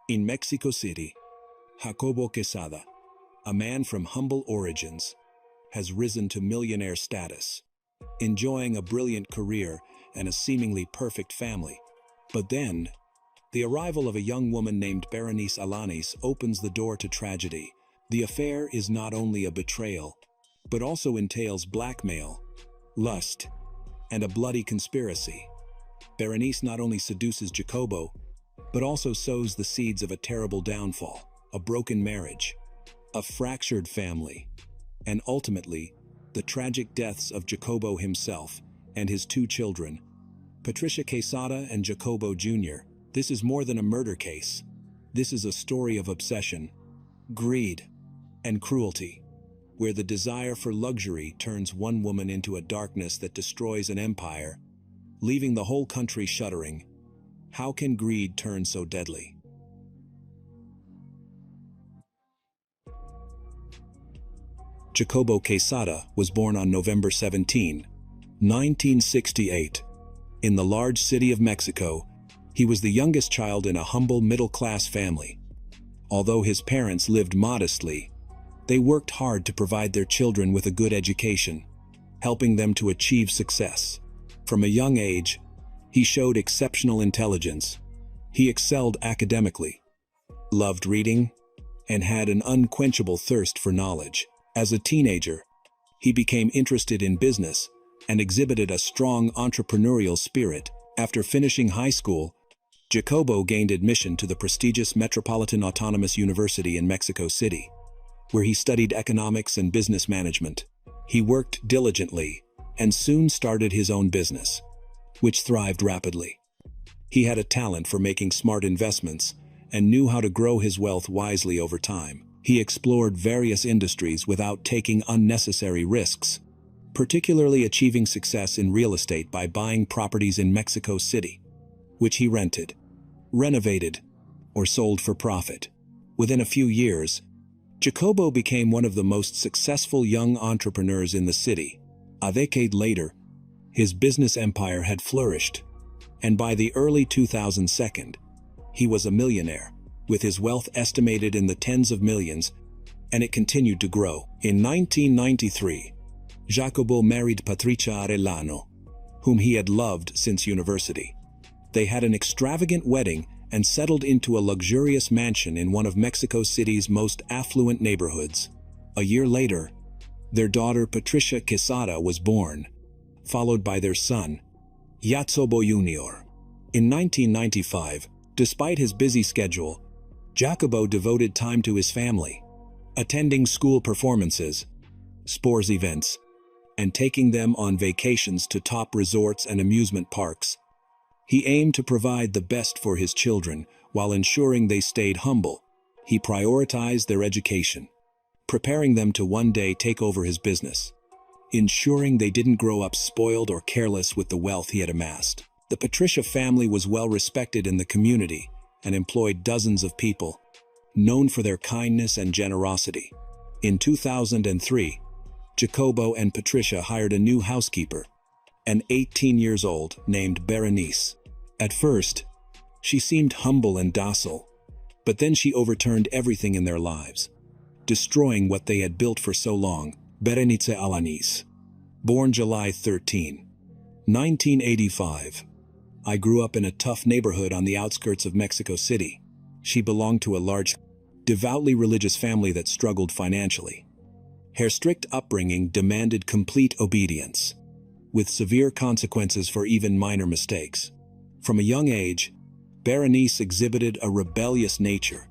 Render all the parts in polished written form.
In Mexico City, Jacobo Quesada, a man from humble origins, has risen to millionaire status, enjoying a brilliant career and a seemingly perfect family. But then, the arrival of a young woman named Berenice Alanis opens the door to tragedy. The affair is not only a betrayal, but also entails blackmail, lust, and a bloody conspiracy. Berenice not only seduces Jacobo, but also sows the seeds of a terrible downfall, a broken marriage, a fractured family, and ultimately, the tragic deaths of Jacobo himself and his two children, Patricia Quesada and Jacobo Jr. This is more than a murder case. This is a story of obsession, greed, and cruelty, where the desire for luxury turns one woman into a darkness that destroys an empire, leaving the whole country shuddering. How can greed turn so deadly? Jacobo Quesada was born on November 17, 1968. In the large city of Mexico, he was the youngest child in a humble middle-class family. Although his parents lived modestly, they worked hard to provide their children with a good education, helping them to achieve success. From a young age, he showed exceptional intelligence. He excelled academically, loved reading, and had an unquenchable thirst for knowledge. As a teenager, he became interested in business and exhibited a strong entrepreneurial spirit. After finishing high school, Jacobo gained admission to the prestigious Metropolitan Autonomous University in Mexico City, where he studied economics and business management. He worked diligently and soon started his own business, which thrived rapidly. He had a talent for making smart investments and knew how to grow his wealth wisely over time. He explored various industries without taking unnecessary risks, particularly achieving success in real estate by buying properties in Mexico City, which he rented, renovated, or sold for profit. Within a few years, Jacobo became one of the most successful young entrepreneurs in the city. A decade later, his business empire had flourished, and by the early 2000s, he was a millionaire, with his wealth estimated in the tens of millions, and it continued to grow. In 1993, Jacobo married Patricia Arellano, whom he had loved since university. They had an extravagant wedding and settled into a luxurious mansion in one of Mexico City's most affluent neighborhoods. A year later, their daughter Patricia Quesada was born, followed by their son, Jacobo Jr. In 1995, despite his busy schedule, Jacobo devoted time to his family, attending school performances, sports events, and taking them on vacations to top resorts and amusement parks. He aimed to provide the best for his children while ensuring they stayed humble. He prioritized their education, preparing them to one day take over his business, ensuring they didn't grow up spoiled or careless with the wealth he had amassed. The Patricia family was well respected in the community and employed dozens of people, known for their kindness and generosity. In 2003, Jacobo and Patricia hired a new housekeeper, an 18-year-old named Berenice. At first, she seemed humble and docile, but then she overturned everything in their lives, destroying what they had built for so long. Berenice Alanis, born July 13, 1985. I grew up in a tough neighborhood on the outskirts of Mexico City. She belonged to a large, devoutly religious family that struggled financially. Her strict upbringing demanded complete obedience, with severe consequences for even minor mistakes. From a young age, Berenice exhibited a rebellious nature,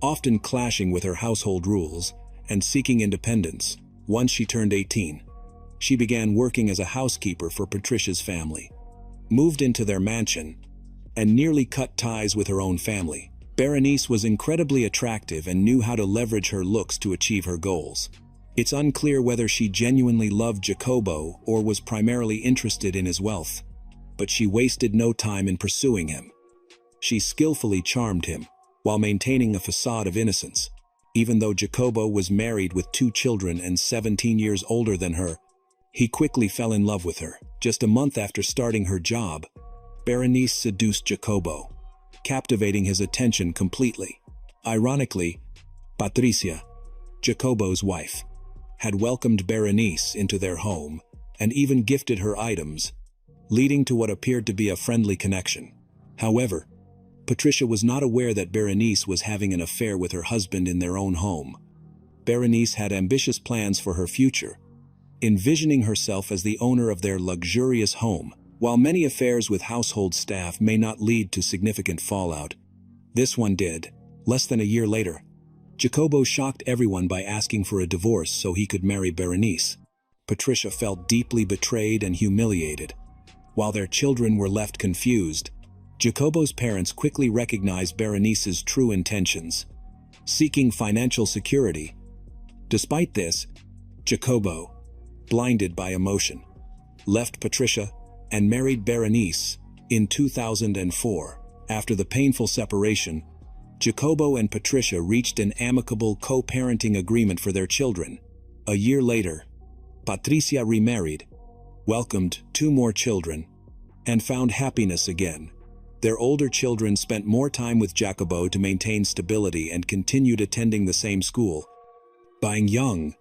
often clashing with her household rules and seeking independence. Once she turned 18, she began working as a housekeeper for Patricia's family, moved into their mansion, and nearly cut ties with her own family. Berenice was incredibly attractive and knew how to leverage her looks to achieve her goals. It's unclear whether she genuinely loved Jacobo or was primarily interested in his wealth, but she wasted no time in pursuing him. She skillfully charmed him, while maintaining a facade of innocence. Even though Jacobo was married with 2 children and 17 years older than her, he quickly fell in love with her. Just a month after starting her job, Berenice seduced Jacobo, captivating his attention completely. Ironically, Patricia, Jacobo's wife, had welcomed Berenice into their home and even gifted her items, leading to what appeared to be a friendly connection. However, Patricia was not aware that Berenice was having an affair with her husband in their own home. Berenice had ambitious plans for her future, envisioning herself as the owner of their luxurious home. While many affairs with household staff may not lead to significant fallout, this one did. Less than a year later, Jacobo shocked everyone by asking for a divorce so he could marry Berenice. Patricia felt deeply betrayed and humiliated. While their children were left confused, Jacobo's parents quickly recognized Berenice's true intentions, seeking financial security. Despite this, Jacobo, blinded by emotion, left Patricia and married Berenice in 2004. After the painful separation, Jacobo and Patricia reached an amicable co-parenting agreement for their children. A year later, Patricia remarried, welcomed 2 more children, and found happiness again. Their older children spent more time with Jacobo to maintain stability and continued attending the same school. Being young,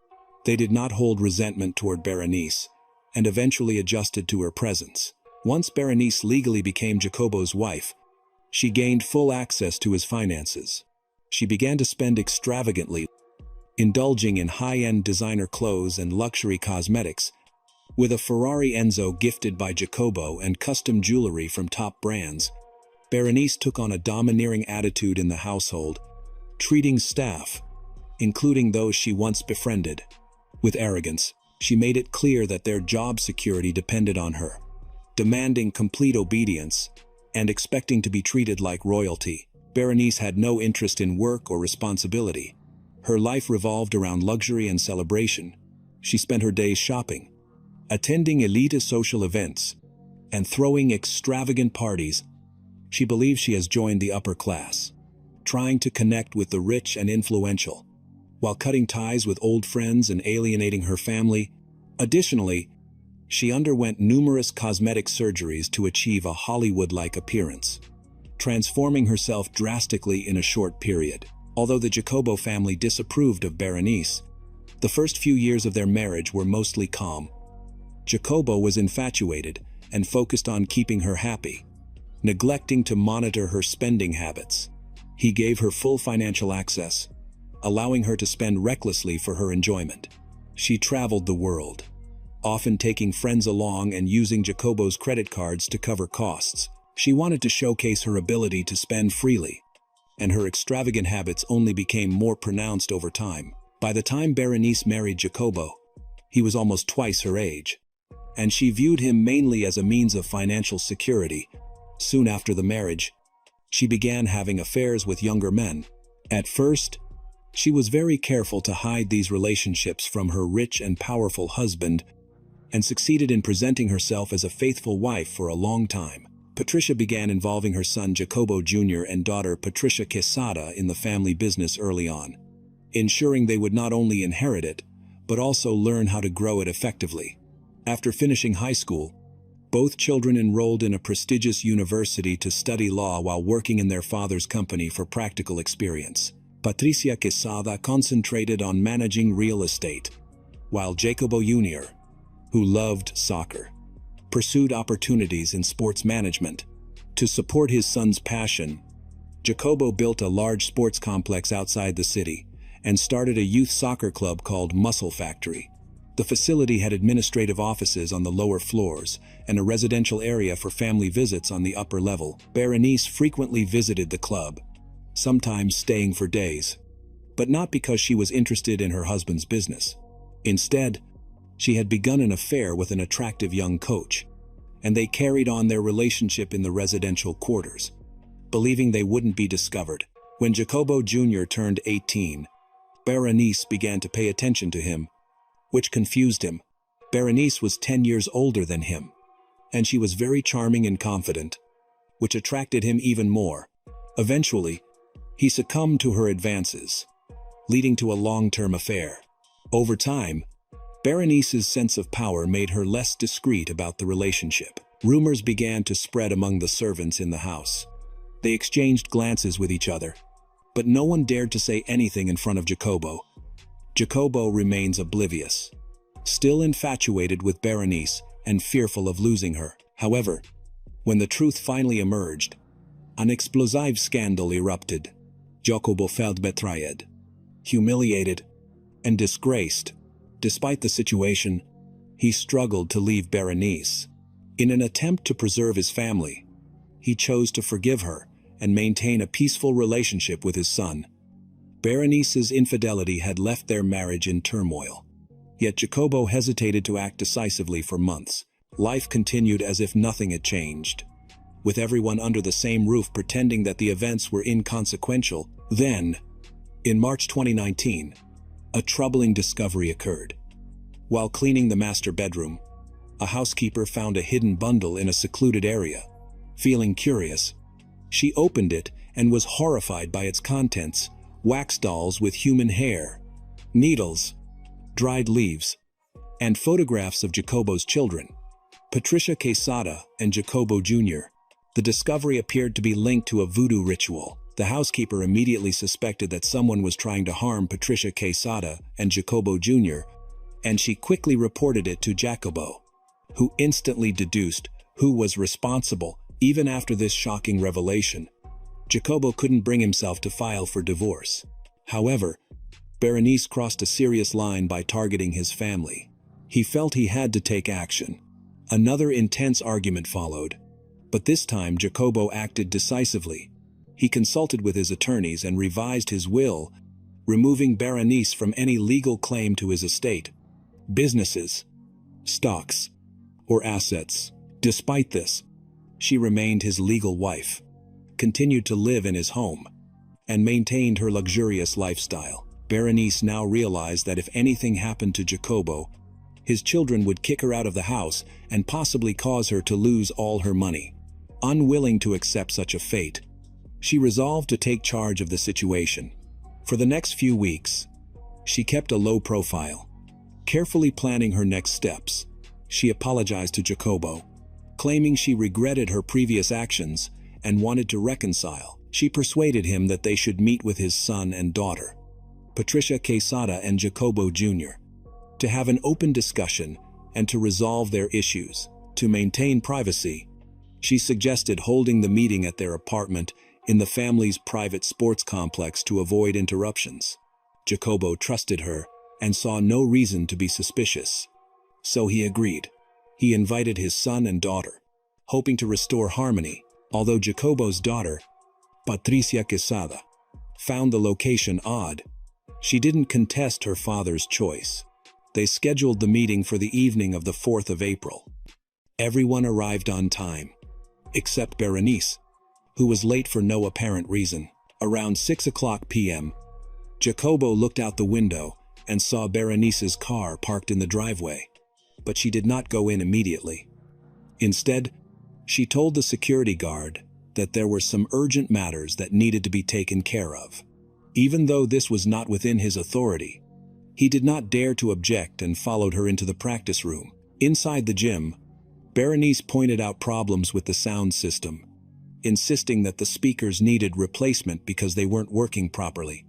they did not hold resentment toward Berenice, and eventually adjusted to her presence. Once Berenice legally became Jacobo's wife, she gained full access to his finances. She began to spend extravagantly, indulging in high-end designer clothes and luxury cosmetics, with a Ferrari Enzo gifted by Jacobo and custom jewelry from top brands. Berenice took on a domineering attitude in the household, treating staff, including those she once befriended, with arrogance. She made it clear that their job security depended on her, demanding complete obedience and expecting to be treated like royalty. Berenice had no interest in work or responsibility. Her life revolved around luxury and celebration. She spent her days shopping, attending elitist social events, and throwing extravagant parties. She believes she has joined the upper class, trying to connect with the rich and influential, while cutting ties with old friends and alienating her family. Additionally, she underwent numerous cosmetic surgeries to achieve a Hollywood-like appearance, transforming herself drastically in a short period. Although the Jacobo family disapproved of Berenice, the first few years of their marriage were mostly calm. Jacobo was infatuated and focused on keeping her happy, neglecting to monitor her spending habits. He gave her full financial access, allowing her to spend recklessly for her enjoyment. She traveled the world, often taking friends along and using Jacobo's credit cards to cover costs. She wanted to showcase her ability to spend freely, and her extravagant habits only became more pronounced over time. By the time Berenice married Jacobo, he was almost twice her age, and she viewed him mainly as a means of financial security. Soon after the marriage, she began having affairs with younger men. At first, she was very careful to hide these relationships from her rich and powerful husband, and succeeded in presenting herself as a faithful wife for a long time. Patricia began involving her son Jacobo Jr. and daughter Patricia Quesada in the family business early on, ensuring they would not only inherit it, but also learn how to grow it effectively. After finishing high school, both children enrolled in a prestigious university to study law while working in their father's company for practical experience. Patricia Quesada concentrated on managing real estate, while Jacobo Jr., who loved soccer, pursued opportunities in sports management. To support his son's passion, Jacobo built a large sports complex outside the city and started a youth soccer club called Muscle Factory. The facility had administrative offices on the lower floors and a residential area for family visits on the upper level. Berenice frequently visited the club, sometimes staying for days, but not because she was interested in her husband's business. Instead, she had begun an affair with an attractive young coach, and they carried on their relationship in the residential quarters, believing they wouldn't be discovered. When Jacobo Jr. turned 18, Berenice began to pay attention to him, which confused him. Berenice was 10 years older than him, and she was very charming and confident, which attracted him even more. Eventually, he succumbed to her advances, leading to a long-term affair. Over time, Berenice's sense of power made her less discreet about the relationship. Rumors began to spread among the servants in the house, They exchanged glances with each other, but no one dared to say anything in front of Jacobo. Jacobo remains oblivious, still infatuated with Berenice and fearful of losing her. However, when the truth finally emerged, an explosive scandal erupted. Jacobo felt betrayed, humiliated, and disgraced. Despite the situation, he struggled to leave Berenice. In an attempt to preserve his family, he chose to forgive her and maintain a peaceful relationship with his son. Berenice's infidelity had left their marriage in turmoil. Yet Jacobo hesitated to act decisively for months. Life continued as if nothing had changed, with everyone under the same roof pretending that the events were inconsequential. Then, in March 2019, a troubling discovery occurred. While cleaning the master bedroom, a housekeeper found a hidden bundle in a secluded area. Feeling curious, she opened it and was horrified by its contents: wax dolls with human hair, needles, dried leaves, and photographs of Jacobo's children, Patricia Quesada and Jacobo Jr. The discovery appeared to be linked to a voodoo ritual. The housekeeper immediately suspected that someone was trying to harm Patricia Quesada and Jacobo Jr., and she quickly reported it to Jacobo, who instantly deduced who was responsible. Even after this shocking revelation, Jacobo couldn't bring himself to file for divorce. However, Berenice crossed a serious line by targeting his family. He felt he had to take action. Another intense argument followed, but this time Jacobo acted decisively. He consulted with his attorneys and revised his will, removing Berenice from any legal claim to his estate, businesses, stocks, or assets. Despite this, she remained his legal wife, continued to live in his home, and maintained her luxurious lifestyle. Berenice now realized that if anything happened to Jacobo, his children would kick her out of the house and possibly cause her to lose all her money. Unwilling to accept such a fate, she resolved to take charge of the situation. For the next few weeks, she kept a low profile, carefully planning her next steps. She apologized to Jacobo, claiming she regretted her previous actions and wanted to reconcile. She persuaded him that they should meet with his son and daughter, Patricia Quesada and Jacobo Jr., to have an open discussion and to resolve their issues. To maintain privacy, she suggested holding the meeting at their apartment in the family's private sports complex to avoid interruptions. Jacobo trusted her and saw no reason to be suspicious, so he agreed. He invited his son and daughter, hoping to restore harmony. Although Jacobo's daughter, Patricia Quesada, found the location odd, she didn't contest her father's choice. They scheduled the meeting for the evening of the 4th of April. Everyone arrived on time, except Berenice, who was late for no apparent reason. Around 6:00 p.m., Jacobo looked out the window and saw Berenice's car parked in the driveway, but she did not go in immediately. Instead, she told the security guard that there were some urgent matters that needed to be taken care of. Even though this was not within his authority, he did not dare to object and followed her into the practice room. Inside the gym, Berenice pointed out problems with the sound system, insisting that the speakers needed replacement because they weren't working properly.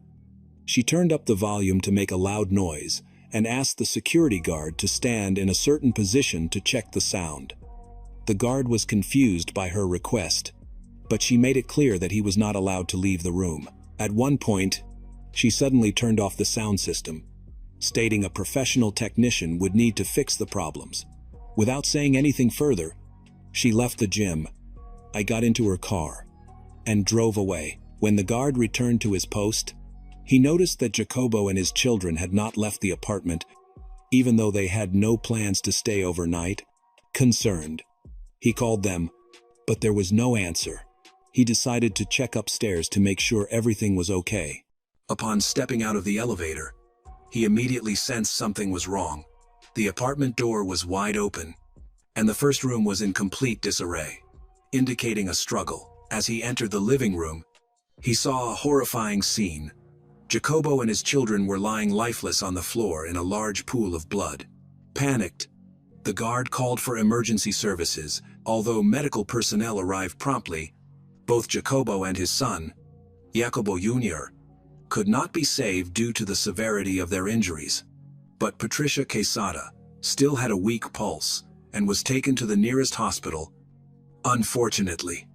She turned up the volume to make a loud noise and asked the security guard to stand in a certain position to check the sound. The guard was confused by her request, but she made it clear that he was not allowed to leave the room. At one point, she suddenly turned off the sound system, stating a professional technician would need to fix the problems. Without saying anything further, she left the gym. I got into her car and drove away. When the guard returned to his post, he noticed that Jacobo and his children had not left the apartment, even though they had no plans to stay overnight. Concerned, he called them, but there was no answer. He decided to check upstairs to make sure everything was okay. Upon stepping out of the elevator, he immediately sensed something was wrong. The apartment door was wide open, and the first room was in complete disarray, indicating a struggle. As he entered the living room, he saw a horrifying scene. Jacobo and his children were lying lifeless on the floor in a large pool of blood. Panicked, the guard called for emergency services. Although medical personnel arrived promptly, Both Jacobo and his son, Jacobo Jr., could not be saved due to the severity of their injuries. But Patricia Quesada still had a weak pulse and was taken to the nearest hospital. Unfortunately,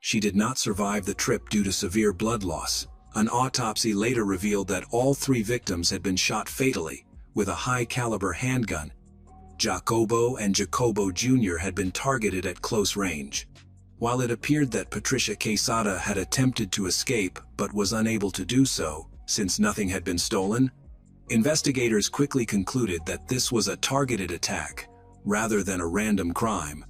she did not survive the trip due to severe blood loss. An autopsy later revealed that all three victims had been shot fatally with a high-caliber handgun. Jacobo and Jacobo Jr. had been targeted at close range. While it appeared that Patricia Quesada had attempted to escape but was unable to do so, since nothing had been stolen, investigators quickly concluded that this was a targeted attack, rather than a random crime.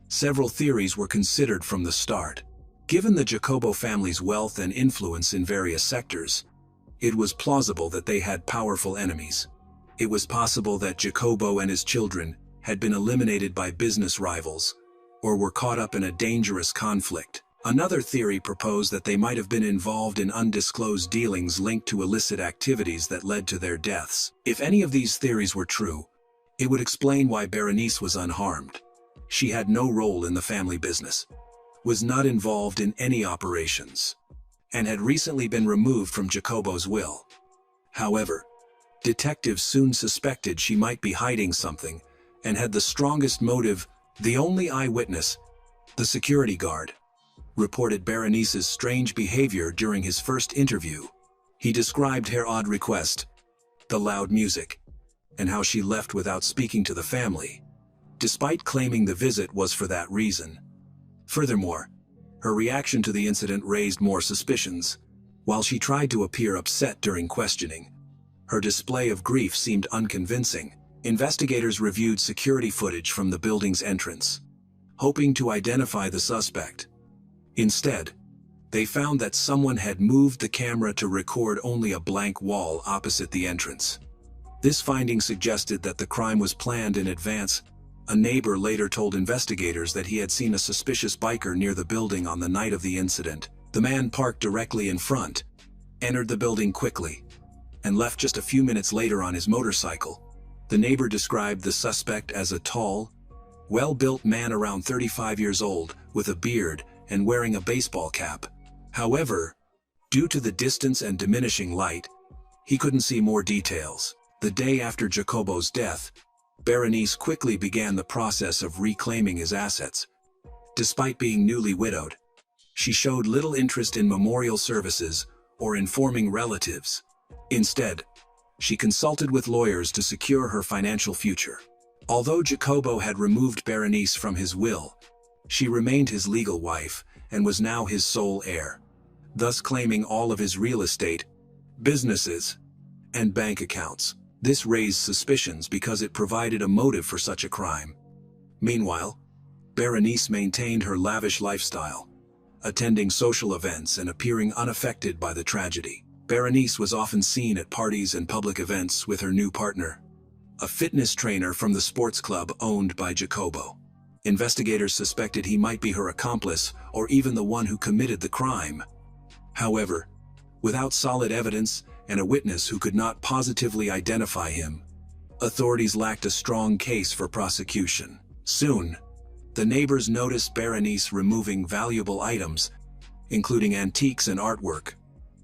Several theories were considered from the start. Given the Jacobo family's wealth and influence in various sectors, it was plausible that they had powerful enemies. It was possible that Jacobo and his children had been eliminated by business rivals, or were caught up in a dangerous conflict. Another theory proposed that they might have been involved in undisclosed dealings linked to illicit activities that led to their deaths. If any of these theories were true, it would explain why Berenice was unharmed. She had no role in the family business, was not involved in any operations, and had recently been removed from Jacobo's will. However, detectives soon suspected she might be hiding something, and had the strongest motive. The only eyewitness, the security guard, reported Berenice's strange behavior during his first interview. He described her odd request, the loud music, and how she left without speaking to the family, despite claiming the visit was for that reason. Furthermore, her reaction to the incident raised more suspicions. While she tried to appear upset during questioning, her display of grief seemed unconvincing. Investigators reviewed security footage from the building's entrance, hoping to identify the suspect. Instead, they found that someone had moved the camera to record only a blank wall opposite the entrance. This finding suggested that the crime was planned in advance. A neighbor later told investigators that he had seen a suspicious biker near the building on the night of the incident. The man parked directly in front, entered the building quickly, and left just a few minutes later on his motorcycle. The neighbor described the suspect as a tall, well-built man around 35 years old, with a beard and wearing a baseball cap. However, due to the distance and diminishing light, he couldn't see more details. The day after Jacobo's death, Berenice quickly began the process of reclaiming his assets. Despite being newly widowed, she showed little interest in memorial services or informing relatives. Instead, she consulted with lawyers to secure her financial future. Although Jacobo had removed Berenice from his will, she remained his legal wife and was now his sole heir, thus claiming all of his real estate, businesses, and bank accounts. This raised suspicions because it provided a motive for such a crime. Meanwhile, Berenice maintained her lavish lifestyle, attending social events and appearing unaffected by the tragedy. Berenice was often seen at parties and public events with her new partner, a fitness trainer from the sports club owned by Jacobo. Investigators suspected he might be her accomplice or even the one who committed the crime. However, without solid evidence and a witness who could not positively identify him, authorities lacked a strong case for prosecution. Soon, the neighbors noticed Berenice removing valuable items, including antiques and artwork,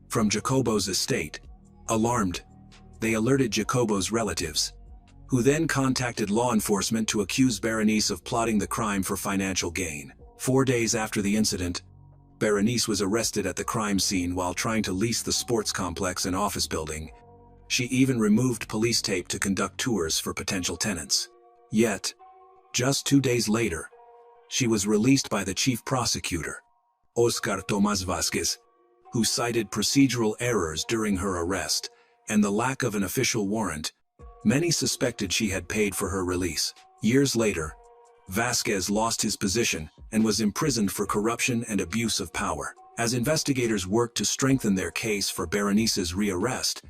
from Jacobo's estate. Alarmed, they alerted Jacobo's relatives, who then contacted law enforcement to accuse Berenice of plotting the crime for financial gain. 4 days after the incident, Berenice was arrested at the crime scene while trying to lease the sports complex and office building. She even removed police tape to conduct tours for potential tenants. Yet, just 2 days later, she was released by the chief prosecutor, Oscar Tomás Vázquez, who cited procedural errors during her arrest and the lack of an official warrant. Many suspected she had paid for her release. Years later, Vázquez lost his position and was imprisoned for corruption and abuse of power. As investigators worked to strengthen their case for Berenice's rearrest,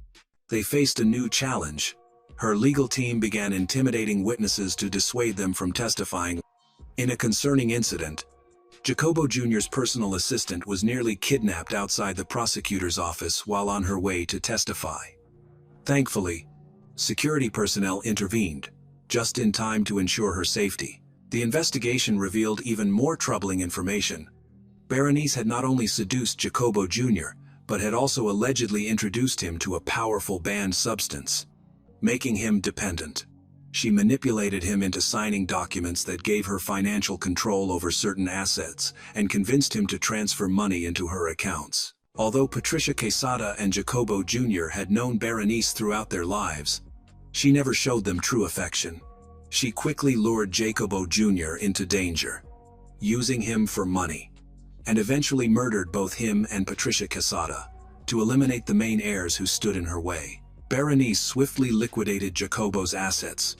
they faced a new challenge. Her legal team began intimidating witnesses to dissuade them from testifying. In a concerning incident, Jacobo Jr.'s personal assistant was nearly kidnapped outside the prosecutor's office while on her way to testify. Thankfully, security personnel intervened, just in time to ensure her safety. The investigation revealed even more troubling information. Berenice had not only seduced Jacobo Jr., but had also allegedly introduced him to a powerful banned substance, making him dependent. She manipulated him into signing documents that gave her financial control over certain assets and convinced him to transfer money into her accounts. Although Patricia Quesada and Jacobo Jr. had known Berenice throughout their lives, she never showed them true affection. She quickly lured Jacobo Jr. into danger, using him for money, and eventually murdered both him and Patricia Quesada to eliminate the main heirs who stood in her way. Berenice swiftly liquidated Jacobo's assets.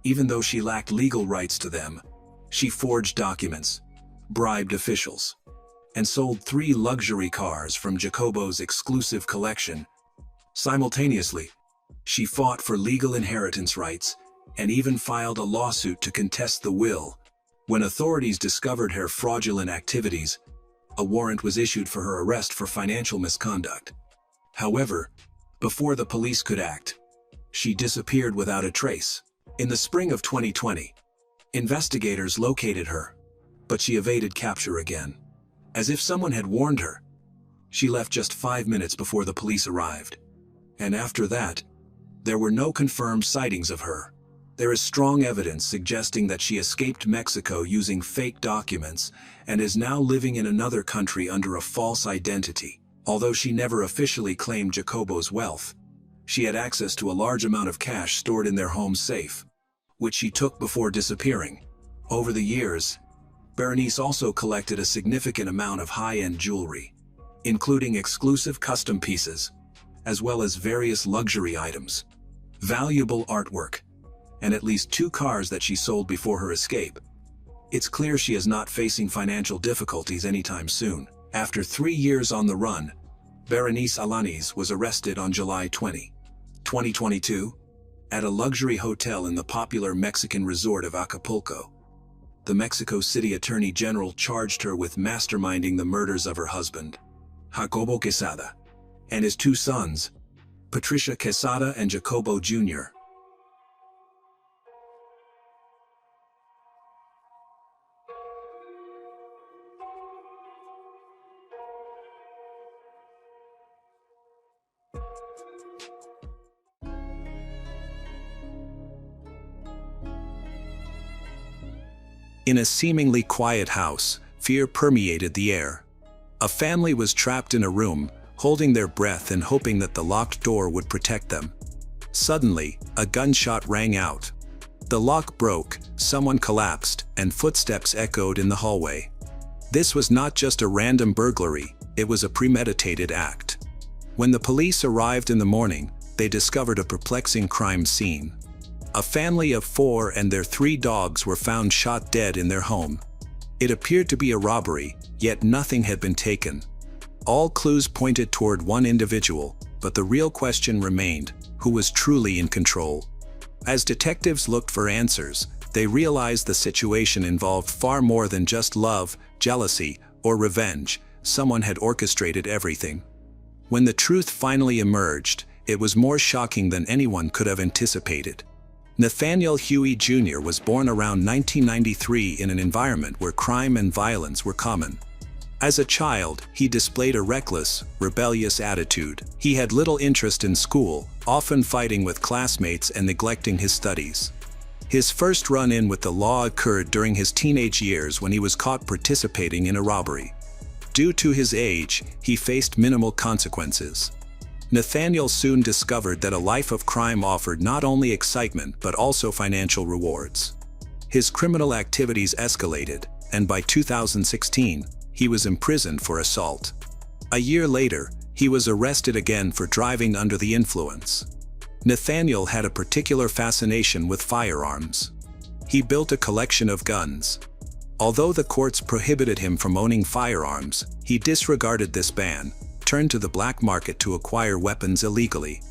Even though she lacked legal rights to them, she forged documents, bribed officials, and sold 3 luxury cars from Jacobo's exclusive collection. Simultaneously, she fought for legal inheritance rights and even filed a lawsuit to contest the will. When authorities discovered her fraudulent activities, a warrant was issued for her arrest for financial misconduct. However, before the police could act, she disappeared without a trace. In the spring of 2020, investigators located her, but she evaded capture again. As if someone had warned her, she left just 5 minutes before the police arrived. And after that, there were no confirmed sightings of her. There is strong evidence suggesting that she escaped Mexico using fake documents and is now living in another country under a false identity. Although she never officially claimed Jacobo's wealth, she had access to a large amount of cash stored in their home safe, which she took before disappearing. Over the years, Berenice also collected a significant amount of high-end jewelry, including exclusive custom pieces, as well as various luxury items, valuable artwork, and at least 2 cars that she sold before her escape. It's clear she is not facing financial difficulties anytime soon. After 3 years on the run, Berenice Alanis was arrested on July 20, 2022, at a luxury hotel in the popular Mexican resort of Acapulco. The Mexico City Attorney General charged her with masterminding the murders of her husband, Jacobo Quesada, and his 2 sons, Patricia Quesada and Jacobo Jr. In a seemingly quiet house, fear permeated the air. A family was trapped in a room, holding their breath and hoping that the locked door would protect them. Suddenly, a gunshot rang out. The lock broke, someone collapsed, and footsteps echoed in the hallway. This was not just a random burglary, it was a premeditated act. When the police arrived in the morning, they discovered a perplexing crime scene. A family of 4 and their 3 dogs were found shot dead in their home. It appeared to be a robbery, yet nothing had been taken. All clues pointed toward one individual, but the real question remained: who was truly in control? As detectives looked for answers, they realized the situation involved far more than just love, jealousy, or revenge. Someone had orchestrated everything. When the truth finally emerged, it was more shocking than anyone could have anticipated. Nathaniel Huey Jr. was born around 1993 in an environment where crime and violence were common. As a child, he displayed a reckless, rebellious attitude. He had little interest in school, often fighting with classmates and neglecting his studies. His first run-in with the law occurred during his teenage years when he was caught participating in a robbery. Due to his age, he faced minimal consequences. Nathaniel soon discovered that a life of crime offered not only excitement but also financial rewards. His criminal activities escalated, and by 2016, he was imprisoned for assault. A year later, he was arrested again for driving under the influence. Nathaniel had a particular fascination with firearms. He built a collection of guns. Although the courts prohibited him from owning firearms, he disregarded this ban, turned to the black market to acquire weapons illegally.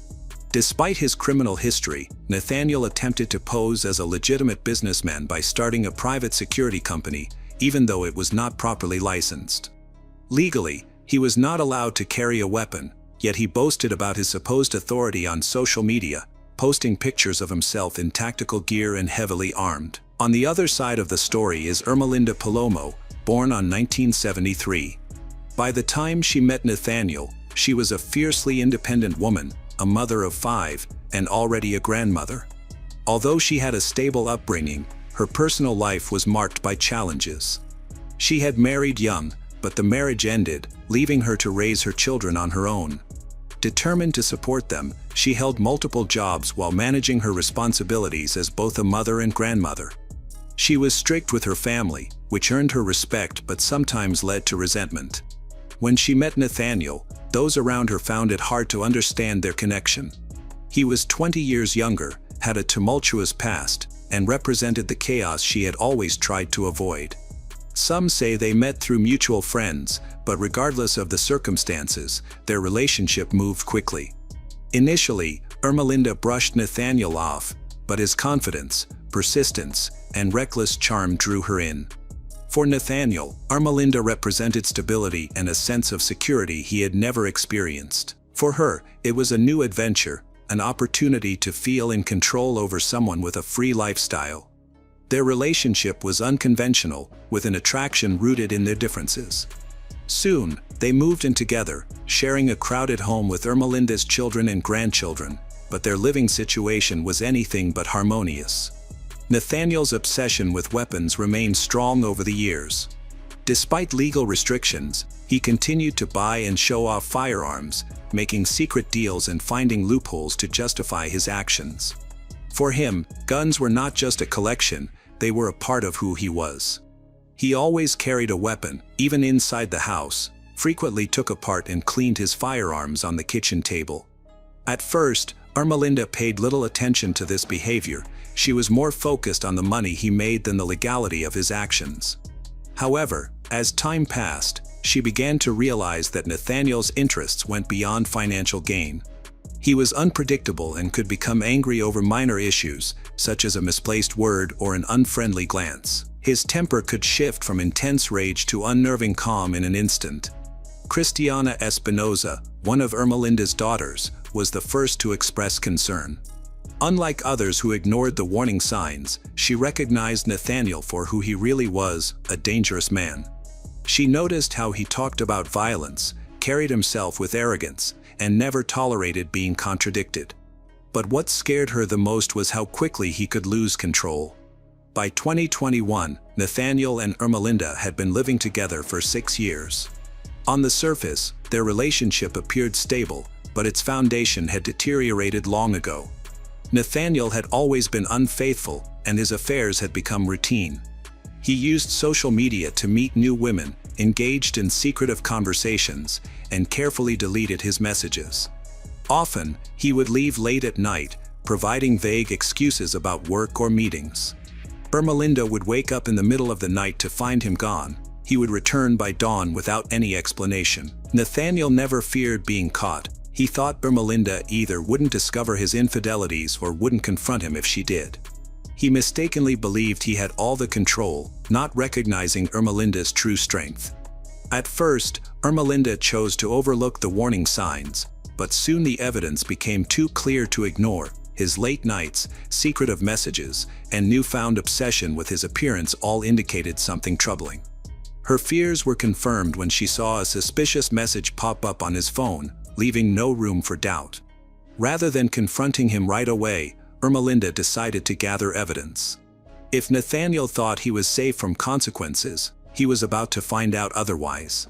Despite his criminal history, Nathaniel attempted to pose as a legitimate businessman by starting a private security company, even though it was not properly licensed. Legally, he was not allowed to carry a weapon, yet he boasted about his supposed authority on social media, posting pictures of himself in tactical gear and heavily armed. On the other side of the story is Ermelinda Palomo, born on 1973. By the time she met Nathaniel, she was a fiercely independent woman, a mother of 5, and already a grandmother. Although she had a stable upbringing, her personal life was marked by challenges. She had married young, but the marriage ended, leaving her to raise her children on her own. Determined to support them, she held multiple jobs while managing her responsibilities as both a mother and grandmother. She was strict with her family, which earned her respect but sometimes led to resentment. When she met Nathaniel, those around her found it hard to understand their connection. He was 20 years younger, had a tumultuous past, and represented the chaos she had always tried to avoid. Some say they met through mutual friends, but regardless of the circumstances, their relationship moved quickly. Initially, Ermelinda brushed Nathaniel off, but his confidence, persistence, and reckless charm drew her in. For Nathaniel, Ermelinda represented stability and a sense of security he had never experienced. For her, it was a new adventure, an opportunity to feel in control over someone with a free lifestyle. Their relationship was unconventional, with an attraction rooted in their differences. Soon, they moved in together, sharing a crowded home with Ermelinda's children and grandchildren, but their living situation was anything but harmonious. Nathaniel's obsession with weapons remained strong over the years. Despite legal restrictions, he continued to buy and show off firearms, making secret deals and finding loopholes to justify his actions. For him, guns were not just a collection, they were a part of who he was. He always carried a weapon, even inside the house, frequently took apart and cleaned his firearms on the kitchen table. At first, Ermelinda paid little attention to this behavior. She was more focused on the money he made than the legality of his actions. However, as time passed, she began to realize that Nathaniel's interests went beyond financial gain. He was unpredictable and could become angry over minor issues, such as a misplaced word or an unfriendly glance. His temper could shift from intense rage to unnerving calm in an instant. Cristiana Espinosa, one of Ermelinda's daughters, was the first to express concern. Unlike others who ignored the warning signs, she recognized Nathaniel for who he really was, a dangerous man. She noticed how he talked about violence, carried himself with arrogance, and never tolerated being contradicted. But what scared her the most was how quickly he could lose control. By 2021, Nathaniel and Ermelinda had been living together for 6 years. On the surface, their relationship appeared stable, but its foundation had deteriorated long ago. Nathaniel had always been unfaithful, and his affairs had become routine. He used social media to meet new women, engaged in secretive conversations, and carefully deleted his messages. Often, he would leave late at night, providing vague excuses about work or meetings. Ermelinda would wake up in the middle of the night to find him gone. He would return by dawn without any explanation. Nathaniel never feared being caught. He thought Ermelinda either wouldn't discover his infidelities or wouldn't confront him if she did. He mistakenly believed he had all the control, not recognizing Ermelinda's true strength. At first, Ermelinda chose to overlook the warning signs, but soon the evidence became too clear to ignore. His late nights, secretive messages, and newfound obsession with his appearance all indicated something troubling. Her fears were confirmed when she saw a suspicious message pop up on his phone, leaving no room for doubt. Rather than confronting him right away, Ermelinda decided to gather evidence. If Nathaniel thought he was safe from consequences, he was about to find out otherwise.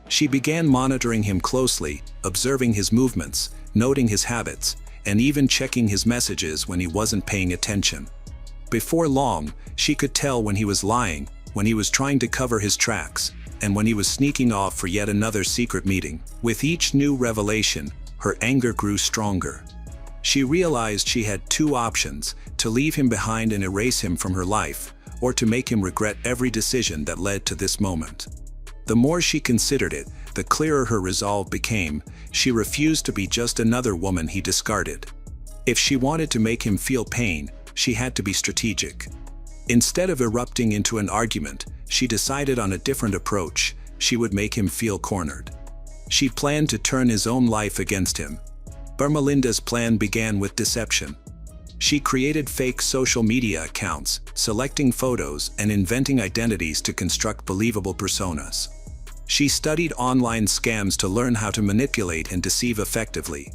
She began monitoring him closely, observing his movements, noting his habits, and even checking his messages when he wasn't paying attention. Before long, she could tell when he was lying, when he was trying to cover his tracks, and when he was sneaking off for yet another secret meeting. With each new revelation, her anger grew stronger. She realized she had 2 options: to leave him behind and erase him from her life, or to make him regret every decision that led to this moment. The more she considered it, the clearer her resolve became. She refused to be just another woman he discarded. If she wanted to make him feel pain, she had to be strategic. Instead of erupting into an argument, she decided on a different approach. She would make him feel cornered. She planned to turn his own life against him. Ermelinda's plan began with deception. She created fake social media accounts, selecting photos and inventing identities to construct believable personas. She studied online scams to learn how to manipulate and deceive effectively.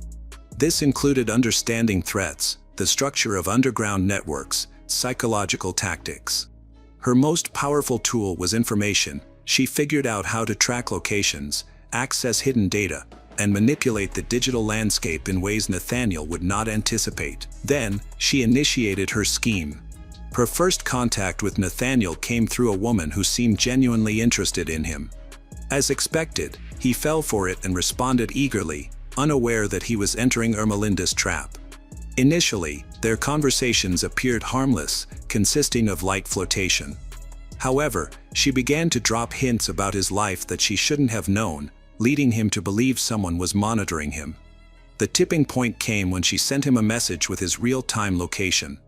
This included understanding threats, the structure of underground networks, psychological tactics. Her most powerful tool was information. She figured out how to track locations, access hidden data, and manipulate the digital landscape in ways Nathaniel would not anticipate. Then, she initiated her scheme. Her first contact with Nathaniel came through a woman who seemed genuinely interested in him. As expected, he fell for it and responded eagerly, unaware that he was entering Ermelinda's trap. Initially, their conversations appeared harmless, consisting of light flirtation. However, she began to drop hints about his life that she shouldn't have known, leading him to believe someone was monitoring him. The tipping point came when she sent him a message with his real-time location.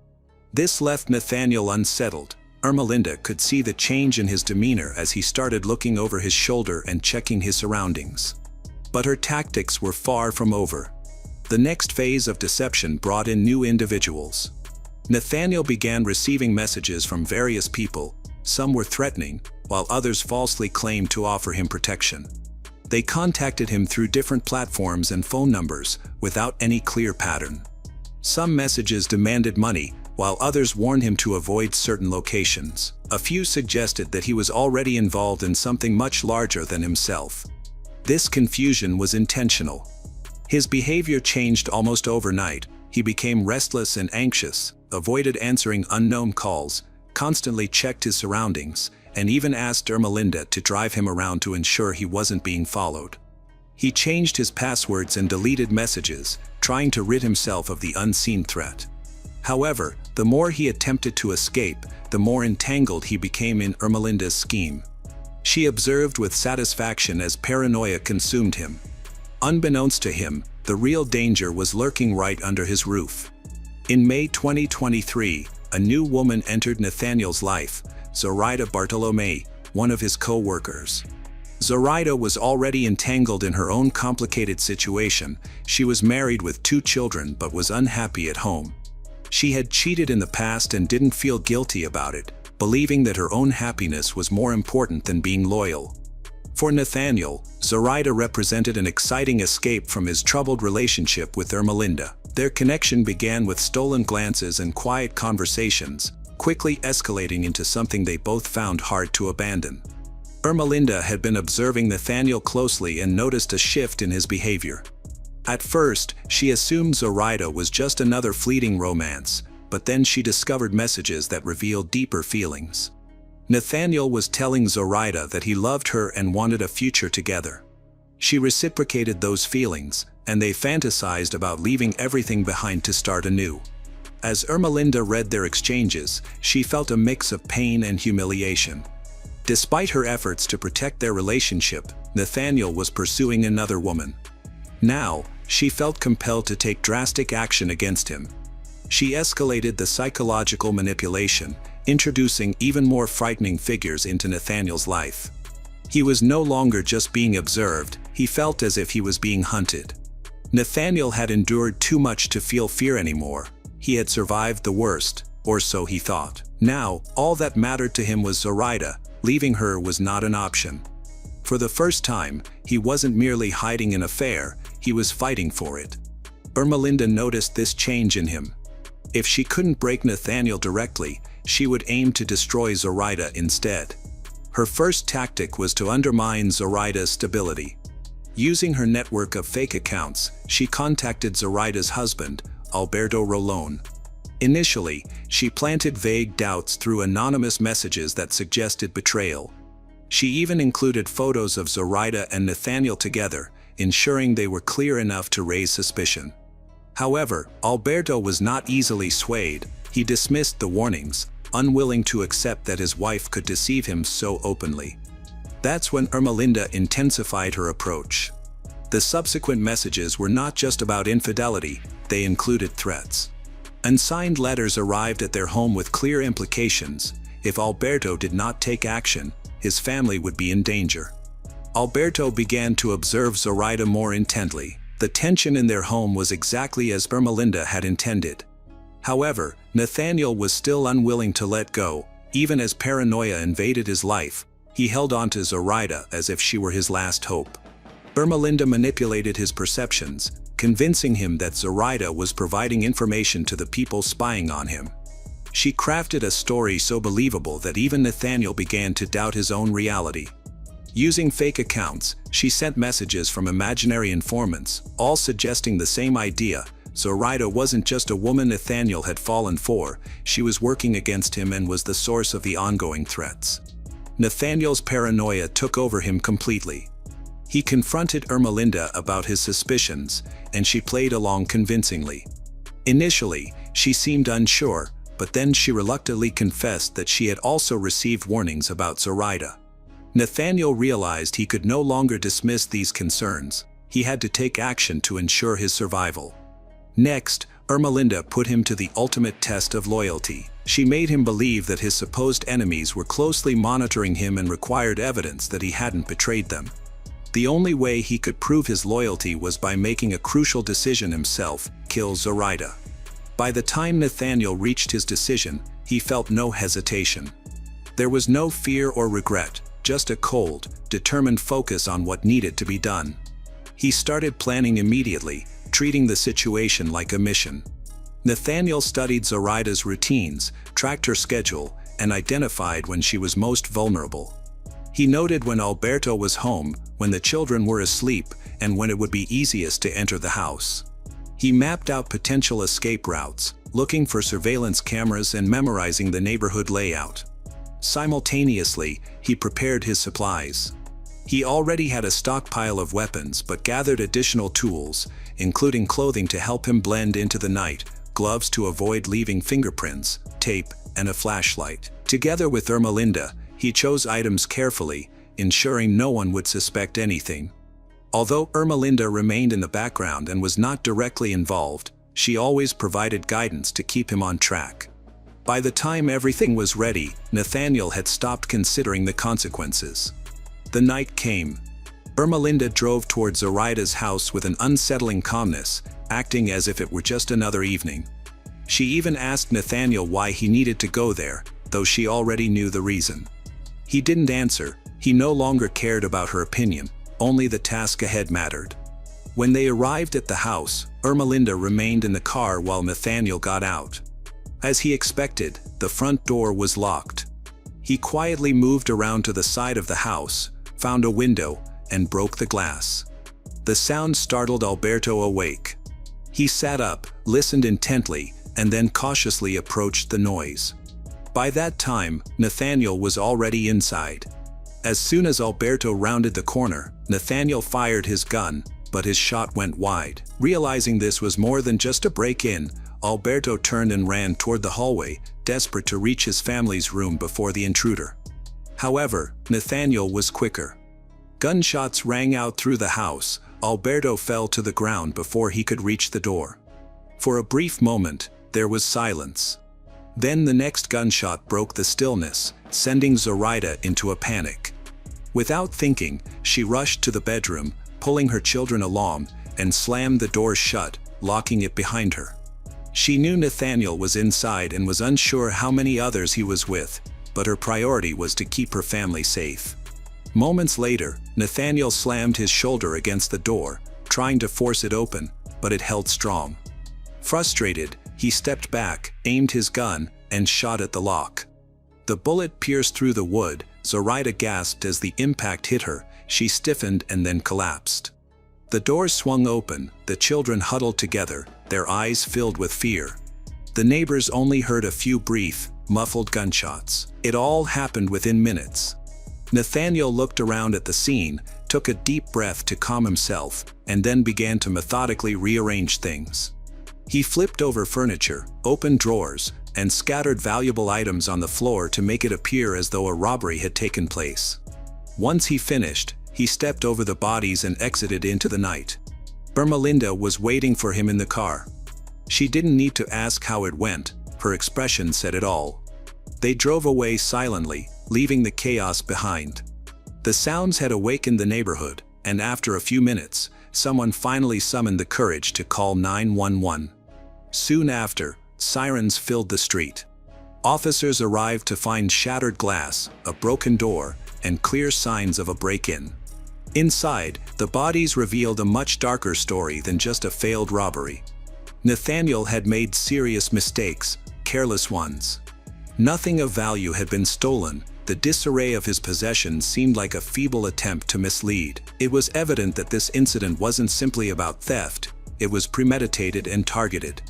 This left Nathaniel unsettled. Ermelinda could see the change in his demeanor as he started looking over his shoulder and checking his surroundings. But her tactics were far from over. The next phase of deception brought in new individuals. Nathaniel began receiving messages from various people. Some were threatening, while others falsely claimed to offer him protection. They contacted him through different platforms and phone numbers, without any clear pattern. Some messages demanded money, while others warned him to avoid certain locations. A few suggested that he was already involved in something much larger than himself. This confusion was intentional. His behavior changed almost overnight. He became restless and anxious, avoided answering unknown calls, constantly checked his surroundings, and even asked Ermelinda to drive him around to ensure he wasn't being followed. He changed his passwords and deleted messages, trying to rid himself of the unseen threat. However, the more he attempted to escape, the more entangled he became in Ermelinda's scheme. She observed with satisfaction as paranoia consumed him. Unbeknownst to him, the real danger was lurking right under his roof. In May 2023, a new woman entered Nathaniel's life, Zoraida Bartolome, one of his co-workers. Zoraida was already entangled in her own complicated situation. She was married with 2 children but was unhappy at home. She had cheated in the past and didn't feel guilty about it, believing that her own happiness was more important than being loyal. For Nathaniel, Zoraida represented an exciting escape from his troubled relationship with Ermelinda. Their connection began with stolen glances and quiet conversations, quickly escalating into something they both found hard to abandon. Ermelinda had been observing Nathaniel closely and noticed a shift in his behavior. At first, she assumed Zoraida was just another fleeting romance, but then she discovered messages that revealed deeper feelings. Nathaniel was telling Zoraida that he loved her and wanted a future together. She reciprocated those feelings, and they fantasized about leaving everything behind to start anew. As Ermelinda read their exchanges, she felt a mix of pain and humiliation. Despite her efforts to protect their relationship, Nathaniel was pursuing another woman. Now, she felt compelled to take drastic action against him. She escalated the psychological manipulation, introducing even more frightening figures into Nathaniel's life. He was no longer just being observed, he felt as if he was being hunted. Nathaniel had endured too much to feel fear anymore. He had survived the worst, or so he thought. Now, all that mattered to him was Zoraida. Leaving her was not an option. For the first time, he wasn't merely hiding an affair, he was fighting for it. Ermelinda noticed this change in him. If she couldn't break Nathaniel directly, she would aim to destroy Zoraida instead. Her first tactic was to undermine Zoraida's stability. Using her network of fake accounts, she contacted Zoraida's husband, Alberto Rolón. Initially, she planted vague doubts through anonymous messages that suggested betrayal. She even included photos of Zoraida and Nathaniel together, ensuring they were clear enough to raise suspicion. However, Alberto was not easily swayed. He dismissed the warnings, unwilling to accept that his wife could deceive him so openly. That's when Ermelinda intensified her approach. The subsequent messages were not just about infidelity, they included threats. Unsigned letters arrived at their home with clear implications. If Alberto did not take action, his family would be in danger. Alberto began to observe Zoraida more intently. The tension in their home was exactly as Ermelinda had intended. However, Nathaniel was still unwilling to let go. Even as paranoia invaded his life, he held on to Zoraida as if she were his last hope. Ermelinda manipulated his perceptions, convincing him that Zoraida was providing information to the people spying on him. She crafted a story so believable that even Nathaniel began to doubt his own reality. Using fake accounts, she sent messages from imaginary informants, all suggesting the same idea. Zoraida wasn't just a woman Nathaniel had fallen for, she was working against him and was the source of the ongoing threats. Nathaniel's paranoia took over him completely. He confronted Ermelinda about his suspicions, and she played along convincingly. Initially, she seemed unsure, but then she reluctantly confessed that she had also received warnings about Zoraida. Nathaniel realized he could no longer dismiss these concerns. He had to take action to ensure his survival. Next, Ermelinda put him to the ultimate test of loyalty. She made him believe that his supposed enemies were closely monitoring him and required evidence that he hadn't betrayed them. The only way he could prove his loyalty was by making a crucial decision himself: kill Zoraida. By the time Nathaniel reached his decision, he felt no hesitation. There was no fear or regret, just a cold, determined focus on what needed to be done. He started planning immediately, treating the situation like a mission. Nathaniel studied Zoraida's routines, tracked her schedule, and identified when she was most vulnerable. He noted when Alberto was home, when the children were asleep, and when it would be easiest to enter the house. He mapped out potential escape routes, looking for surveillance cameras and memorizing the neighborhood layout. Simultaneously, he prepared his supplies. He already had a stockpile of weapons but gathered additional tools, including clothing to help him blend into the night, gloves to avoid leaving fingerprints, tape, and a flashlight. Together with Ermelinda, he chose items carefully, ensuring no one would suspect anything. Although Ermelinda remained in the background and was not directly involved, she always provided guidance to keep him on track. By the time everything was ready, Nathaniel had stopped considering the consequences. The night came. Ermelinda drove toward Zoraida's house with an unsettling calmness, acting as if it were just another evening. She even asked Nathaniel why he needed to go there, though she already knew the reason. He didn't answer. He no longer cared about her opinion, only the task ahead mattered. When they arrived at the house, Ermelinda remained in the car while Nathaniel got out. As he expected, the front door was locked. He quietly moved around to the side of the house, found a window, and broke the glass. The sound startled Alberto awake. He sat up, listened intently, and then cautiously approached the noise. By that time, Nathaniel was already inside. As soon as Alberto rounded the corner, Nathaniel fired his gun, but his shot went wide. Realizing this was more than just a break-in, Alberto turned and ran toward the hallway, desperate to reach his family's room before the intruder. However, Nathaniel was quicker. Gunshots rang out through the house. Alberto fell to the ground before he could reach the door. For a brief moment, there was silence. Then the next gunshot broke the stillness, sending Zoraida into a panic. Without thinking, she rushed to the bedroom, pulling her children along, and slammed the door shut, locking it behind her. She knew Nathaniel was inside and was unsure how many others he was with, but her priority was to keep her family safe. Moments later, Nathaniel slammed his shoulder against the door, trying to force it open, but it held strong. Frustrated, he stepped back, aimed his gun, and shot at the lock. The bullet pierced through the wood. Zoraida gasped as the impact hit her. She stiffened and then collapsed. The door swung open, the children huddled together, their eyes filled with fear. The neighbors only heard a few brief, muffled gunshots. It all happened within minutes. Nathaniel looked around at the scene, took a deep breath to calm himself, and then began to methodically rearrange things. He flipped over furniture, opened drawers, and scattered valuable items on the floor to make it appear as though a robbery had taken place. Once he finished, he stepped over the bodies and exited into the night. Ermelinda was waiting for him in the car. She didn't need to ask how it went, her expression said it all. They drove away silently, leaving the chaos behind. The sounds had awakened the neighborhood, and after a few minutes, someone finally summoned the courage to call 911. Soon after, sirens filled the street. Officers arrived to find shattered glass, a broken door, and clear signs of a break-in. Inside, the bodies revealed a much darker story than just a failed robbery. Nathaniel had made serious mistakes, careless ones. Nothing of value had been stolen. The disarray of his possessions seemed like a feeble attempt to mislead. It was evident that this incident wasn't simply about theft, it was premeditated and targeted.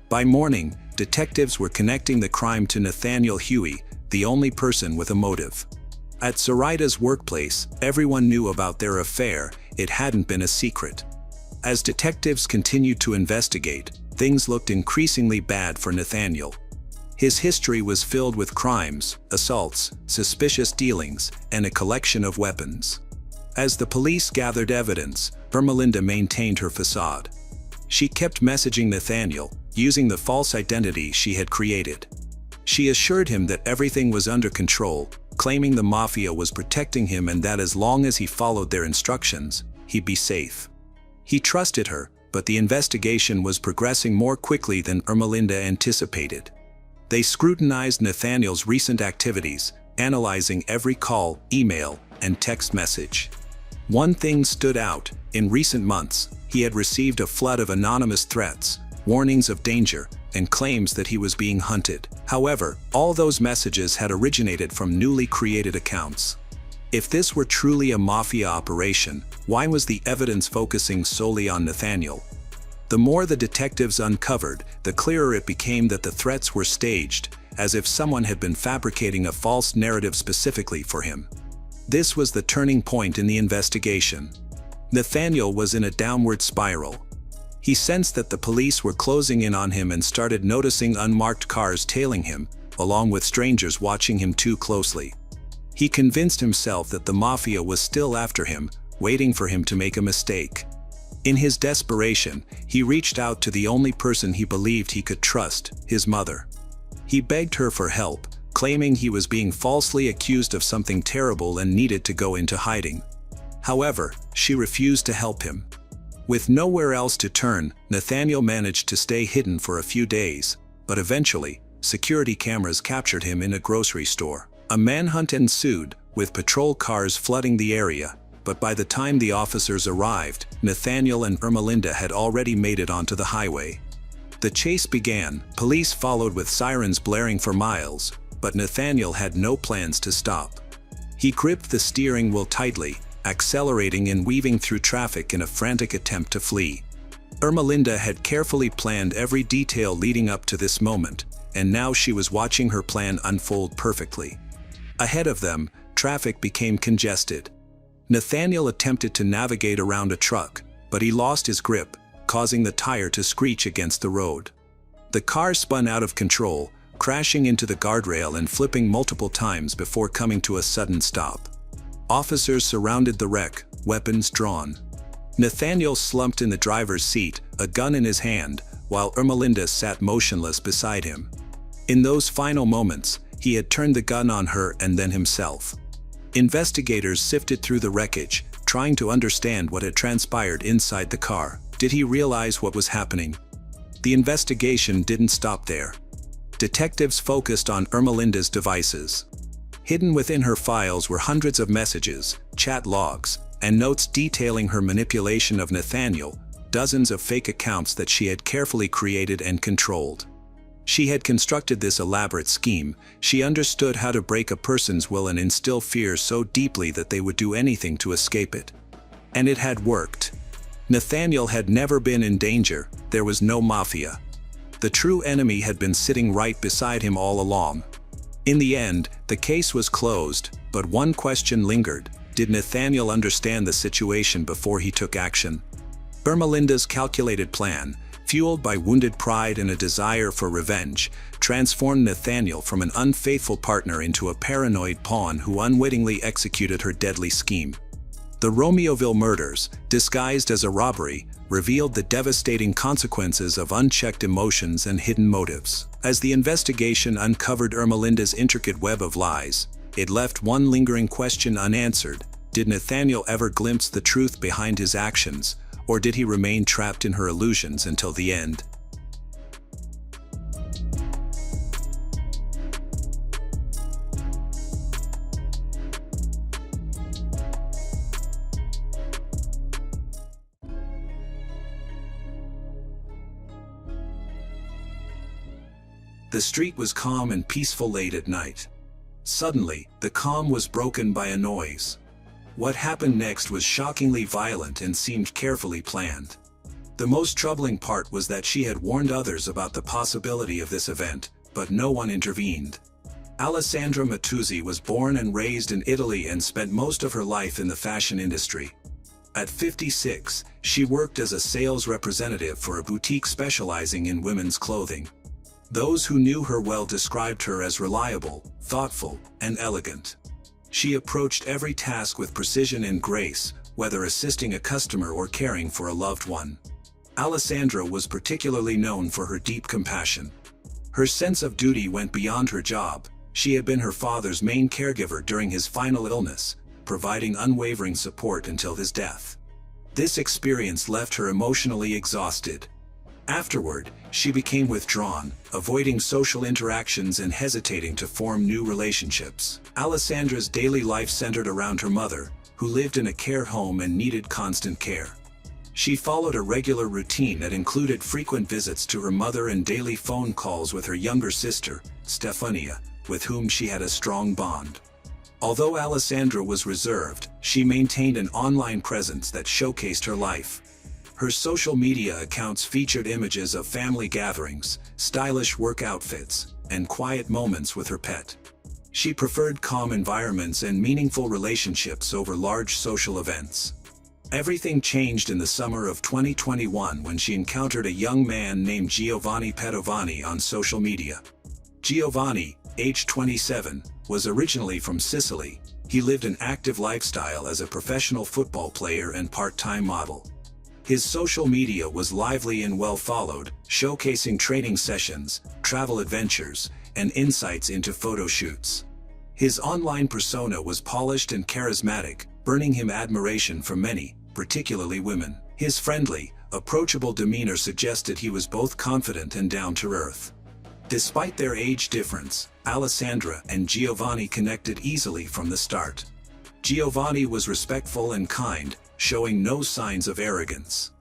By morning, detectives were connecting the crime to Nathaniel Huey, the only person with a motive. At Zoraita's workplace, everyone knew about their affair. It hadn't been a secret. As detectives continued to investigate, things looked increasingly bad for Nathaniel. His history was filled with crimes, assaults, suspicious dealings, and a collection of weapons. As the police gathered evidence, Ermelinda maintained her facade. She kept messaging Nathaniel, using the false identity she had created. She assured him that everything was under control, claiming the mafia was protecting him and that as long as he followed their instructions, he'd be safe. He trusted her, but the investigation was progressing more quickly than Ermelinda anticipated. They scrutinized Nathaniel's recent activities, analyzing every call, email, and text message. One thing stood out: in recent months, he had received a flood of anonymous threats, warnings of danger, and claims that he was being hunted. However, all those messages had originated from newly created accounts. If this were truly a mafia operation, why was the evidence focusing solely on Nathaniel? The more the detectives uncovered, the clearer it became that the threats were staged, as if someone had been fabricating a false narrative specifically for him. This was the turning point in the investigation. Nathaniel was in a downward spiral. He sensed that the police were closing in on him and started noticing unmarked cars tailing him, along with strangers watching him too closely. He convinced himself that the mafia was still after him, waiting for him to make a mistake. In his desperation, he reached out to the only person he believed he could trust, his mother. He begged her for help, claiming he was being falsely accused of something terrible and needed to go into hiding. However, she refused to help him. With nowhere else to turn, Nathaniel managed to stay hidden for a few days, but eventually, security cameras captured him in a grocery store. A manhunt ensued, with patrol cars flooding the area, but by the time the officers arrived, Nathaniel and Ermelinda had already made it onto the highway. The chase began. Police followed with sirens blaring for miles, but Nathaniel had no plans to stop. He gripped the steering wheel tightly, accelerating and weaving through traffic in a frantic attempt to flee. Ermelinda had carefully planned every detail leading up to this moment, and now she was watching her plan unfold perfectly. Ahead of them, traffic became congested. Nathaniel attempted to navigate around a truck, but he lost his grip, causing the tire to screech against the road. The car spun out of control, crashing into the guardrail and flipping multiple times before coming to a sudden stop. Officers surrounded the wreck, weapons drawn. Nathaniel slumped in the driver's seat, a gun in his hand, while Ermelinda sat motionless beside him. In those final moments, he had turned the gun on her and then himself. Investigators sifted through the wreckage, trying to understand what had transpired inside the car. Did he realize what was happening? The investigation didn't stop there. Detectives focused on Ermelinda's devices. Hidden within her files were hundreds of messages, chat logs, and notes detailing her manipulation of Nathaniel, dozens of fake accounts that she had carefully created and controlled. She had constructed this elaborate scheme. She understood how to break a person's will and instill fear so deeply that they would do anything to escape it. And it had worked. Nathaniel had never been in danger. There was no mafia. The true enemy had been sitting right beside him all along. In the end, the case was closed, but one question lingered. Did Nathaniel understand the situation before he took action? Ermelinda's calculated plan, fueled by wounded pride and a desire for revenge, transformed Nathaniel from an unfaithful partner into a paranoid pawn who unwittingly executed her deadly scheme. The Romeoville murders, disguised as a robbery, revealed the devastating consequences of unchecked emotions and hidden motives. As the investigation uncovered Ermelinda's intricate web of lies, it left one lingering question unanswered. Did Nathaniel ever glimpse the truth behind his actions, or did he remain trapped in her illusions until the end? The street was calm and peaceful late at night. Suddenly, the calm was broken by a noise. What happened next was shockingly violent and seemed carefully planned. The most troubling part was that she had warned others about the possibility of this event, but no one intervened. Alessandra Mattuzzi was born and raised in Italy and spent most of her life in the fashion industry. At 56, she worked as a sales representative for a boutique specializing in women's clothing. Those who knew her well described her as reliable, thoughtful, and elegant. She approached every task with precision and grace, whether assisting a customer or caring for a loved one. Alessandra was particularly known for her deep compassion. Her sense of duty went beyond her job. She had been her father's main caregiver during his final illness, providing unwavering support until his death. This experience left her emotionally exhausted. Afterward, she became withdrawn, avoiding social interactions and hesitating to form new relationships. Alessandra's daily life centered around her mother, who lived in a care home and needed constant care. She followed a regular routine that included frequent visits to her mother and daily phone calls with her younger sister, Stefania, with whom she had a strong bond. Although Alessandra was reserved, she maintained an online presence that showcased her life. Her social media accounts featured images of family gatherings, stylish work outfits, and quiet moments with her pet. She preferred calm environments and meaningful relationships over large social events. Everything changed in the summer of 2021 when she encountered a young man named Giovanni Padovani on social media. Giovanni, aged 27, was originally from Sicily. He lived an active lifestyle as a professional football player and part-time model. His social media was lively and well-followed, showcasing training sessions, travel adventures, and insights into photo shoots. His online persona was polished and charismatic, earning him admiration from many, particularly women. His friendly, approachable demeanor suggested he was both confident and down-to-earth. Despite their age difference, Alessandra and Giovanni connected easily from the start. Giovanni was respectful and kind, showing no signs of arrogance.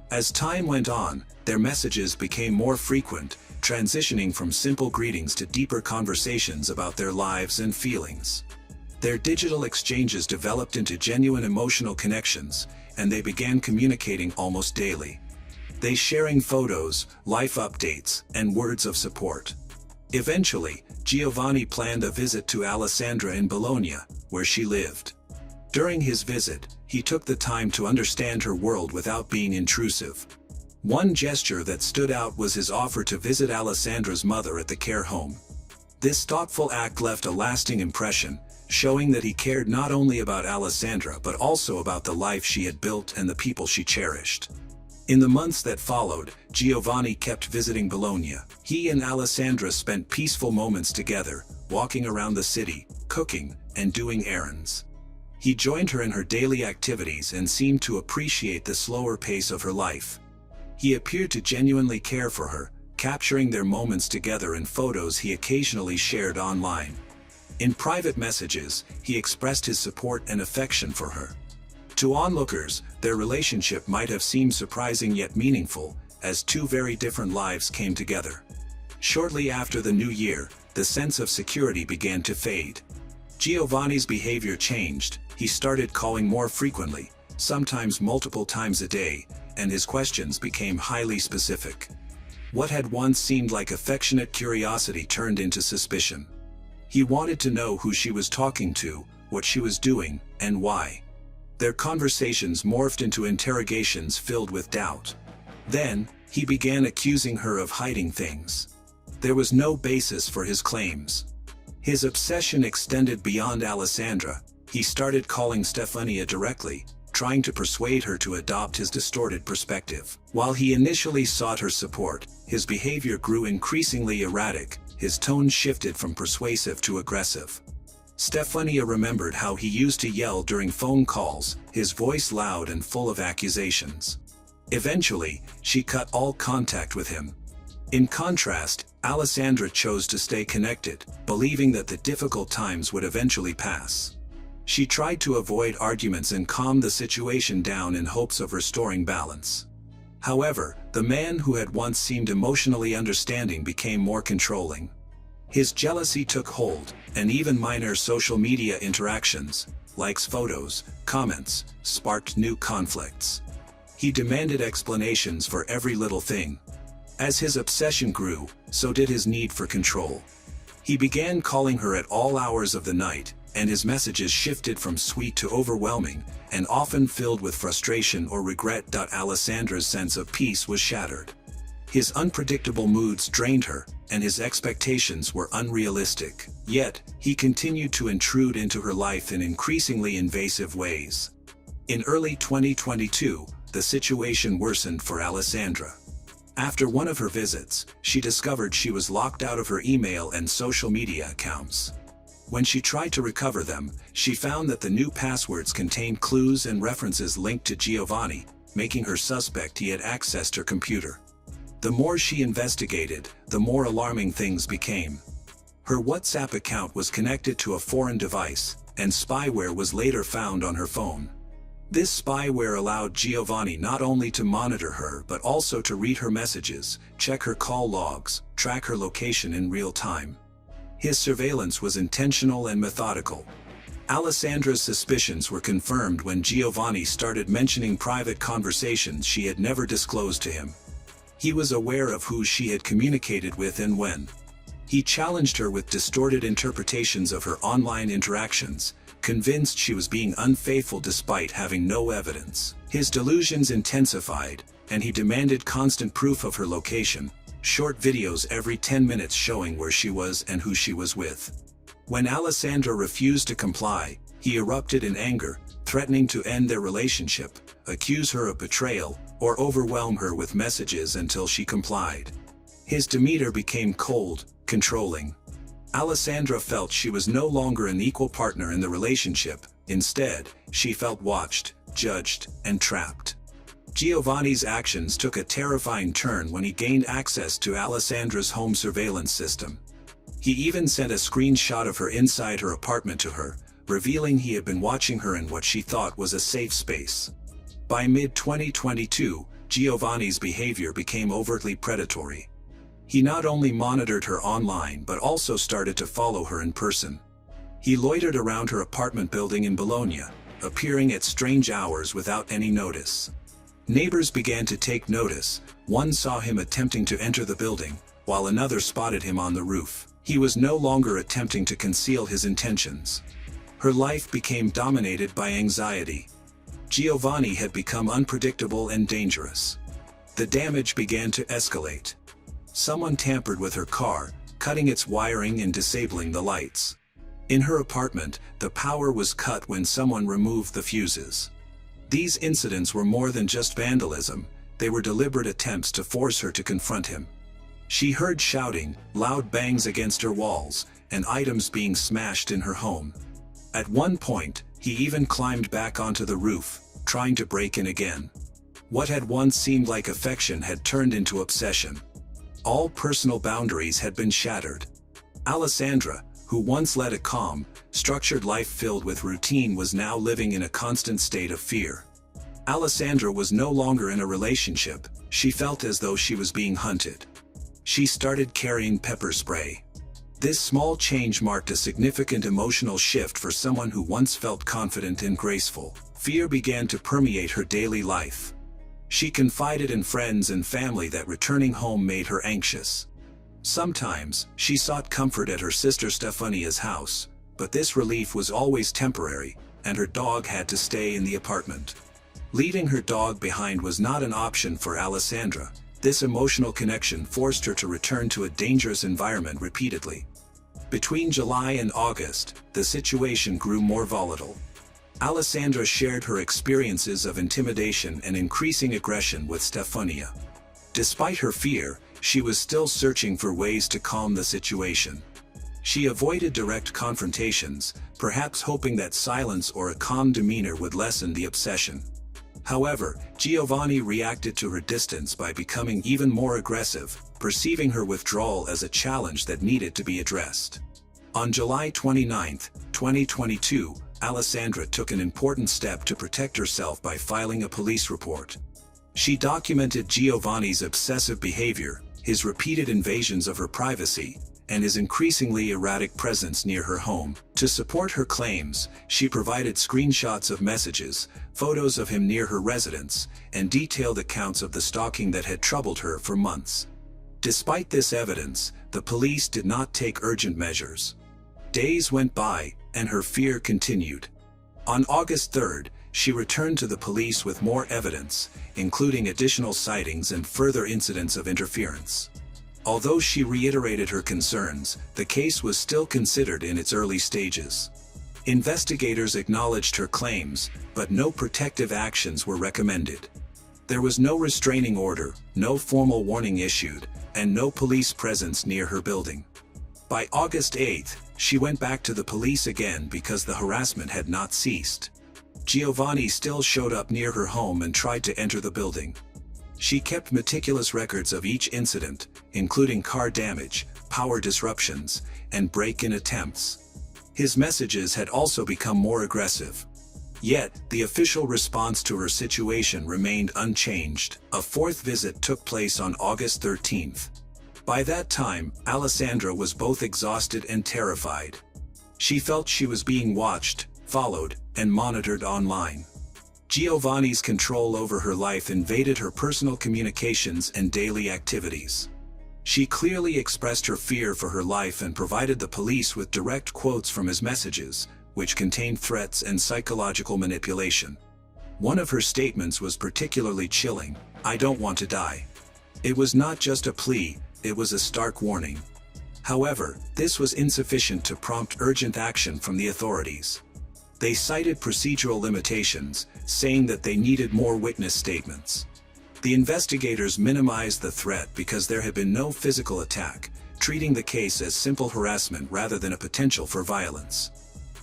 As time went on, their messages became more frequent, transitioning from simple greetings to deeper conversations about their lives and feelings. Their digital exchanges developed into genuine emotional connections, and they began communicating almost daily. They sharing photos, life updates, and words of support. Eventually, Giovanni planned a visit to Alessandra in Bologna, where she lived. During his visit, he took the time to understand her world without being intrusive. One gesture that stood out was his offer to visit Alessandra's mother at the care home. This thoughtful act left a lasting impression, showing that he cared not only about Alessandra but also about the life she had built and the people she cherished. In the months that followed, Giovanni kept visiting Bologna. He and Alessandra spent peaceful moments together, walking around the city, cooking, and doing errands. He joined her in her daily activities and seemed to appreciate the slower pace of her life. He appeared to genuinely care for her, capturing their moments together in photos he occasionally shared online. In private messages, he expressed his support and affection for her. To onlookers, their relationship might have seemed surprising yet meaningful, as two very different lives came together. Shortly after the new year, the sense of security began to fade. Giovanni's behavior changed. He started calling more frequently, sometimes multiple times a day, and his questions became highly specific. What had once seemed like affectionate curiosity turned into suspicion. He wanted to know who she was talking to, what she was doing, and why. Their conversations morphed into interrogations filled with doubt. Then, he began accusing her of hiding things. There was no basis for his claims. His obsession extended beyond Alessandra. He started calling Stefania directly, trying to persuade her to adopt his distorted perspective. While he initially sought her support, his behavior grew increasingly erratic. His tone shifted from persuasive to aggressive. Stefania remembered how he used to yell during phone calls, his voice loud and full of accusations. Eventually, she cut all contact with him. In contrast, Alessandra chose to stay connected, believing that the difficult times would eventually pass. She tried to avoid arguments and calm the situation down in hopes of restoring balance. However, the man who had once seemed emotionally understanding became more controlling. His jealousy took hold, and even minor social media interactions, likes, photos, comments, sparked new conflicts. He demanded explanations for every little thing. As his obsession grew, so did his need for control. He began calling her at all hours of the night, and his messages shifted from sweet to overwhelming, and often filled with frustration or regret. Alessandra's sense of peace was shattered. His unpredictable moods drained her, and his expectations were unrealistic. Yet, he continued to intrude into her life in increasingly invasive ways. In early 2022, the situation worsened for Alessandra. After one of her visits, she discovered she was locked out of her email and social media accounts. When she tried to recover them, she found that the new passwords contained clues and references linked to Giovanni, making her suspect he had accessed her computer. The more she investigated, the more alarming things became. Her WhatsApp account was connected to a foreign device, and spyware was later found on her phone. This spyware allowed Giovanni not only to monitor her but also to read her messages, check her call logs, track her location in real time. His surveillance was intentional and methodical. Alessandra's suspicions were confirmed when Giovanni started mentioning private conversations she had never disclosed to him. He was aware of who she had communicated with and when. He challenged her with distorted interpretations of her online interactions, convinced she was being unfaithful despite having no evidence. His delusions intensified, and he demanded constant proof of her location, short videos every 10 minutes showing where she was and who she was with. When Alessandra refused to comply, he erupted in anger, threatening to end their relationship, accuse her of betrayal, or overwhelm her with messages until she complied. His demeanor became cold, controlling. Alessandra felt she was no longer an equal partner in the relationship. Instead, she felt watched, judged, and trapped. Giovanni's actions took a terrifying turn when he gained access to Alessandra's home surveillance system. He even sent a screenshot of her inside her apartment to her, revealing he had been watching her in what she thought was a safe space. By mid-2022, Giovanni's behavior became overtly predatory. He not only monitored her online but also started to follow her in person. He loitered around her apartment building in Bologna, appearing at strange hours without any notice. Neighbors began to take notice. One saw him attempting to enter the building, while another spotted him on the roof. He was no longer attempting to conceal his intentions. Her life became dominated by anxiety. Giovanni had become unpredictable and dangerous. The damage began to escalate. Someone tampered with her car, cutting its wiring and disabling the lights. In her apartment, the power was cut when someone removed the fuses. These incidents were more than just vandalism, they were deliberate attempts to force her to confront him. She heard shouting, loud bangs against her walls, and items being smashed in her home. At one point, he even climbed back onto the roof, trying to break in again. What had once seemed like affection had turned into obsession. All personal boundaries had been shattered. Alessandra, who once led a calm, structured life filled with routine, was now living in a constant state of fear. Alessandra was no longer in a relationship. She felt as though she was being hunted. She started carrying pepper spray. This small change marked a significant emotional shift for someone who once felt confident and graceful. Fear began to permeate her daily life. She confided in friends and family that returning home made her anxious. Sometimes, she sought comfort at her sister Stefania's house, but this relief was always temporary, and her dog had to stay in the apartment. Leaving her dog behind was not an option for Alessandra. This emotional connection forced her to return to a dangerous environment repeatedly. Between July and August, the situation grew more volatile. Alessandra shared her experiences of intimidation and increasing aggression with Stefania. Despite her fear, she was still searching for ways to calm the situation. She avoided direct confrontations, perhaps hoping that silence or a calm demeanor would lessen the obsession. However, Giovanni reacted to her distance by becoming even more aggressive, perceiving her withdrawal as a challenge that needed to be addressed. On July 29, 2022, Alessandra took an important step to protect herself by filing a police report. She documented Giovanni's obsessive behavior, his repeated invasions of her privacy, and his increasingly erratic presence near her home. To support her claims, she provided screenshots of messages, photos of him near her residence, and detailed accounts of the stalking that had troubled her for months. Despite this evidence, the police did not take urgent measures. Days went by, and her fear continued. On August 3rd, she returned to the police with more evidence, including additional sightings and further incidents of interference. Although she reiterated her concerns, the case was still considered in its early stages. Investigators acknowledged her claims, but no protective actions were recommended. There was no restraining order, no formal warning issued, and no police presence near her building. By August 8th, she went back to the police again because the harassment had not ceased. Giovanni still showed up near her home and tried to enter the building. She kept meticulous records of each incident, including car damage, power disruptions, and break-in attempts. His messages had also become more aggressive. Yet, the official response to her situation remained unchanged. A fourth visit took place on August 13th. By that time, Alessandra was both exhausted and terrified. She felt she was being watched, followed, and monitored online. Giovanni's control over her life invaded her personal communications and daily activities. She clearly expressed her fear for her life and provided the police with direct quotes from his messages, which contained threats and psychological manipulation. One of her statements was particularly chilling: "I don't want to die." It was not just a plea, it was a stark warning. However, this was insufficient to prompt urgent action from the authorities. They cited procedural limitations, saying that they needed more witness statements. The investigators minimized the threat because there had been no physical attack, treating the case as simple harassment rather than a potential for violence.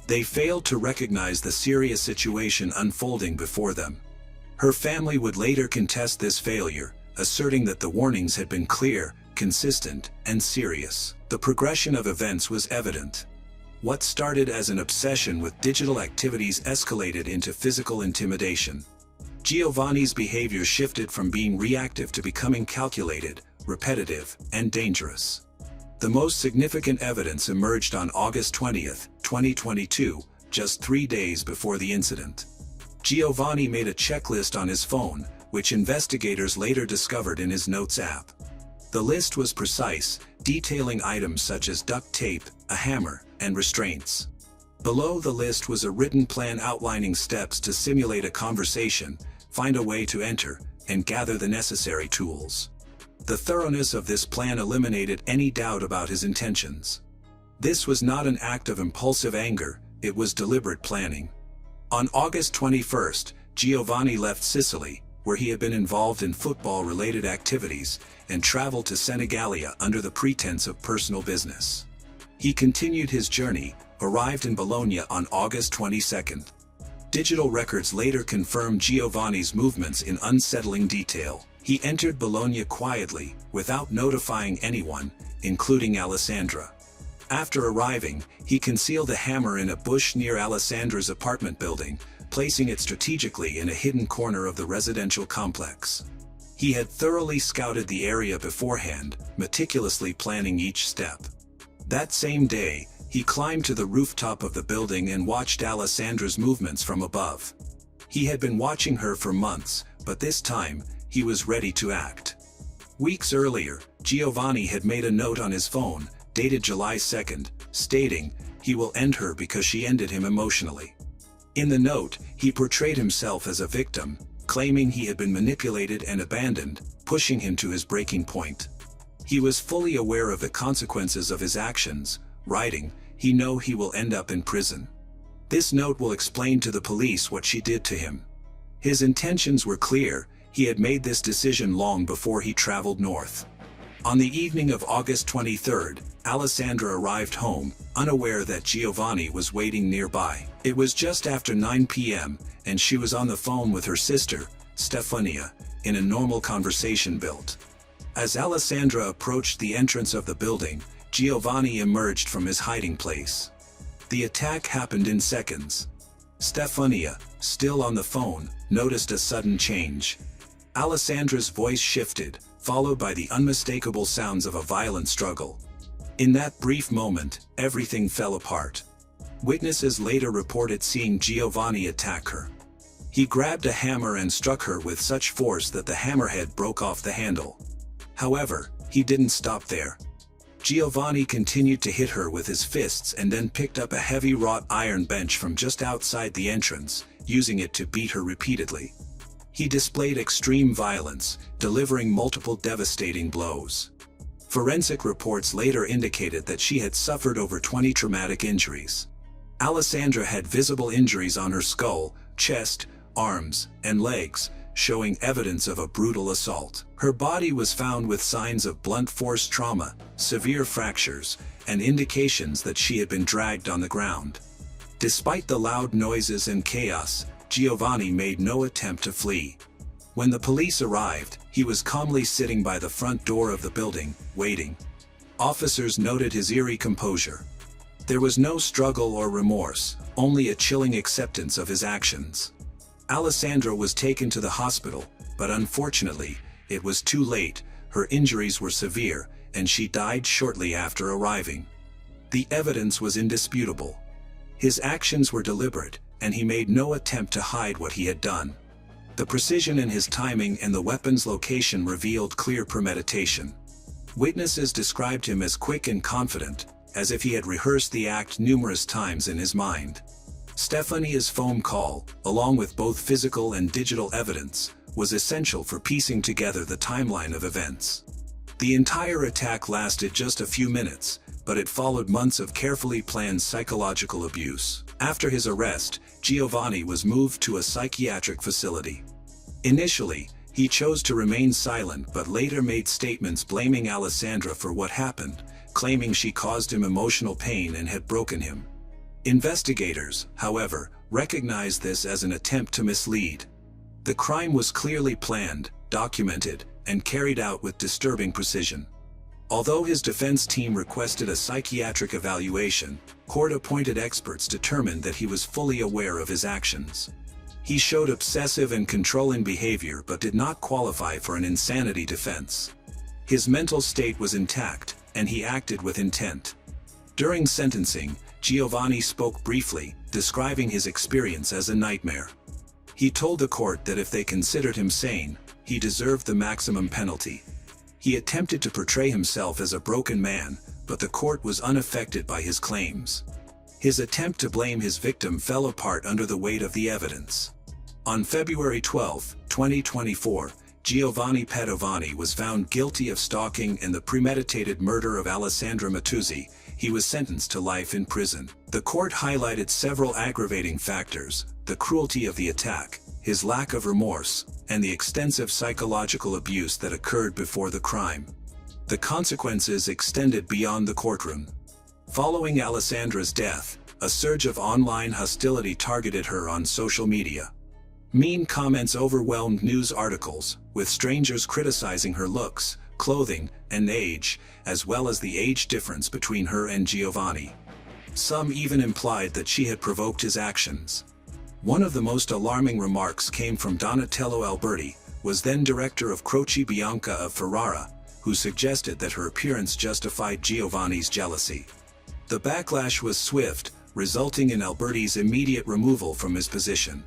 They failed to recognize the serious situation unfolding before them. Her family would later contest this failure, asserting that the warnings had been clear, consistent, and serious. The progression of events was evident. What started as an obsession with digital activities escalated into physical intimidation. Giovanni's behavior shifted from being reactive to becoming calculated, repetitive, and dangerous. The most significant evidence emerged on August 20, 2022, just 3 days before the incident. Giovanni made a checklist on his phone, which investigators later discovered in his Notes app. The list was precise, detailing items such as duct tape, a hammer, and restraints. Below the list was a written plan outlining steps to simulate a conversation, find a way to enter, and gather the necessary tools. The thoroughness of this plan eliminated any doubt about his intentions. This was not an act of impulsive anger, it was deliberate planning. On August 21, Giovanni left Sicily, where he had been involved in football-related activities, and traveled to Senigallia under the pretense of personal business. He continued his journey, arrived in Bologna on August 22. Digital records later confirmed Giovanni's movements in unsettling detail. He entered Bologna quietly, without notifying anyone, including Alessandra. After arriving, he concealed a hammer in a bush near Alessandra's apartment building, placing it strategically in a hidden corner of the residential complex. He had thoroughly scouted the area beforehand, meticulously planning each step. That same day, he climbed to the rooftop of the building and watched Alessandra's movements from above. He had been watching her for months, but this time, he was ready to act. Weeks earlier, Giovanni had made a note on his phone, dated July 2, stating, "He will end her because she ended him emotionally." In the note, he portrayed himself as a victim, claiming he had been manipulated and abandoned, pushing him to his breaking point. He was fully aware of the consequences of his actions, writing, "He knows he will end up in prison. This note will explain to the police what she did to him." His intentions were clear, he had made this decision long before he traveled north. On the evening of August 23, Alessandra arrived home, unaware that Giovanni was waiting nearby. It was just after 9 p.m., and she was on the phone with her sister, Stefania, in a normal conversation built. As Alessandra approached the entrance of the building, Giovanni emerged from his hiding place. The attack happened in seconds. Stefania, still on the phone, noticed a sudden change. Alessandra's voice shifted, followed by the unmistakable sounds of a violent struggle. In that brief moment, everything fell apart. Witnesses later reported seeing Giovanni attack her. He grabbed a hammer and struck her with such force that the hammerhead broke off the handle. However, he didn't stop there. Giovanni continued to hit her with his fists and then picked up a heavy wrought iron bench from just outside the entrance, using it to beat her repeatedly. He displayed extreme violence, delivering multiple devastating blows. Forensic reports later indicated that she had suffered over 20 traumatic injuries. Alessandra had visible injuries on her skull, chest, arms, and legs, showing evidence of a brutal assault. Her body was found with signs of blunt force trauma, severe fractures, and indications that she had been dragged on the ground. Despite the loud noises and chaos, Giovanni made no attempt to flee. When the police arrived, he was calmly sitting by the front door of the building, waiting. Officers noted his eerie composure. There was no struggle or remorse, only a chilling acceptance of his actions. Alessandra was taken to the hospital, but unfortunately, it was too late. Her injuries were severe, and she died shortly after arriving. The evidence was indisputable. His actions were deliberate, and he made no attempt to hide what he had done. The precision in his timing and the weapon's location revealed clear premeditation. Witnesses described him as quick and confident, as if he had rehearsed the act numerous times in his mind. Stefania's phone call, along with both physical and digital evidence, was essential for piecing together the timeline of events. The entire attack lasted just a few minutes, but it followed months of carefully planned psychological abuse. After his arrest, Giovanni was moved to a psychiatric facility. Initially, he chose to remain silent but later made statements blaming Alessandra for what happened, claiming she caused him emotional pain and had broken him. Investigators, however, recognized this as an attempt to mislead. The crime was clearly planned, documented, and carried out with disturbing precision. Although his defense team requested a psychiatric evaluation, court-appointed experts determined that he was fully aware of his actions. He showed obsessive and controlling behavior but did not qualify for an insanity defense. His mental state was intact, and he acted with intent. During sentencing, Giovanni spoke briefly, describing his experience as a nightmare. He told the court that if they considered him sane, he deserved the maximum penalty. He attempted to portray himself as a broken man, but the court was unaffected by his claims. His attempt to blame his victim fell apart under the weight of the evidence. On February 12, 2024, Giovanni Padovani was found guilty of stalking and the premeditated murder of Alessandra Mattuzzi. He was sentenced to life in prison. The court highlighted several aggravating factors: the cruelty of the attack, his lack of remorse, and the extensive psychological abuse that occurred before the crime. The consequences extended beyond the courtroom. Following Alessandra's death, a surge of online hostility targeted her on social media. Mean comments overwhelmed news articles, with strangers criticizing her looks, clothing, and age, as well as the age difference between her and Giovanni. Some even implied that she had provoked his actions. One of the most alarming remarks came from Donatello Alberti, was then director of Croce Bianca of Ferrara, who suggested that her appearance justified Giovanni's jealousy. The backlash was swift, resulting in Alberti's immediate removal from his position.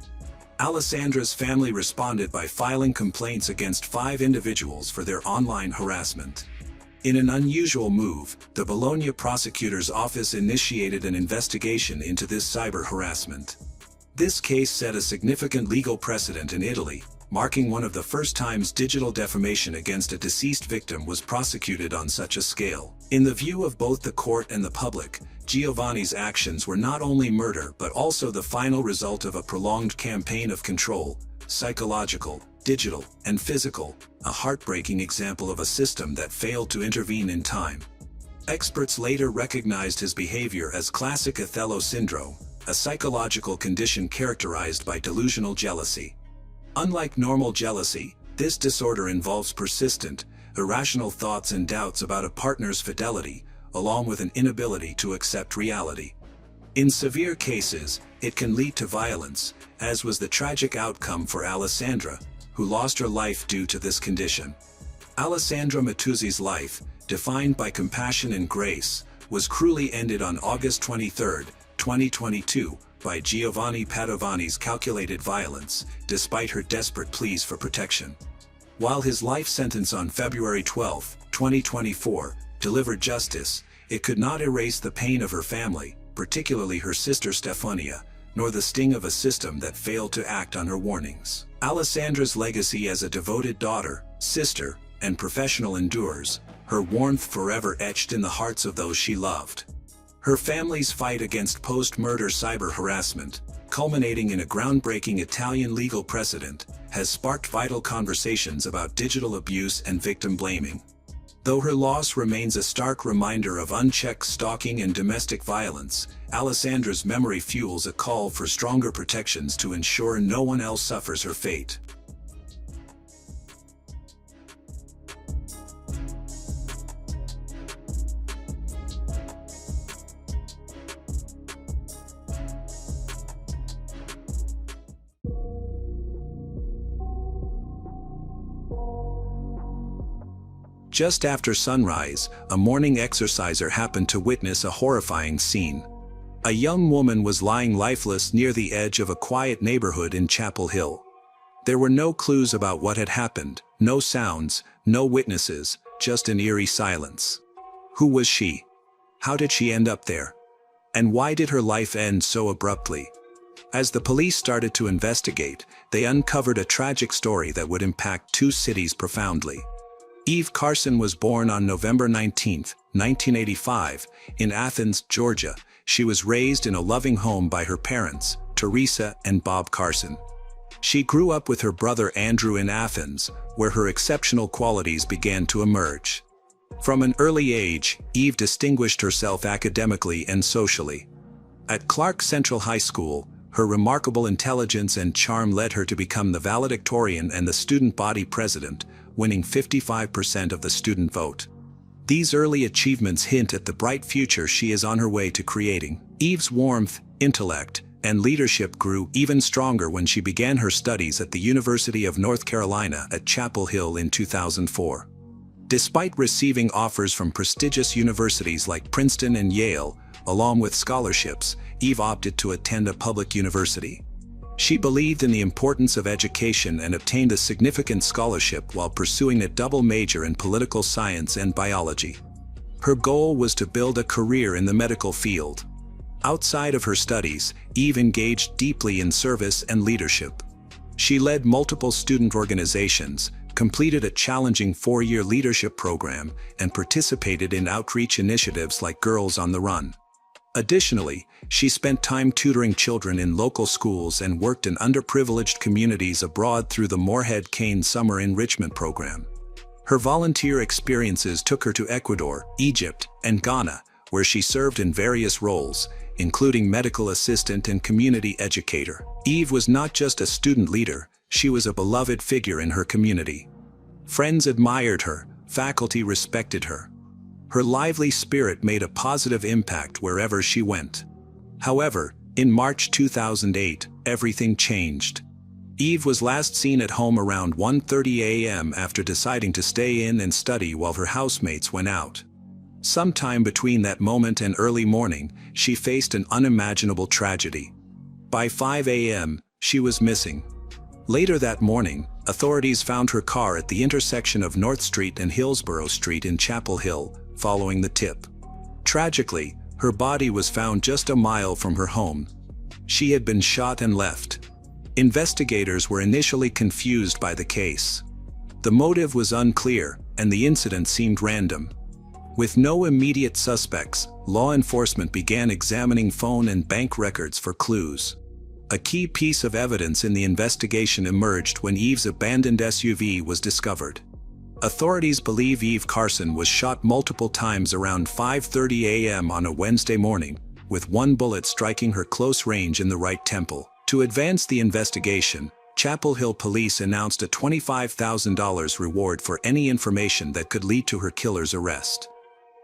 Alessandra's family responded by filing complaints against 5 individuals for their online harassment. In an unusual move, the Bologna prosecutor's office initiated an investigation into this cyber harassment. This case set a significant legal precedent in Italy, marking one of the first times digital defamation against a deceased victim was prosecuted on such a scale. In the view of both the court and the public, Giovanni's actions were not only murder but also the final result of a prolonged campaign of control, psychological, digital, and physical, a heartbreaking example of a system that failed to intervene in time. Experts later recognized his behavior as classic Othello syndrome, a psychological condition characterized by delusional jealousy. Unlike normal jealousy, this disorder involves persistent, irrational thoughts and doubts about a partner's fidelity, along with an inability to accept reality. In severe cases, it can lead to violence, as was the tragic outcome for Alessandra, who lost her life due to this condition. Alessandra Mattuzzi's life, defined by compassion and grace, was cruelly ended on August 23, 2022, by Giovanni Padovani's calculated violence, despite her desperate pleas for protection. While his life sentence on February 12, 2024, delivered justice, it could not erase the pain of her family, particularly her sister Stefania, nor the sting of a system that failed to act on her warnings. Alessandra's legacy as a devoted daughter, sister, and professional endures, her warmth forever etched in the hearts of those she loved. Her family's fight against post-murder cyber harassment, culminating in a groundbreaking Italian legal precedent, has sparked vital conversations about digital abuse and victim blaming. Though her loss remains a stark reminder of unchecked stalking and domestic violence, Alessandra's memory fuels a call for stronger protections to ensure no one else suffers her fate. Just after sunrise, a morning exerciser happened to witness a horrifying scene. A young woman was lying lifeless near the edge of a quiet neighborhood in Chapel Hill. There were no clues about what had happened, no sounds, no witnesses, just an eerie silence. Who was she? How did she end up there? And why did her life end so abruptly? As the police started to investigate, they uncovered a tragic story that would impact two cities profoundly. Eve Carson was born on November 19, 1985, in Athens, Georgia. She was raised in a loving home by her parents, Teresa and Bob Carson. She grew up with her brother Andrew in Athens, where her exceptional qualities began to emerge. From an early age, Eve distinguished herself academically and socially. At Clark Central High School, her remarkable intelligence and charm led her to become the valedictorian and the student body president, winning 55% of the student vote. These early achievements hint at the bright future she is on her way to creating. Eve's warmth, intellect, and leadership grew even stronger when she began her studies at the University of North Carolina at Chapel Hill in 2004. Despite receiving offers from prestigious universities like Princeton and Yale, along with scholarships, Eve opted to attend a public university. She believed in the importance of education and obtained a significant scholarship while pursuing a double major in political science and biology. Her goal was to build a career in the medical field. Outside of her studies, Eve engaged deeply in service and leadership. She led multiple student organizations, completed a challenging 4-year leadership program, and participated in outreach initiatives like Girls on the Run. Additionally, she spent time tutoring children in local schools and worked in underprivileged communities abroad through the Moorhead Cain Summer Enrichment Program. Her volunteer experiences took her to Ecuador, Egypt, and Ghana, where she served in various roles, including medical assistant and community educator. Eve was not just a student leader, she was a beloved figure in her community. Friends admired her, faculty respected her. Her lively spirit made a positive impact wherever she went. However, in March 2008, everything changed. Eve was last seen at home around 1:30 a.m. after deciding to stay in and study while her housemates went out. Sometime between that moment and early morning, she faced an unimaginable tragedy. By 5 a.m., she was missing. Later that morning, authorities found her car at the intersection of North Street and Hillsborough Street in Chapel Hill, following the tip. Tragically, her body was found just a mile from her home. She had been shot and left. Investigators were initially confused by the case. The motive was unclear, and the incident seemed random. With no immediate suspects, law enforcement began examining phone and bank records for clues. A key piece of evidence in the investigation emerged when Eve's abandoned SUV was discovered. Authorities believe Eve Carson was shot multiple times around 5:30 a.m. on a Wednesday morning, with one bullet striking her close range in the right temple. To advance the investigation, Chapel Hill police announced a $25,000 reward for any information that could lead to her killer's arrest.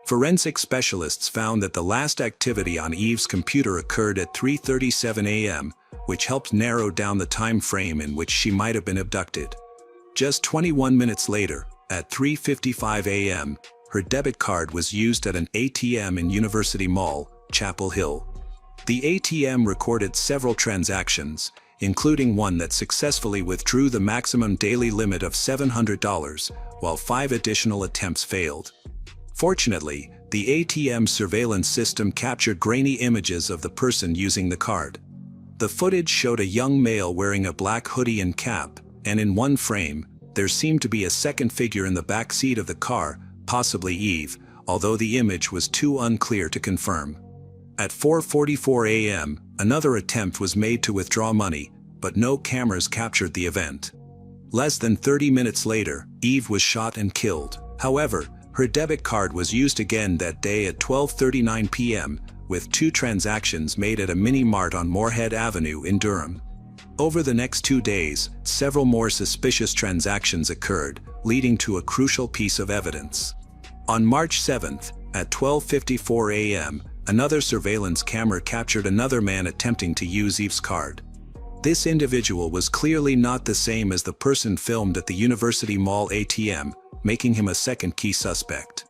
Forensic specialists found that the last activity on Eve's computer occurred at 3:37 a.m., which helped narrow down the time frame in which she might have been abducted. Just 21 minutes later, at 3:55 a.m., her debit card was used at an ATM in University Mall, Chapel Hill. The ATM recorded several transactions, including one that successfully withdrew the maximum daily limit of $700, while 5 additional attempts failed. Fortunately, the ATM surveillance system captured grainy images of the person using the card. The footage showed a young male wearing a black hoodie and cap, and in one frame, there seemed to be a second figure in the back seat of the car, possibly Eve, although the image was too unclear to confirm. At 4:44 a.m., another attempt was made to withdraw money, but no cameras captured the event. Less than 30 minutes later, Eve was shot and killed. However, her debit card was used again that day at 12:39 p.m., with 2 transactions made at a mini-mart on Moorhead Avenue in Durham. Over the next 2 days, several more suspicious transactions occurred, leading to a crucial piece of evidence. On March 7th, at 12:54 a.m., another surveillance camera captured another man attempting to use Eve's card. This individual was clearly not the same as the person filmed at the University Mall ATM, making him a second key suspect.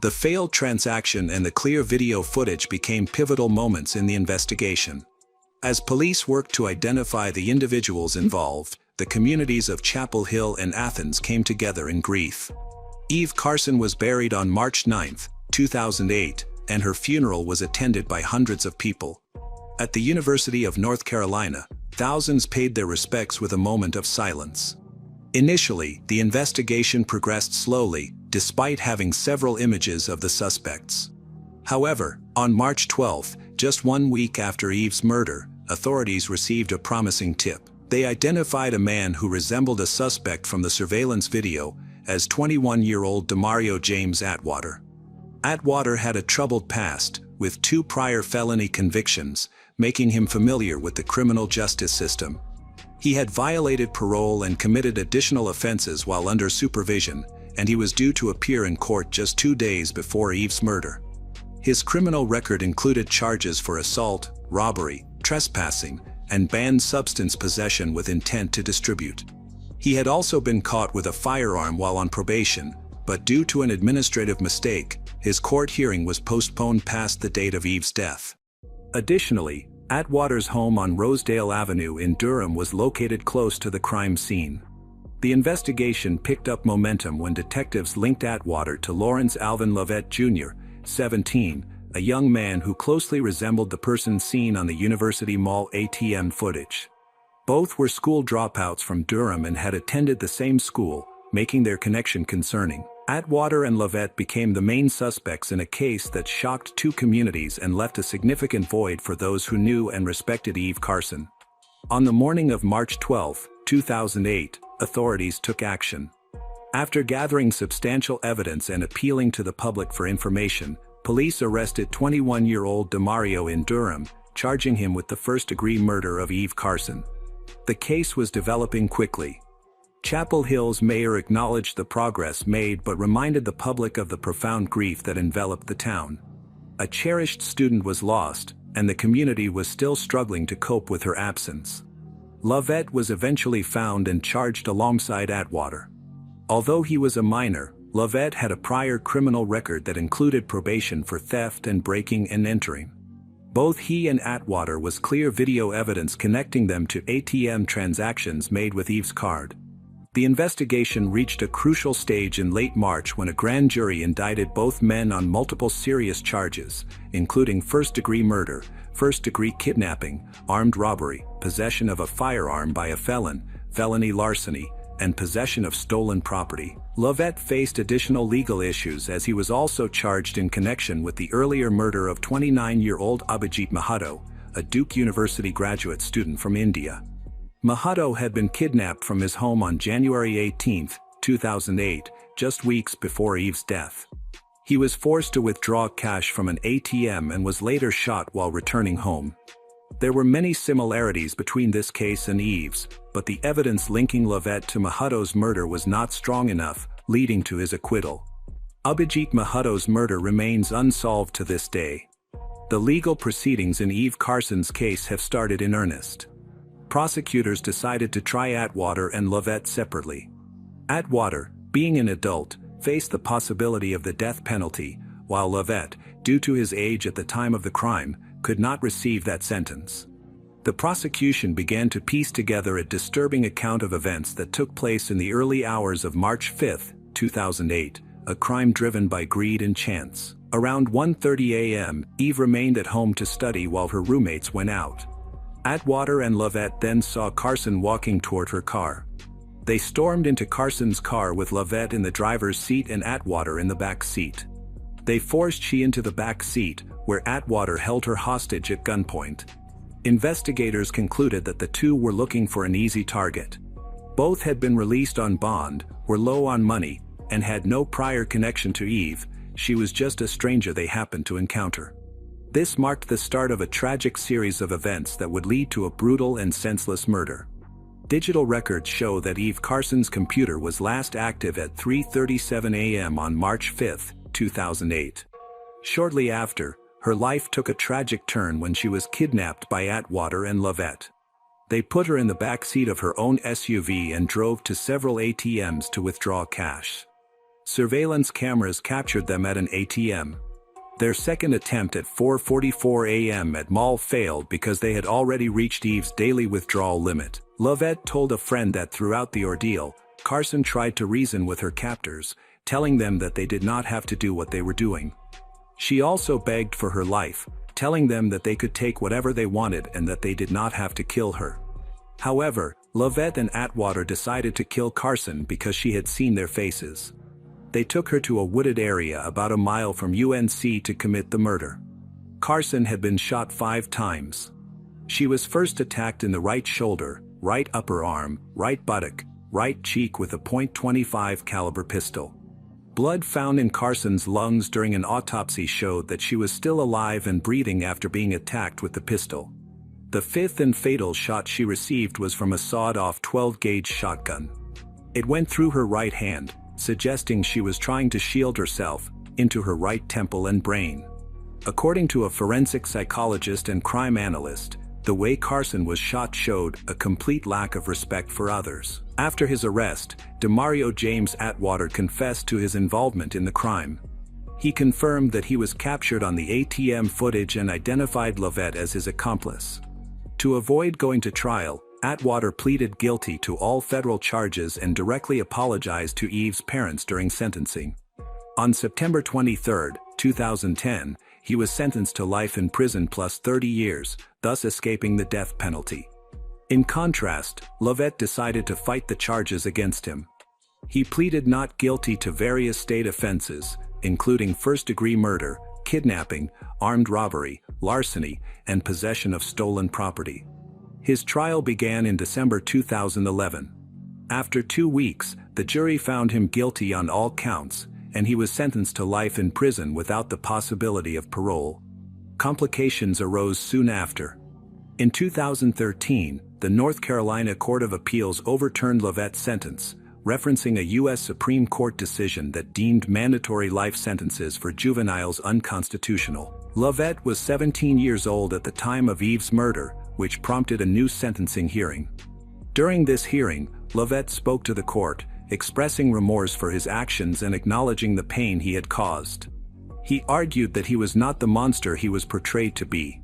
The failed transaction and the clear video footage became pivotal moments in the investigation. As police worked to identify the individuals involved, the communities of Chapel Hill and Athens came together in grief. Eve Carson was buried on March 9, 2008, and her funeral was attended by hundreds of people. At the University of North Carolina, thousands paid their respects with a moment of silence. Initially, the investigation progressed slowly, despite having several images of the suspects. However, on March 12, just 1 week after Eve's murder, authorities received a promising tip. They identified a man who resembled a suspect from the surveillance video as 21-year-old Demario James Atwater. Atwater had a troubled past, with 2 prior felony convictions, making him familiar with the criminal justice system. He had violated parole and committed additional offenses while under supervision, and he was due to appear in court just 2 days before Eve's murder. His criminal record included charges for assault, robbery, trespassing, and banned substance possession with intent to distribute. He had also been caught with a firearm while on probation, but due to an administrative mistake, his court hearing was postponed past the date of Eve's death. Additionally, Atwater's home on Rosedale Avenue in Durham was located close to the crime scene. The investigation picked up momentum when detectives linked Atwater to Lawrence Alvin Lovett Jr., 17, a young man who closely resembled the person seen on the University Mall ATM footage. Both were school dropouts from Durham and had attended the same school, making their connection concerning. Atwater and Lovett became the main suspects in a case that shocked 2 communities and left a significant void for those who knew and respected Eve Carson. On the morning of March 12, 2008, authorities took action. After gathering substantial evidence and appealing to the public for information, police arrested 21-year-old Demario in Durham, charging him with the first-degree murder of Eve Carson. The case was developing quickly. Chapel Hill's mayor acknowledged the progress made but reminded the public of the profound grief that enveloped the town. A cherished student was lost, and the community was still struggling to cope with her absence. Lovett was eventually found and charged alongside Atwater. Although he was a minor, Lovett had a prior criminal record that included probation for theft and breaking and entering. Both he and Atwater was clear video evidence connecting them to ATM transactions made with Eve's card. The investigation reached a crucial stage in late March when a grand jury indicted both men on multiple serious charges, including first-degree murder, first-degree kidnapping, armed robbery, possession of a firearm by a felon, felony larceny, and possession of stolen property. Lovett faced additional legal issues as he was also charged in connection with the earlier murder of 29-year-old Abhijit Mahato, a Duke University graduate student from India. Mahato had been kidnapped from his home on January 18, 2008, just weeks before Eve's death. He was forced to withdraw cash from an ATM and was later shot while returning home. There were many similarities between this case and Eve's, but the evidence linking Lovett to Mahato's murder was not strong enough, leading to his acquittal. Abhijit Mahato's murder remains unsolved to this day. The legal proceedings in Eve Carson's case have started in earnest. Prosecutors decided to try Atwater and Lovett separately. Atwater, being an adult, faced the possibility of the death penalty, while Lovett, due to his age at the time of the crime, could not receive that sentence. The prosecution began to piece together a disturbing account of events that took place in the early hours of March 5, 2008, a crime driven by greed and chance. Around 1:30 a.m., Eve remained at home to study while her roommates went out. Atwater and Lovett then saw Carson walking toward her car. They stormed into Carson's car with Lovett in the driver's seat and Atwater in the back seat. They forced she into the back seat, where Atwater held her hostage at gunpoint. Investigators concluded that the two were looking for an easy target. Both had been released on bond, were low on money, and had no prior connection to Eve. She was just a stranger they happened to encounter. This marked the start of a tragic series of events that would lead to a brutal and senseless murder. Digital records show that Eve Carson's computer was last active at 3:37 a.m. on March 5, 2008. Shortly after, her life took a tragic turn when she was kidnapped by Atwater and Lovett. They put her in the back seat of her own SUV and drove to several ATMs to withdraw cash. Surveillance cameras captured them at an ATM. Their second attempt at 4:44 a.m. at mall failed because they had already reached Eve's daily withdrawal limit. Lovett told a friend that throughout the ordeal, Carson tried to reason with her captors, telling them that they did not have to do what they were doing. She also begged for her life, telling them that they could take whatever they wanted and that they did not have to kill her. However, Lovett and Atwater decided to kill Carson because she had seen their faces. They took her to a wooded area about a mile from UNC to commit the murder. Carson had been shot 5 times. She was first attacked in the right shoulder, right upper arm, right buttock, right cheek with a .25 caliber pistol. Blood found in Carson's lungs during an autopsy showed that she was still alive and breathing after being attacked with the pistol. The 5th and fatal shot she received was from a sawed-off 12-gauge shotgun. It went through her right hand, suggesting she was trying to shield herself, into her right temple and brain. According to a forensic psychologist and crime analyst, the way Carson was shot showed a complete lack of respect for others. After his arrest, Demario James Atwater confessed to his involvement in the crime. He confirmed that he was captured on the ATM footage and identified Lovett as his accomplice. To avoid going to trial, Atwater pleaded guilty to all federal charges and directly apologized to Eve's parents during sentencing. On September 23, 2010, he was sentenced to life in prison plus 30 years, thus escaping the death penalty. In contrast, Lovett decided to fight the charges against him. He pleaded not guilty to various state offenses, including first-degree murder, kidnapping, armed robbery, larceny, and possession of stolen property. His trial began in December 2011. After 2 weeks, the jury found him guilty on all counts, and he was sentenced to life in prison without the possibility of parole. Complications arose soon after. In 2013, the North Carolina Court of Appeals overturned Lovett's sentence, referencing a U.S. Supreme Court decision that deemed mandatory life sentences for juveniles unconstitutional. Lovett was 17 years old at the time of Eve's murder, which prompted a new sentencing hearing. During this hearing, Lovett spoke to the court, expressing remorse for his actions and acknowledging the pain he had caused. He argued that he was not the monster he was portrayed to be.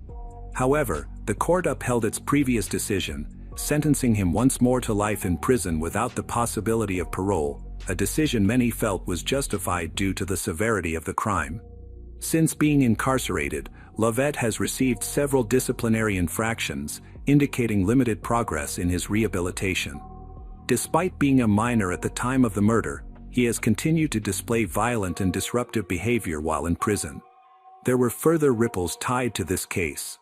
However, the court upheld its previous decision, sentencing him once more to life in prison without the possibility of parole, a decision many felt was justified due to the severity of the crime. Since being incarcerated, Lovett has received several disciplinary infractions, indicating limited progress in his rehabilitation. Despite being a minor at the time of the murder, he has continued to display violent and disruptive behavior while in prison. There were further ripples tied to this case.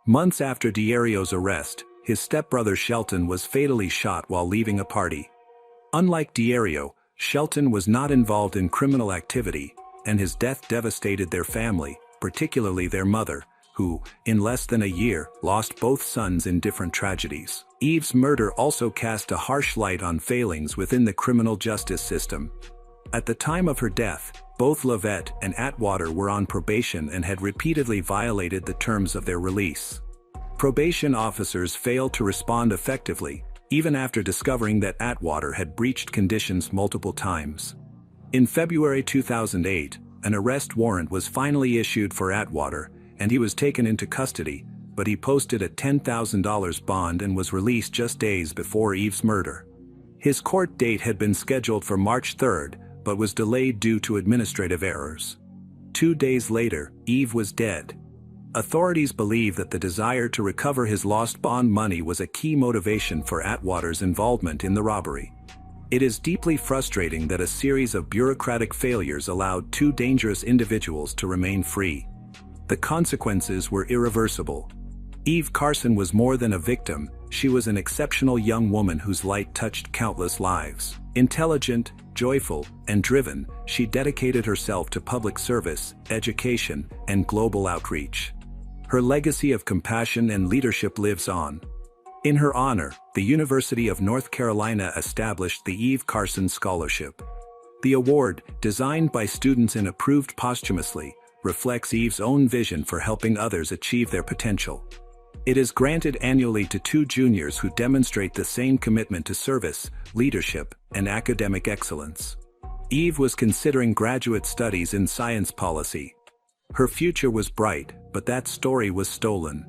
Months after Diario's arrest, his stepbrother Shelton was fatally shot while leaving a party. Unlike Diario, Shelton was not involved in criminal activity, and his death devastated their family, particularly their mother, who, in less than a year, lost both sons in different tragedies. Eve's murder also cast a harsh light on failings within the criminal justice system. At the time of her death, both Lovett and Atwater were on probation and had repeatedly violated the terms of their release. Probation officers failed to respond effectively, even after discovering that Atwater had breached conditions multiple times. In February 2008, an arrest warrant was finally issued for Atwater, and he was taken into custody, but he posted a $10,000 bond and was released just days before Eve's murder. His court date had been scheduled for March 3rd, but was delayed due to administrative errors. 2 days later, Eve was dead. Authorities believe that the desire to recover his lost bond money was a key motivation for Atwater's involvement in the robbery. It is deeply frustrating that a series of bureaucratic failures allowed two dangerous individuals to remain free. The consequences were irreversible. Eve Carson was more than a victim, she was an exceptional young woman whose light touched countless lives. Intelligent, joyful, and driven, she dedicated herself to public service, education, and global outreach. Her legacy of compassion and leadership lives on. In her honor, the University of North Carolina established the Eve Carson Scholarship. The award, designed by students and approved posthumously, reflects Eve's own vision for helping others achieve their potential. It is granted annually to two juniors who demonstrate the same commitment to service, leadership, and academic excellence. Eve was considering graduate studies in science policy. Her future was bright, but that story was stolen.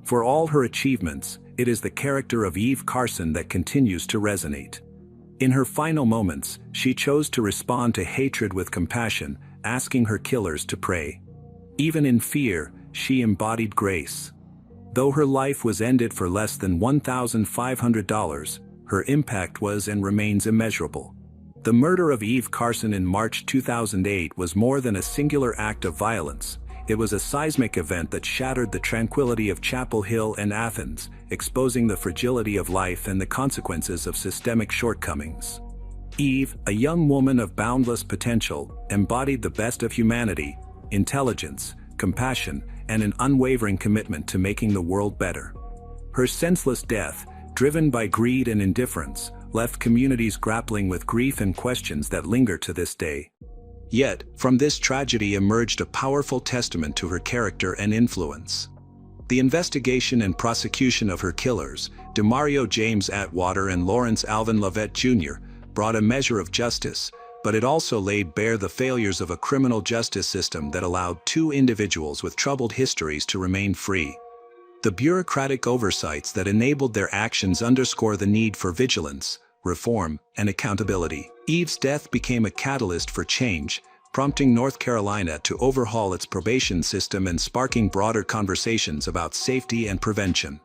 For all her achievements, it is the character of Eve Carson that continues to resonate. In her final moments, she chose to respond to hatred with compassion, asking her killers to pray. Even in fear, she embodied grace. Though her life was ended for less than $1,500, her impact was and remains immeasurable. The murder of Eve Carson in March 2008 was more than a singular act of violence. It was a seismic event that shattered the tranquility of Chapel Hill and Athens, exposing the fragility of life and the consequences of systemic shortcomings. Eve, a young woman of boundless potential, embodied the best of humanity: intelligence, compassion, and an unwavering commitment to making the world better. Her senseless death, driven by greed and indifference, left communities grappling with grief and questions that linger to this day. Yet, from this tragedy emerged a powerful testament to her character and influence. The investigation and prosecution of her killers, Demario James Atwater and Lawrence Alvin Lovett Jr., brought a measure of justice, but it also laid bare the failures of a criminal justice system that allowed two individuals with troubled histories to remain free. The bureaucratic oversights that enabled their actions underscore the need for vigilance, reform, and accountability. Eve's death became a catalyst for change, prompting North Carolina to overhaul its probation system and sparking broader conversations about safety and prevention.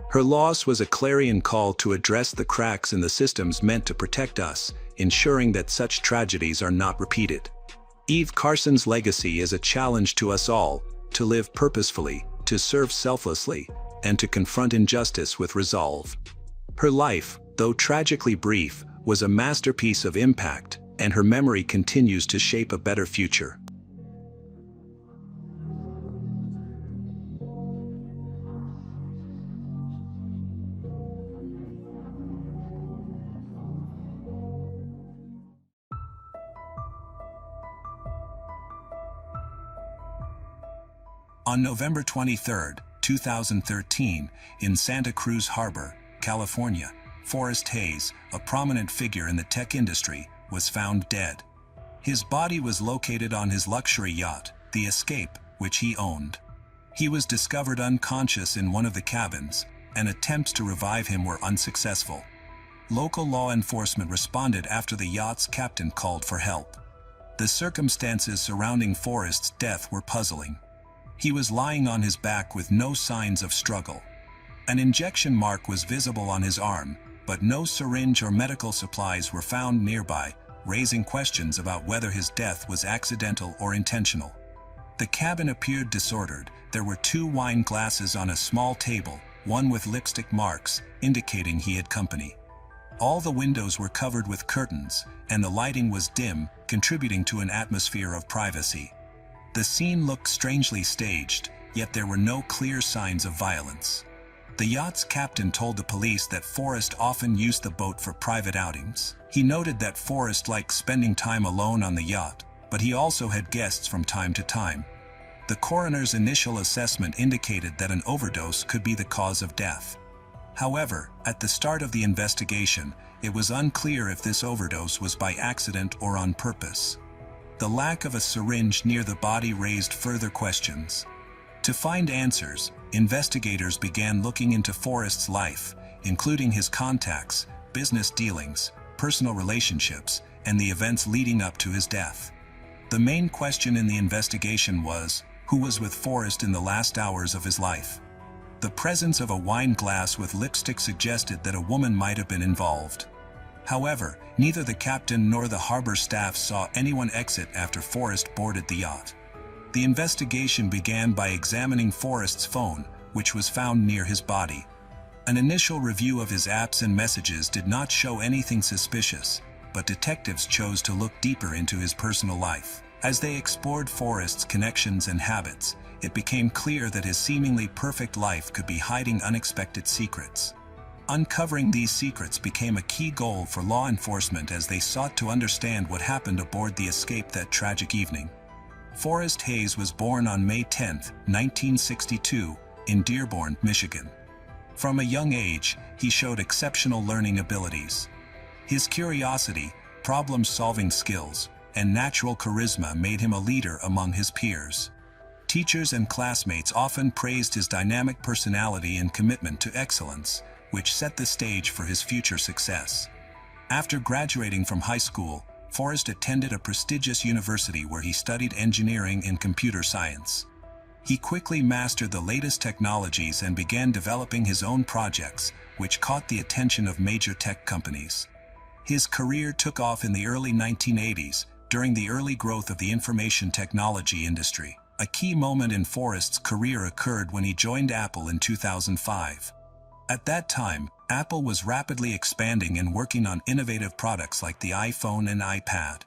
Her loss was a clarion call to address the cracks in the systems meant to protect us, ensuring that such tragedies are not repeated. Eve Carson's legacy is a challenge to us all, to live purposefully, to serve selflessly, and to confront injustice with resolve. Her life, though tragically brief, was a masterpiece of impact, and her memory continues to shape a better future. On November 23, 2013, in Santa Cruz Harbor, California, Forrest Hayes, a prominent figure in the tech industry, was found dead. His body was located on his luxury yacht, the Escape, which he owned. He was discovered unconscious in one of the cabins, and attempts to revive him were unsuccessful. Local law enforcement responded after the yacht's captain called for help. The circumstances surrounding Forrest's death were puzzling. He was lying on his back with no signs of struggle. An injection mark was visible on his arm, but no syringe or medical supplies were found nearby, raising questions about whether his death was accidental or intentional. The cabin appeared disordered. There were 2 wine glasses on a small table, one with lipstick marks, indicating he had company. All the windows were covered with curtains, and the lighting was dim, contributing to an atmosphere of privacy. The scene looked strangely staged, yet there were no clear signs of violence. The yacht's captain told the police that Forrest often used the boat for private outings. He noted that Forrest liked spending time alone on the yacht, but he also had guests from time to time. The coroner's initial assessment indicated that an overdose could be the cause of death. However, at the start of the investigation, it was unclear if this overdose was by accident or on purpose. The lack of a syringe near the body raised further questions. To find answers, investigators began looking into Forrest's life, including his contacts, business dealings, personal relationships, and the events leading up to his death. The main question in the investigation was, who was with Forrest in the last hours of his life? The presence of a wine glass with lipstick suggested that a woman might have been involved. However, neither the captain nor the harbor staff saw anyone exit after Forrest boarded the yacht. The investigation began by examining Forrest's phone, which was found near his body. An initial review of his apps and messages did not show anything suspicious, but detectives chose to look deeper into his personal life. As they explored Forrest's connections and habits, it became clear that his seemingly perfect life could be hiding unexpected secrets. Uncovering these secrets became a key goal for law enforcement as they sought to understand what happened aboard the Escape that tragic evening. Forrest Hayes was born on May 10, 1962, in Dearborn, Michigan. From a young age, he showed exceptional learning abilities. His curiosity, problem-solving skills, and natural charisma made him a leader among his peers. Teachers and classmates often praised his dynamic personality and commitment to excellence, which set the stage for his future success. After graduating from high school, Forrest attended a prestigious university where he studied engineering and computer science. He quickly mastered the latest technologies and began developing his own projects, which caught the attention of major tech companies. His career took off in the early 1980s, during the early growth of the information technology industry. A key moment in Forrest's career occurred when he joined Apple in 2005. At that time, Apple was rapidly expanding and working on innovative products like the iPhone and iPad.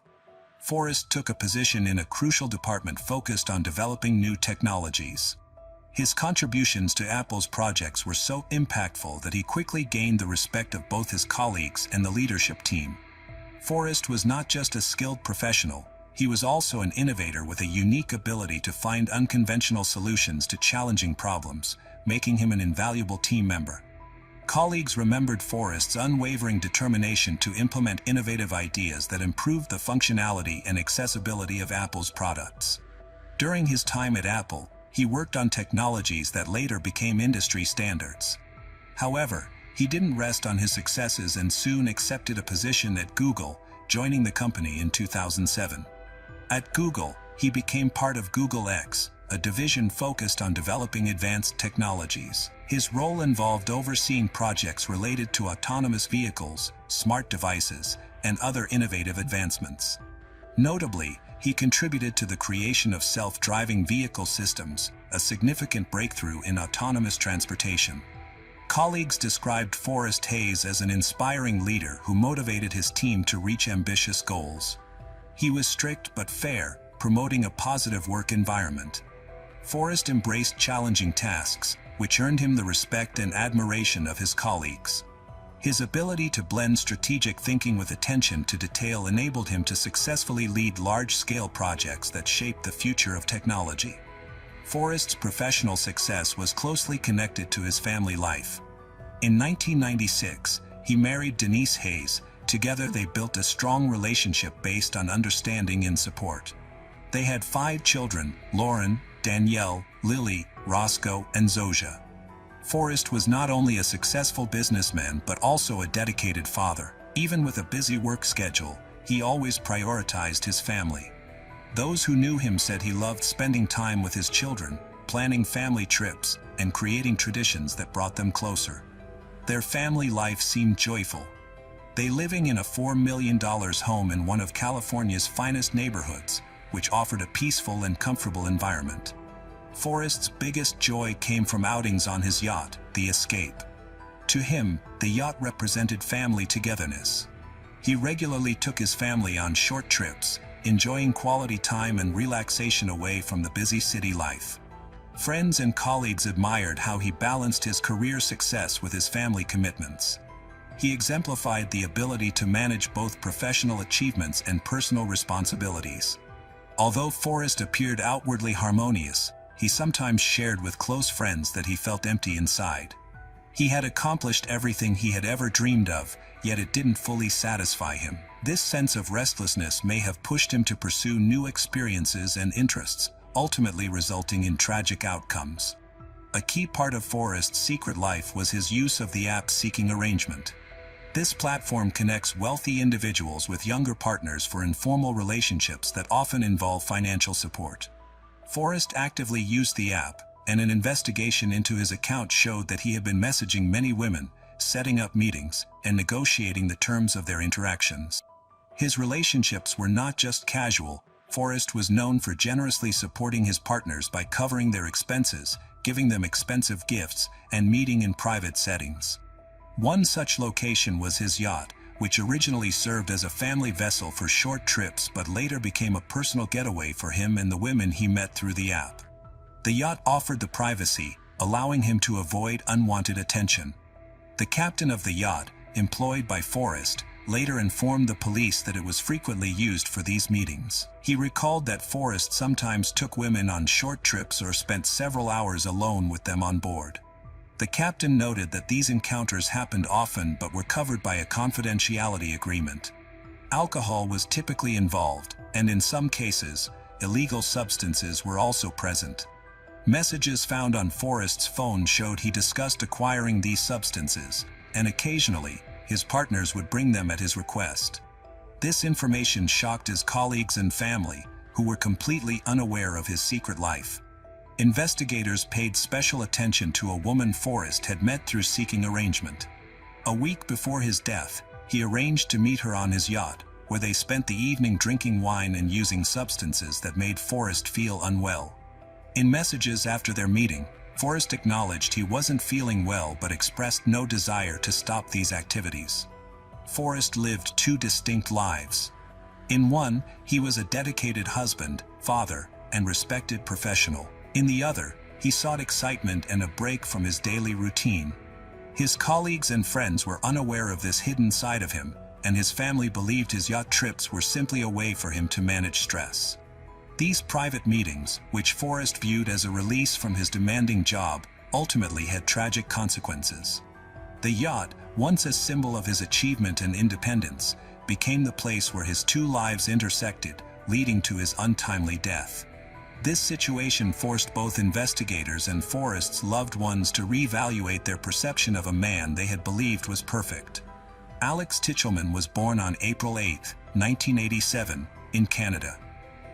Forrest took a position in a crucial department focused on developing new technologies. His contributions to Apple's projects were so impactful that he quickly gained the respect of both his colleagues and the leadership team. Forrest was not just a skilled professional, he was also an innovator with a unique ability to find unconventional solutions to challenging problems, making him an invaluable team member. Colleagues remembered Forrest's unwavering determination to implement innovative ideas that improved the functionality and accessibility of Apple's products. During his time at Apple, he worked on technologies that later became industry standards. However, he didn't rest on his successes and soon accepted a position at Google, joining the company in 2007. At Google, he became part of Google X, a division focused on developing advanced technologies. His role involved overseeing projects related to autonomous vehicles, smart devices, and other innovative advancements. Notably, he contributed to the creation of self-driving vehicle systems, a significant breakthrough in autonomous transportation. Colleagues described Forrest Hayes as an inspiring leader who motivated his team to reach ambitious goals. He was strict but fair, promoting a positive work environment. Forrest embraced challenging tasks, which earned him the respect and admiration of his colleagues. His ability to blend strategic thinking with attention to detail enabled him to successfully lead large-scale projects that shaped the future of technology. Forrest's professional success was closely connected to his family life. In 1996, he married Denise Hayes. Together they built a strong relationship based on understanding and support. They had 5 children: Lauren, Danielle, Lily, Roscoe, and Zosia. Forrest was not only a successful businessman but also a dedicated father. Even with a busy work schedule, he always prioritized his family. Those who knew him said he loved spending time with his children, planning family trips, and creating traditions that brought them closer. Their family life seemed joyful. They living in a $4 million home in one of California's finest neighborhoods, which offered a peaceful and comfortable environment. Forrest's biggest joy came from outings on his yacht, the Escape. To him, the yacht represented family togetherness. He regularly took his family on short trips, enjoying quality time and relaxation away from the busy city life. Friends and colleagues admired how he balanced his career success with his family commitments. He exemplified the ability to manage both professional achievements and personal responsibilities. Although Forrest appeared outwardly harmonious, he sometimes shared with close friends that he felt empty inside. He had accomplished everything he had ever dreamed of, yet it didn't fully satisfy him. This sense of restlessness may have pushed him to pursue new experiences and interests, ultimately resulting in tragic outcomes. A key part of Forrest's secret life was his use of the app Seeking Arrangement. This platform connects wealthy individuals with younger partners for informal relationships that often involve financial support. Forrest actively used the app, and an investigation into his account showed that he had been messaging many women, setting up meetings, and negotiating the terms of their interactions. His relationships were not just casual. Forrest was known for generously supporting his partners by covering their expenses, giving them expensive gifts, and meeting in private settings. One such location was his yacht, which originally served as a family vessel for short trips but later became a personal getaway for him and the women he met through the app. The yacht offered the privacy, allowing him to avoid unwanted attention. The captain of the yacht, employed by Forrest, later informed the police that it was frequently used for these meetings. He recalled that Forrest sometimes took women on short trips or spent several hours alone with them on board. The captain noted that these encounters happened often but were covered by a confidentiality agreement. Alcohol was typically involved, and in some cases, illegal substances were also present. Messages found on Forrest's phone showed he discussed acquiring these substances, and occasionally, his partners would bring them at his request. This information shocked his colleagues and family, who were completely unaware of his secret life. Investigators paid special attention to a woman Forrest had met through Seeking Arrangement. A week before his death, he arranged to meet her on his yacht, where they spent the evening drinking wine and using substances that made Forrest feel unwell. In messages after their meeting, Forrest acknowledged he wasn't feeling well but expressed no desire to stop these activities. Forrest lived two distinct lives. In one, he was a dedicated husband, father, and respected professional. In the other, he sought excitement and a break from his daily routine. His colleagues and friends were unaware of this hidden side of him, and his family believed his yacht trips were simply a way for him to manage stress. These private meetings, which Forrest viewed as a release from his demanding job, ultimately had tragic consequences. The yacht, once a symbol of his achievement and independence, became the place where his two lives intersected, leading to his untimely death. This situation forced both investigators and Forrest's loved ones to reevaluate their perception of a man they had believed was perfect. Alex Tichelman was born on April 8, 1987, in Canada.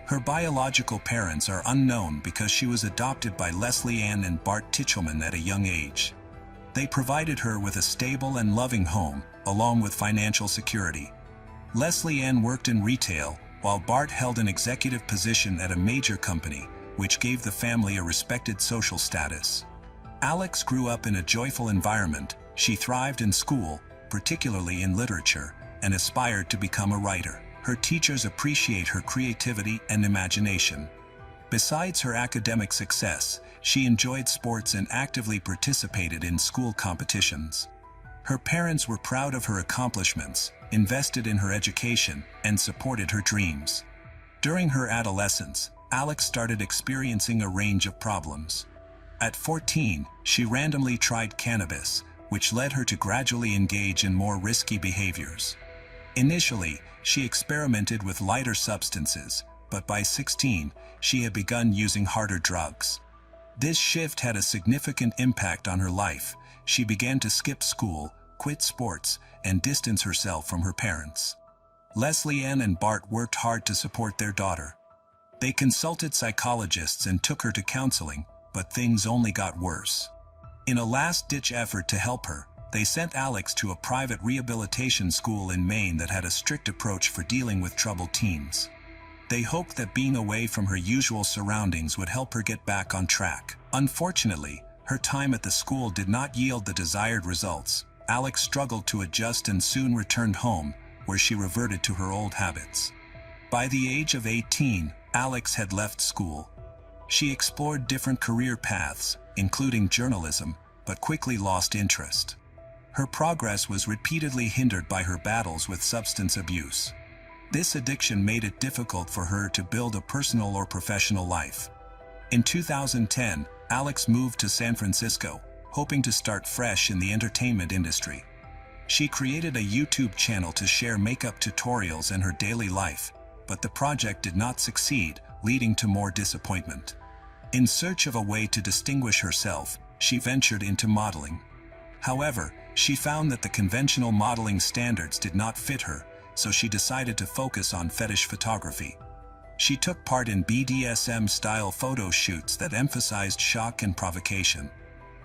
Her biological parents are unknown because she was adopted by Leslie Ann and Bart Tichelman at a young age. They provided her with a stable and loving home, along with financial security. Leslie Ann worked in retail, while Bart held an executive position at a major company, which gave the family a respected social status. Alex grew up in a joyful environment. She thrived in school, particularly in literature, and aspired to become a writer. Her teachers appreciate her creativity and imagination. Besides her academic success, she enjoyed sports and actively participated in school competitions. Her parents were proud of her accomplishments, invested in her education, and supported her dreams. During her adolescence, Alex started experiencing a range of problems. At 14, she randomly tried cannabis, which led her to gradually engage in more risky behaviors. Initially, she experimented with lighter substances, but by 16, she had begun using harder drugs. This shift had a significant impact on her life. She began to skip school, quit sports, and distance herself from her parents. Leslie Ann and Bart worked hard to support their daughter. They consulted psychologists and took her to counseling, but things only got worse. In a last-ditch effort to help her, they sent Alex to a private rehabilitation school in Maine that had a strict approach for dealing with troubled teens. They hoped that being away from her usual surroundings would help her get back on track. Unfortunately, her time at the school did not yield the desired results. Alex struggled to adjust and soon returned home, where she reverted to her old habits. By the age of 18, Alex had left school. She explored different career paths, including journalism, but quickly lost interest. Her progress was repeatedly hindered by her battles with substance abuse. This addiction made it difficult for her to build a personal or professional life. In 2010, Alex moved to San Francisco, hoping to start fresh in the entertainment industry. She created a YouTube channel to share makeup tutorials and her daily life, but the project did not succeed, leading to more disappointment. In search of a way to distinguish herself, she ventured into modeling. However, she found that the conventional modeling standards did not fit her, so she decided to focus on fetish photography. She took part in BDSM-style photo shoots that emphasized shock and provocation.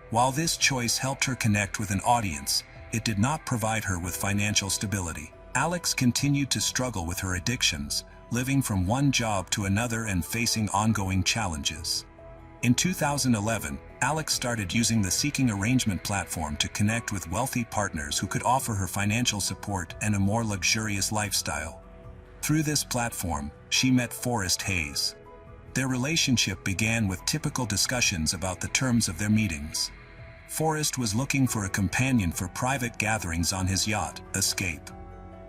While this choice helped her connect with an audience, it did not provide her with financial stability. Alex continued to struggle with her addictions, living from one job to another and facing ongoing challenges. In 2011, Alex started using the Seeking Arrangement platform to connect with wealthy partners who could offer her financial support and a more luxurious lifestyle. Through this platform, she met Forrest Hayes. Their relationship began with typical discussions about the terms of their meetings. Forrest was looking for a companion for private gatherings on his yacht, Escape.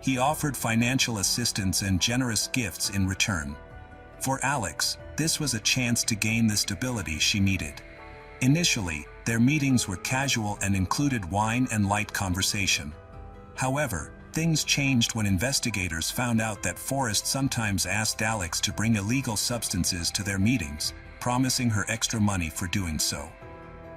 He offered financial assistance and generous gifts in return. For Alex, this was a chance to gain the stability she needed. Initially, their meetings were casual and included wine and light conversation. However, things changed when investigators found out that Forrest sometimes asked Alex to bring illegal substances to their meetings, promising her extra money for doing so.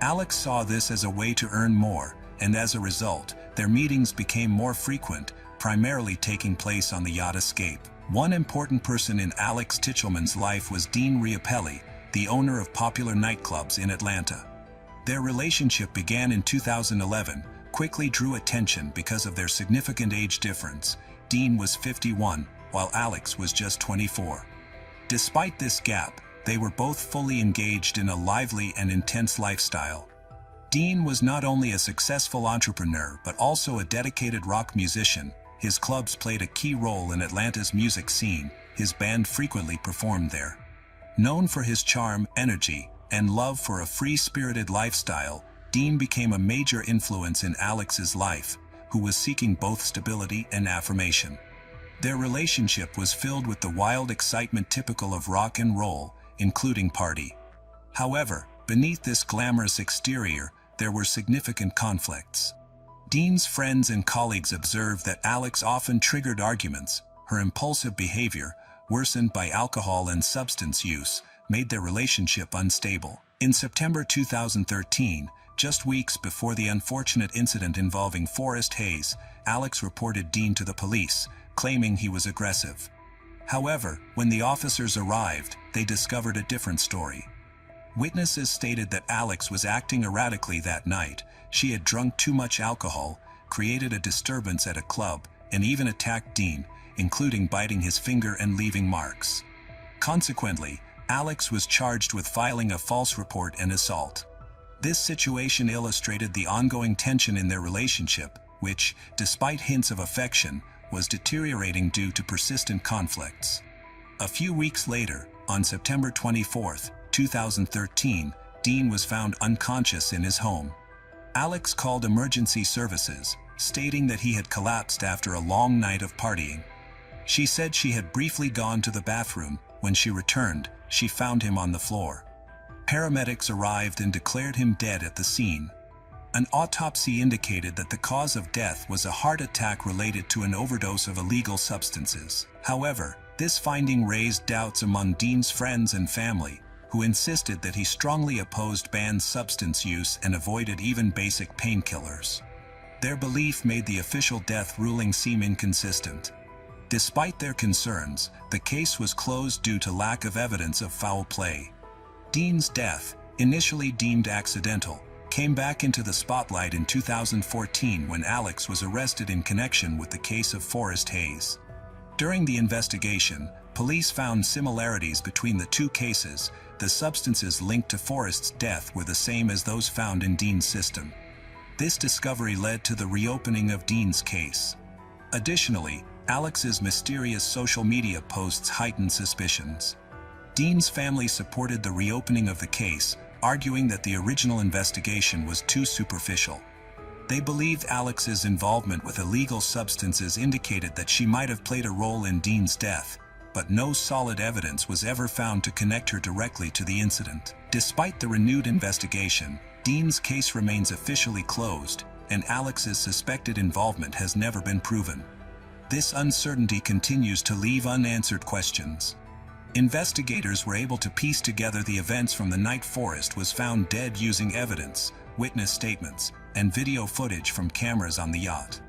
Alex saw this as a way to earn more, and as a result, their meetings became more frequent, primarily taking place on the yacht Escape. One important person in Alex Tichelman's life was Dean Riopelli, the owner of popular nightclubs in Atlanta. Their relationship began in 2011, quickly drew attention because of their significant age difference. Dean was 51, while Alex was just 24. Despite this gap, they were both fully engaged in a lively and intense lifestyle. Dean was not only a successful entrepreneur but also a dedicated rock musician. His clubs played a key role in Atlanta's music scene. His band frequently performed there. Known for his charm, energy, and love for a free-spirited lifestyle, Dean became a major influence in Alex's life, who was seeking both stability and affirmation. Their relationship was filled with the wild excitement typical of rock and roll, including party. However, beneath this glamorous exterior, there were significant conflicts. Dean's friends and colleagues observed that Alex often triggered arguments. Her impulsive behavior, worsened by alcohol and substance use, made their relationship unstable. In September 2013, just weeks before the unfortunate incident involving Forrest Hayes, Alex reported Dean to the police, claiming he was aggressive. However, when the officers arrived, they discovered a different story. Witnesses stated that Alex was acting erratically that night. She had drunk too much alcohol, created a disturbance at a club, and even attacked Dean, including biting his finger and leaving marks. Consequently, Alex was charged with filing a false report and assault. This situation illustrated the ongoing tension in their relationship, which, despite hints of affection, was deteriorating due to persistent conflicts. A few weeks later, on September 24, 2013, Dean was found unconscious in his home. Alex called emergency services, stating that he had collapsed after a long night of partying. She said she had briefly gone to the bathroom. When she returned, she found him on the floor. Paramedics arrived and declared him dead at the scene. An autopsy indicated that the cause of death was a heart attack related to an overdose of illegal substances. However, this finding raised doubts among Dean's friends and family, who insisted that he strongly opposed banned substance use and avoided even basic painkillers. Their belief made the official death ruling seem inconsistent. Despite their concerns, the case was closed due to lack of evidence of foul play. Dean's death, initially deemed accidental, came back into the spotlight in 2014 when Alex was arrested in connection with the case of Forrest Hayes. During the investigation, police found similarities between the two cases. The substances linked to Forrest's death were the same as those found in Dean's system. This discovery led to the reopening of Dean's case. Additionally, Alex's mysterious social media posts heightened suspicions. Dean's family supported the reopening of the case, arguing that the original investigation was too superficial. They believed Alex's involvement with illegal substances indicated that she might have played a role in Dean's death, but no solid evidence was ever found to connect her directly to the incident. Despite the renewed investigation, Dean's case remains officially closed, and Alex's suspected involvement has never been proven. This uncertainty continues to leave unanswered questions. Investigators were able to piece together the events from the night Forrest was found dead using evidence, witness statements, and video footage from cameras on the yacht.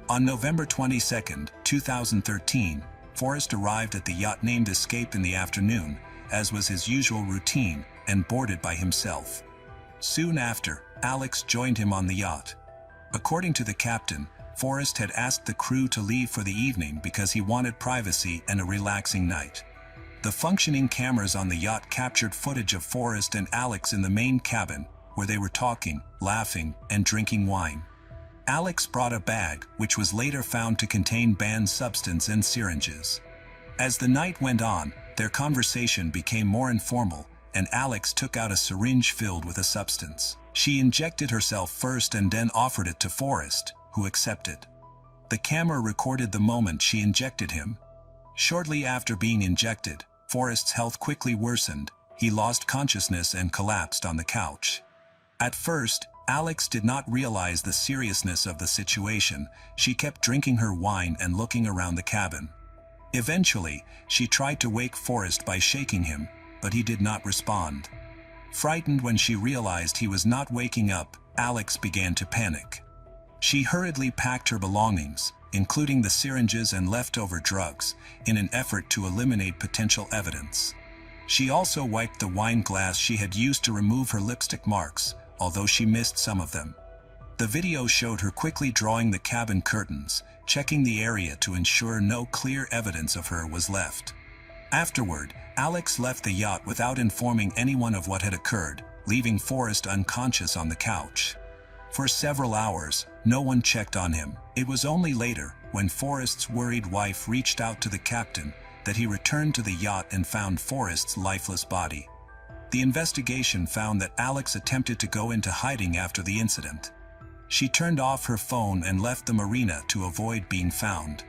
On November 22, 2013, Forrest arrived at the yacht named Escape in the afternoon, as was his usual routine, and boarded by himself. Soon after, Alex joined him on the yacht. According to the captain, Forrest had asked the crew to leave for the evening because he wanted privacy and a relaxing night. The functioning cameras on the yacht captured footage of Forrest and Alex in the main cabin, where they were talking, laughing, and drinking wine. Alex brought a bag, which was later found to contain banned substance and syringes. As the night went on, their conversation became more informal, and Alex took out a syringe filled with a substance. She injected herself first and then offered it to Forrest, who accepted. The camera recorded the moment she injected him. Shortly after being injected, Forrest's health quickly worsened. He lost consciousness and collapsed on the couch. At first, Alex did not realize the seriousness of the situation. She kept drinking her wine and looking around the cabin. Eventually, she tried to wake Forrest by shaking him, but he did not respond. Frightened when she realized he was not waking up, Alex began to panic. She hurriedly packed her belongings, including the syringes and leftover drugs, in an effort to eliminate potential evidence. She also wiped the wine glass she had used to remove her lipstick marks, although she missed some of them. The video showed her quickly drawing the cabin curtains, checking the area to ensure no clear evidence of her was left. Afterward, Alex left the yacht without informing anyone of what had occurred, leaving Forrest unconscious on the couch. For several hours, no one checked on him. It was only later, when Forrest's worried wife reached out to the captain, that he returned to the yacht and found Forrest's lifeless body. The investigation found that Alex attempted to go into hiding after the incident. She turned off her phone and left the marina to avoid being found.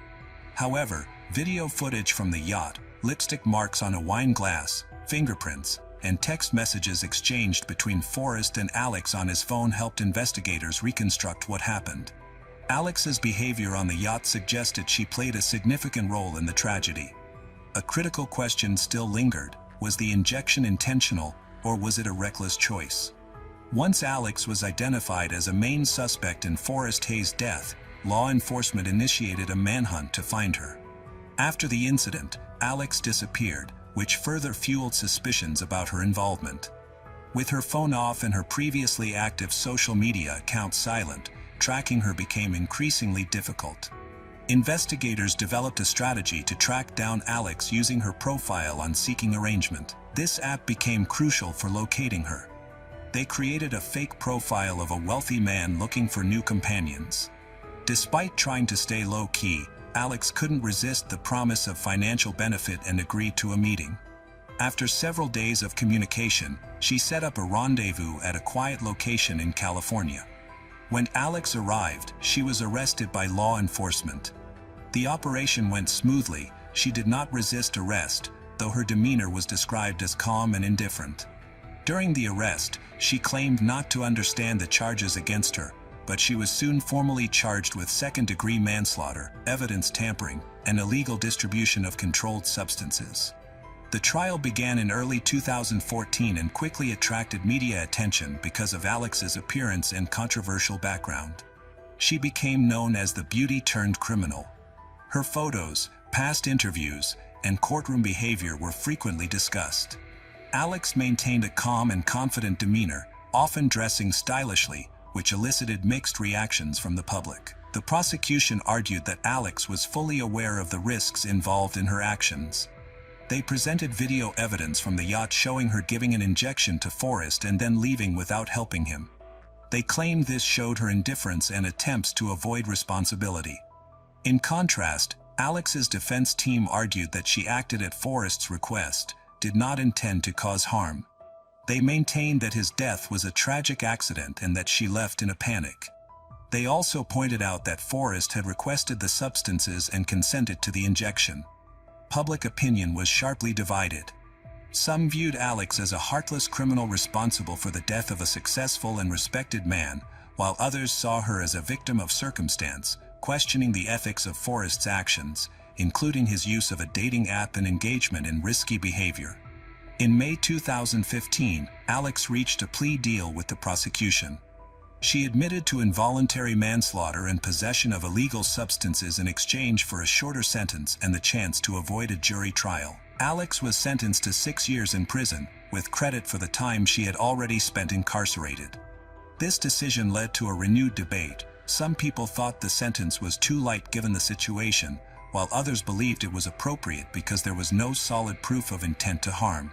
However, video footage from the yacht, lipstick marks on a wine glass, fingerprints, and text messages exchanged between Forrest and Alex on his phone helped investigators reconstruct what happened. Alex's behavior on the yacht suggested she played a significant role in the tragedy. A critical question still lingered: was the injection intentional, or was it a reckless choice? Once Alex was identified as a main suspect in Forrest Hayes' death, law enforcement initiated a manhunt to find her. After the incident, Alex disappeared, which further fueled suspicions about her involvement. With her phone off and her previously active social media account silent, tracking her became increasingly difficult. Investigators developed a strategy to track down Alex using her profile on Seeking Arrangement. This app became crucial for locating her. They created a fake profile of a wealthy man looking for new companions. Despite trying to stay low-key, Alex couldn't resist the promise of financial benefit and agreed to a meeting. After several days of communication, she set up a rendezvous at a quiet location in California. When Alex arrived, she was arrested by law enforcement. The operation went smoothly. She did not resist arrest, though her demeanor was described as calm and indifferent. During the arrest, she claimed not to understand the charges against her, but she was soon formally charged with second-degree manslaughter, evidence tampering, and illegal distribution of controlled substances. The trial began in early 2014 and quickly attracted media attention because of Alex's appearance and controversial background. She became known as the beauty-turned-criminal. Her photos, past interviews, and courtroom behavior were frequently discussed. Alex maintained a calm and confident demeanor, often dressing stylishly, which elicited mixed reactions from the public. The prosecution argued that Alex was fully aware of the risks involved in her actions. They presented video evidence from the yacht showing her giving an injection to Forrest and then leaving without helping him. They claimed this showed her indifference and attempts to avoid responsibility. In contrast, Alex's defense team argued that she acted at Forrest's request, did not intend to cause harm. They maintained that his death was a tragic accident and that she left in a panic. They also pointed out that Forrest had requested the substances and consented to the injection. Public opinion was sharply divided. Some viewed Alex as a heartless criminal responsible for the death of a successful and respected man, while others saw her as a victim of circumstance, questioning the ethics of Forrest's actions, including his use of a dating app and engagement in risky behavior. In May 2015, Alex reached a plea deal with the prosecution. She admitted to involuntary manslaughter and possession of illegal substances in exchange for a shorter sentence and the chance to avoid a jury trial. Alex was sentenced to 6 years in prison, with credit for the time she had already spent incarcerated. This decision led to a renewed debate. Some people thought the sentence was too light given the situation, while others believed it was appropriate because there was no solid proof of intent to harm.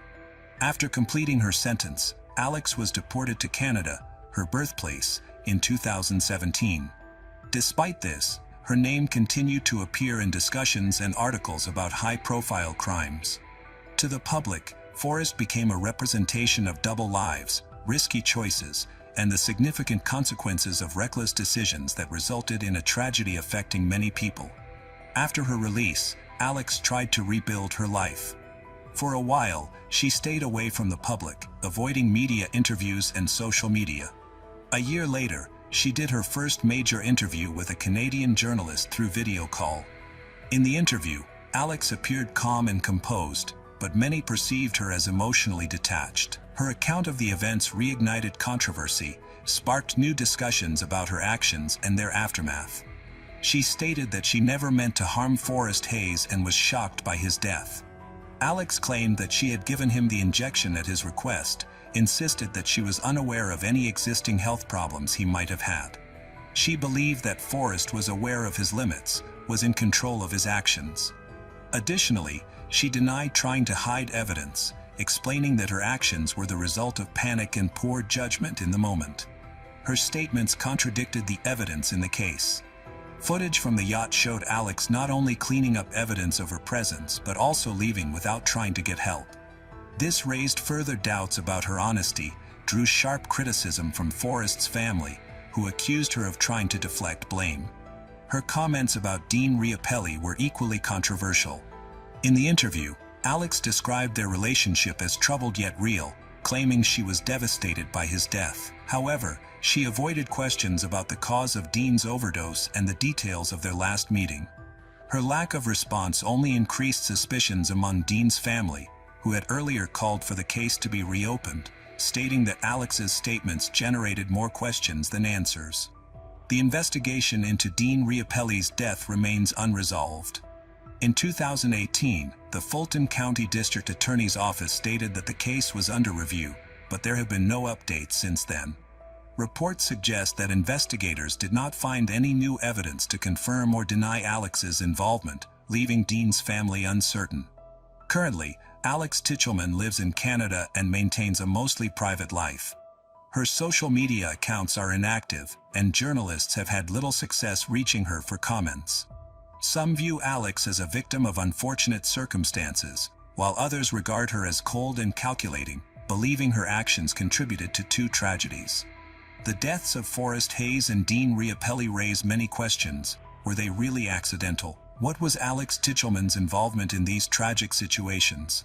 After completing her sentence, Alex was deported to Canada, her birthplace, in 2017. Despite this, her name continued to appear in discussions and articles about high-profile crimes. To the public, Forrest became a representation of double lives, risky choices, and the significant consequences of reckless decisions that resulted in a tragedy affecting many people. After her release, Alex tried to rebuild her life. For a while, she stayed away from the public, avoiding media interviews and social media. A year later, she did her first major interview with a Canadian journalist through video call. In the interview, Alex appeared calm and composed, but many perceived her as emotionally detached. Her account of the events reignited controversy, sparked new discussions about her actions and their aftermath. She stated that she never meant to harm Forrest Hayes and was shocked by his death. Alex claimed that she had given him the injection at his request, insisted that she was unaware of any existing health problems he might have had. She believed that Forrest was aware of his limits, was in control of his actions. Additionally, she denied trying to hide evidence, explaining that her actions were the result of panic and poor judgment in the moment. Her statements contradicted the evidence in the case. Footage from the yacht showed Alex not only cleaning up evidence of her presence but also leaving without trying to get help. This raised further doubts about her honesty, drew sharp criticism from Forrest's family, who accused her of trying to deflect blame. Her comments about Dean Riopelli were equally controversial. In the interview, Alex described their relationship as troubled yet real, claiming she was devastated by his death. However, she avoided questions about the cause of Dean's overdose and the details of their last meeting. Her lack of response only increased suspicions among Dean's family, who had earlier called for the case to be reopened, stating that Alex's statements generated more questions than answers. The investigation into Dean Riopelli's death remains unresolved. In 2018, the Fulton County District Attorney's Office stated that the case was under review, but there have been no updates since then. Reports suggest that investigators did not find any new evidence to confirm or deny Alex's involvement, leaving Dean's family uncertain. Currently, Alex Tichelman lives in Canada and maintains a mostly private life. Her social media accounts are inactive, and journalists have had little success reaching her for comments. Some view Alex as a victim of unfortunate circumstances, while others regard her as cold and calculating, believing her actions contributed to two tragedies. The deaths of Forrest Hayes and Dean Riopelli raise many questions. Were they really accidental? What was Alex Tichelman's involvement in these tragic situations?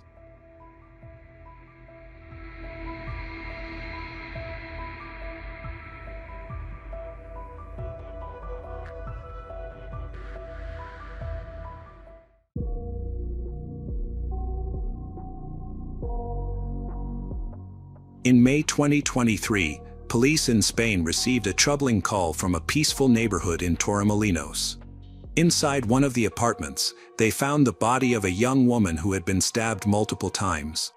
In May 2023, police in Spain received a troubling call from a peaceful neighborhood in Torremolinos. Inside one of the apartments, they found the body of a young woman who had been stabbed multiple times.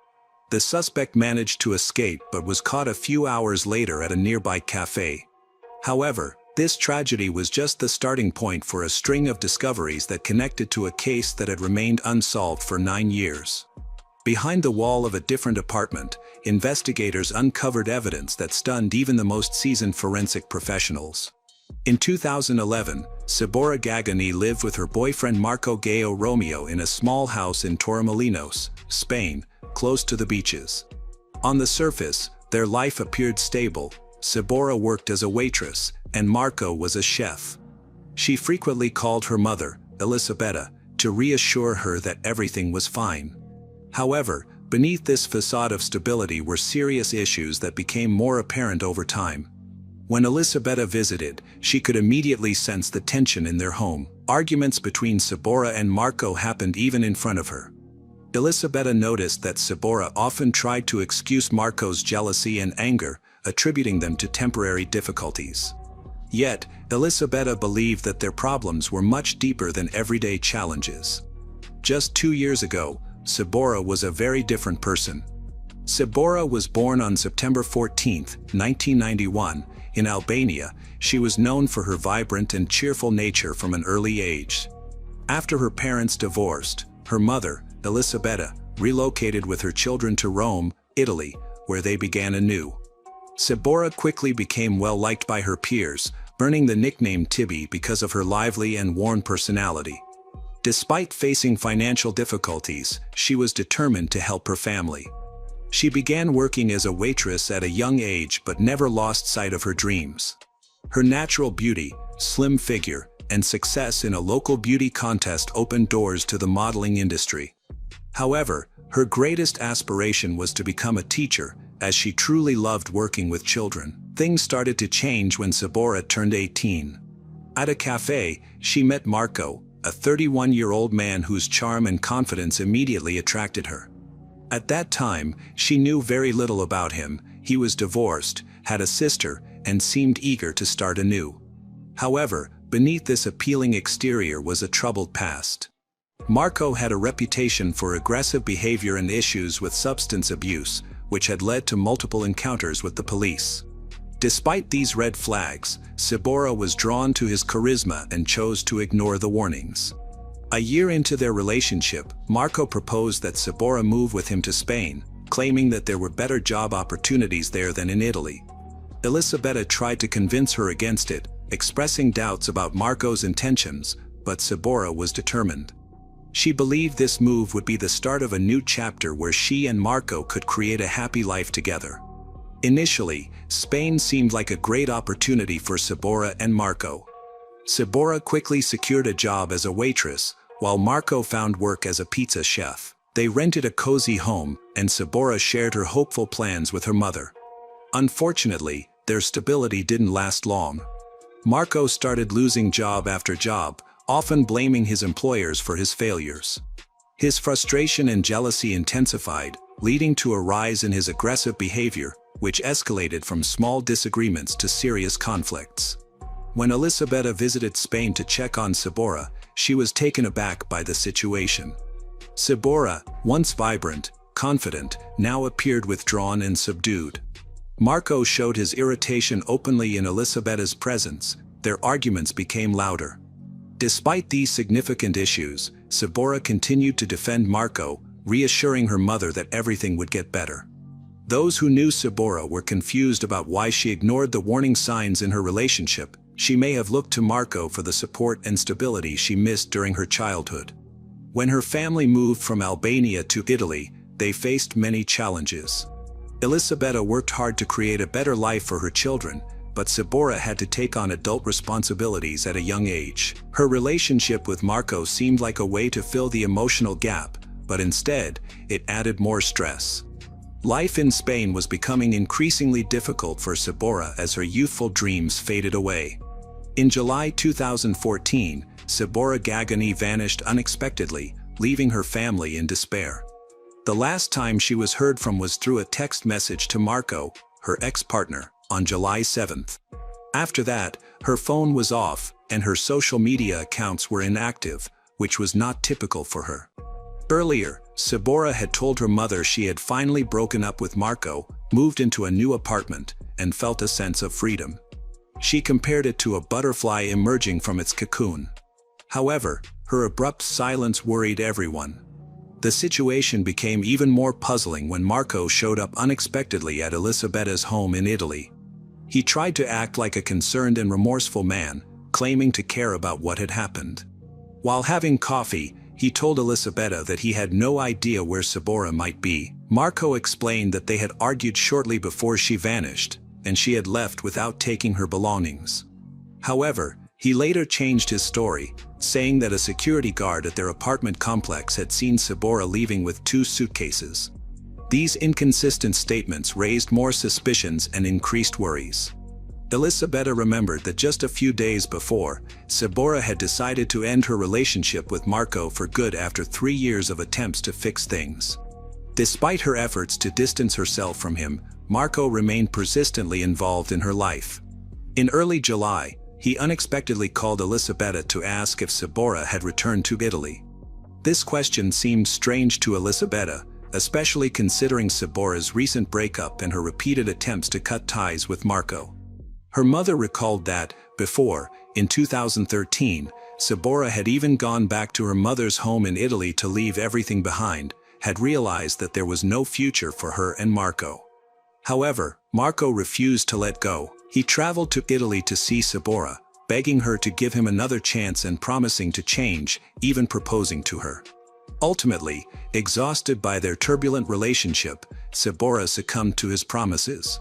The suspect managed to escape but was caught a few hours later at a nearby cafe. However, this tragedy was just the starting point for a string of discoveries that connected to a case that had remained unsolved for 9 years. Behind the wall of a different apartment, investigators uncovered evidence that stunned even the most seasoned forensic professionals. In 2011, Sabora Gagani lived with her boyfriend Marco Gayo Romeo in a small house in Torremolinos, Spain, close to the beaches. On the surface, their life appeared stable. Sabora worked as a waitress, and Marco was a chef. She frequently called her mother, Elisabetta, to reassure her that everything was fine. However, Beneath this facade of stability were serious issues that became more apparent over time. When Elisabetta visited, she could immediately sense the tension in their home. Arguments between Sabora and Marco happened even in front of her. Elisabetta noticed that Sabora often tried to excuse Marco's jealousy and anger, attributing them to temporary difficulties. Yet, Elisabetta believed that their problems were much deeper than everyday challenges. Just 2 years ago, Sabora was a very different person. Sabora was born on September 14, 1991, in Albania. She was known for her vibrant and cheerful nature from an early age. After her parents divorced, her mother, Elisabetta, relocated with her children to Rome, Italy, where they began anew. Sabora quickly became well-liked by her peers, earning the nickname Tibi because of her lively and warm personality. Despite facing financial difficulties, she was determined to help her family. She began working as a waitress at a young age but never lost sight of her dreams. Her natural beauty, slim figure, and success in a local beauty contest opened doors to the modeling industry. However, her greatest aspiration was to become a teacher, as she truly loved working with children. Things started to change when Sabora turned 18. At a cafe, she met Marco, a 31-year-old man whose charm and confidence immediately attracted her. At that time, she knew very little about him. He was divorced, had a sister, and seemed eager to start anew. However, beneath this appealing exterior was a troubled past. Marco had a reputation for aggressive behavior and issues with substance abuse, which had led to multiple encounters with the police. Despite these red flags, Sabora was drawn to his charisma and chose to ignore the warnings. A year into their relationship, Marco proposed that Sabora move with him to Spain, claiming that there were better job opportunities there than in Italy. Elisabetta tried to convince her against it, expressing doubts about Marco's intentions, but Sabora was determined. She believed this move would be the start of a new chapter where she and Marco could create a happy life together. Initially, Spain seemed like a great opportunity for Sabora and Marco. Sabora quickly secured a job as a waitress, while Marco found work as a pizza chef. They rented a cozy home, and Sabora shared her hopeful plans with her mother. Unfortunately, their stability didn't last long. Marco started losing job after job, often blaming his employers for his failures. His frustration and jealousy intensified, leading to a rise in his aggressive behavior, which escalated from small disagreements to serious conflicts. When Elisabetta visited Spain to check on Sabora, she was taken aback by the situation. Sabora, once vibrant, confident, now appeared withdrawn and subdued. Marco showed his irritation openly in Elisabetta's presence. Their arguments became louder. Despite these significant issues, Sabora continued to defend Marco, reassuring her mother that everything would get better. Those who knew Sabora were confused about why she ignored the warning signs in her relationship. She may have looked to Marco for the support and stability she missed during her childhood. When her family moved from Albania to Italy, they faced many challenges. Elisabetta worked hard to create a better life for her children, but Sabora had to take on adult responsibilities at a young age. Her relationship with Marco seemed like a way to fill the emotional gap, but instead, it added more stress. Life in Spain was becoming increasingly difficult for Sabora as her youthful dreams faded away. In July 2014, Sabora Gagani vanished unexpectedly, leaving her family in despair. The last time she was heard from was through a text message to Marco, her ex-partner, on July 7th. After that, her phone was off, and her social media accounts were inactive, which was not typical for her. Earlier, Sabora had told her mother she had finally broken up with Marco, moved into a new apartment, and felt a sense of freedom. She compared it to a butterfly emerging from its cocoon. However, her abrupt silence worried everyone. The situation became even more puzzling when Marco showed up unexpectedly at Elisabetta's home in Italy. He tried to act like a concerned and remorseful man, claiming to care about what had happened. While having coffee, he told Elisabetta that he had no idea where Sabora might be. Marco explained that they had argued shortly before she vanished, and she had left without taking her belongings. However, he later changed his story, saying that a security guard at their apartment complex had seen Sabora leaving with 2 suitcases. These inconsistent statements raised more suspicions and increased worries. Elisabetta remembered that just a few days before, Sabora had decided to end her relationship with Marco for good after 3 years of attempts to fix things. Despite her efforts to distance herself from him, Marco remained persistently involved in her life. In early July, he unexpectedly called Elisabetta to ask if Sabora had returned to Italy. This question seemed strange to Elisabetta, especially considering Sabora's recent breakup and her repeated attempts to cut ties with Marco. Her mother recalled that, before, in 2013, Sabora had even gone back to her mother's home in Italy to leave everything behind, had realized that there was no future for her and Marco. However, Marco refused to let go. He traveled to Italy to see Sabora, begging her to give him another chance and promising to change, even proposing to her. Ultimately, exhausted by their turbulent relationship, Sabora succumbed to his promises.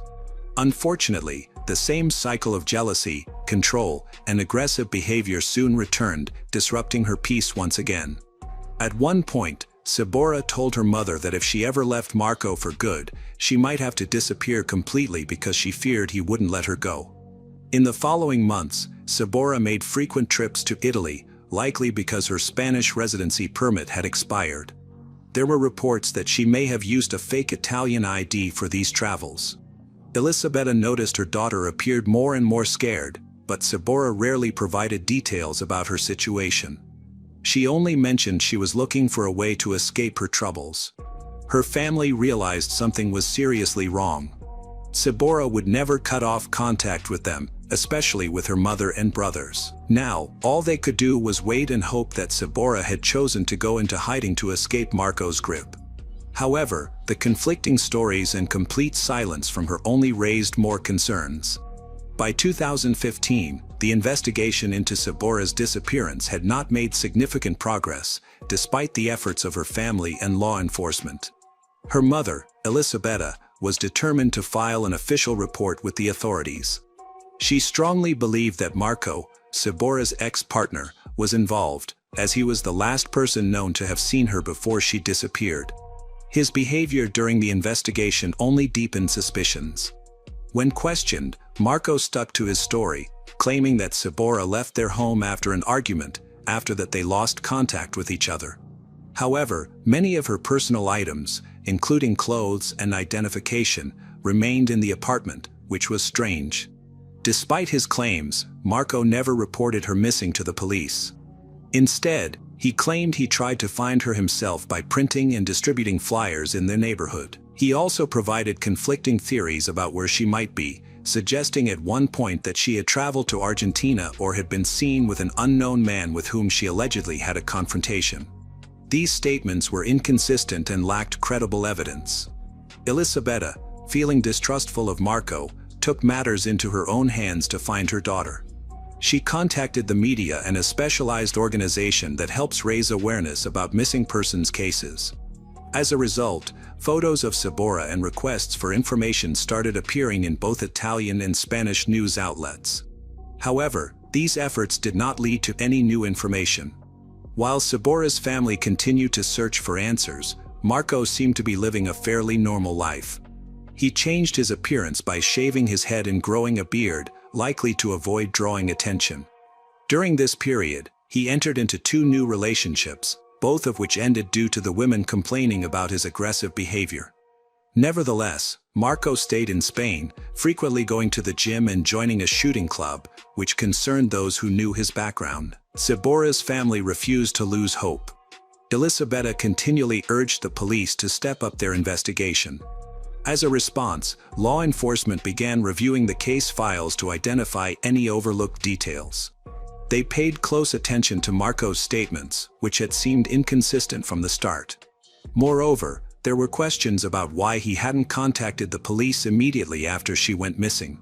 Unfortunately, the same cycle of jealousy, control, and aggressive behavior soon returned, disrupting her peace once again. At one point, Sabora told her mother that if she ever left Marco for good, she might have to disappear completely because she feared he wouldn't let her go. In the following months, Sabora made frequent trips to Italy, likely because her Spanish residency permit had expired. There were reports that she may have used a fake Italian ID for these travels. Elisabetta noticed her daughter appeared more and more scared, but Sabora rarely provided details about her situation. She only mentioned she was looking for a way to escape her troubles. Her family realized something was seriously wrong. Sabora would never cut off contact with them, especially with her mother and brothers. Now, all they could do was wait and hope that Sabora had chosen to go into hiding to escape Marco's grip. However, the conflicting stories and complete silence from her only raised more concerns. By 2015, the investigation into Sabora's disappearance had not made significant progress, despite the efforts of her family and law enforcement. Her mother, Elisabetta, was determined to file an official report with the authorities. She strongly believed that Marco, Sabora's ex-partner, was involved, as he was the last person known to have seen her before she disappeared. His behavior during the investigation only deepened suspicions. When questioned, Marco stuck to his story, claiming that Sabora left their home after an argument, after that they lost contact with each other. However, many of her personal items, including clothes and identification, remained in the apartment, which was strange. Despite his claims, Marco never reported her missing to the police. Instead, he claimed he tried to find her himself by printing and distributing flyers in their neighborhood. He also provided conflicting theories about where she might be, suggesting at one point that she had traveled to Argentina or had been seen with an unknown man with whom she allegedly had a confrontation. These statements were inconsistent and lacked credible evidence. Elisabetta, feeling distrustful of Marco, took matters into her own hands to find her daughter. She contacted the media and a specialized organization that helps raise awareness about missing persons cases. As a result, photos of Sabora and requests for information started appearing in both Italian and Spanish news outlets. However, these efforts did not lead to any new information. While Sabora's family continued to search for answers, Marco seemed to be living a fairly normal life. He changed his appearance by shaving his head and growing a beard, likely to avoid drawing attention. During this period, he entered into 2 new relationships, both of which ended due to the women complaining about his aggressive behavior. Nevertheless, Marco stayed in Spain, frequently going to the gym and joining a shooting club, which concerned those who knew his background. Sabora's family refused to lose hope. Elisabetta continually urged the police to step up their investigation. As a response, law enforcement began reviewing the case files to identify any overlooked details. They paid close attention to Marco's statements, which had seemed inconsistent from the start. Moreover, there were questions about why he hadn't contacted the police immediately after she went missing.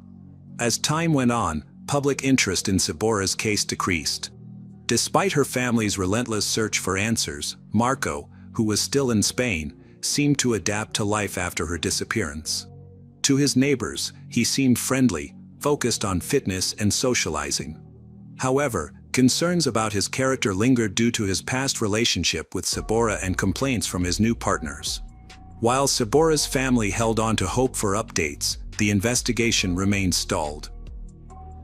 As time went on, public interest in Sabora's case decreased. Despite her family's relentless search for answers, Marco, who was still in Spain, seemed to adapt to life after her disappearance. To his neighbors, he seemed friendly, focused on fitness and socializing. However, concerns about his character lingered due to his past relationship with Sabora and complaints from his new partners. While Sabora's family held on to hope for updates, the investigation remained stalled.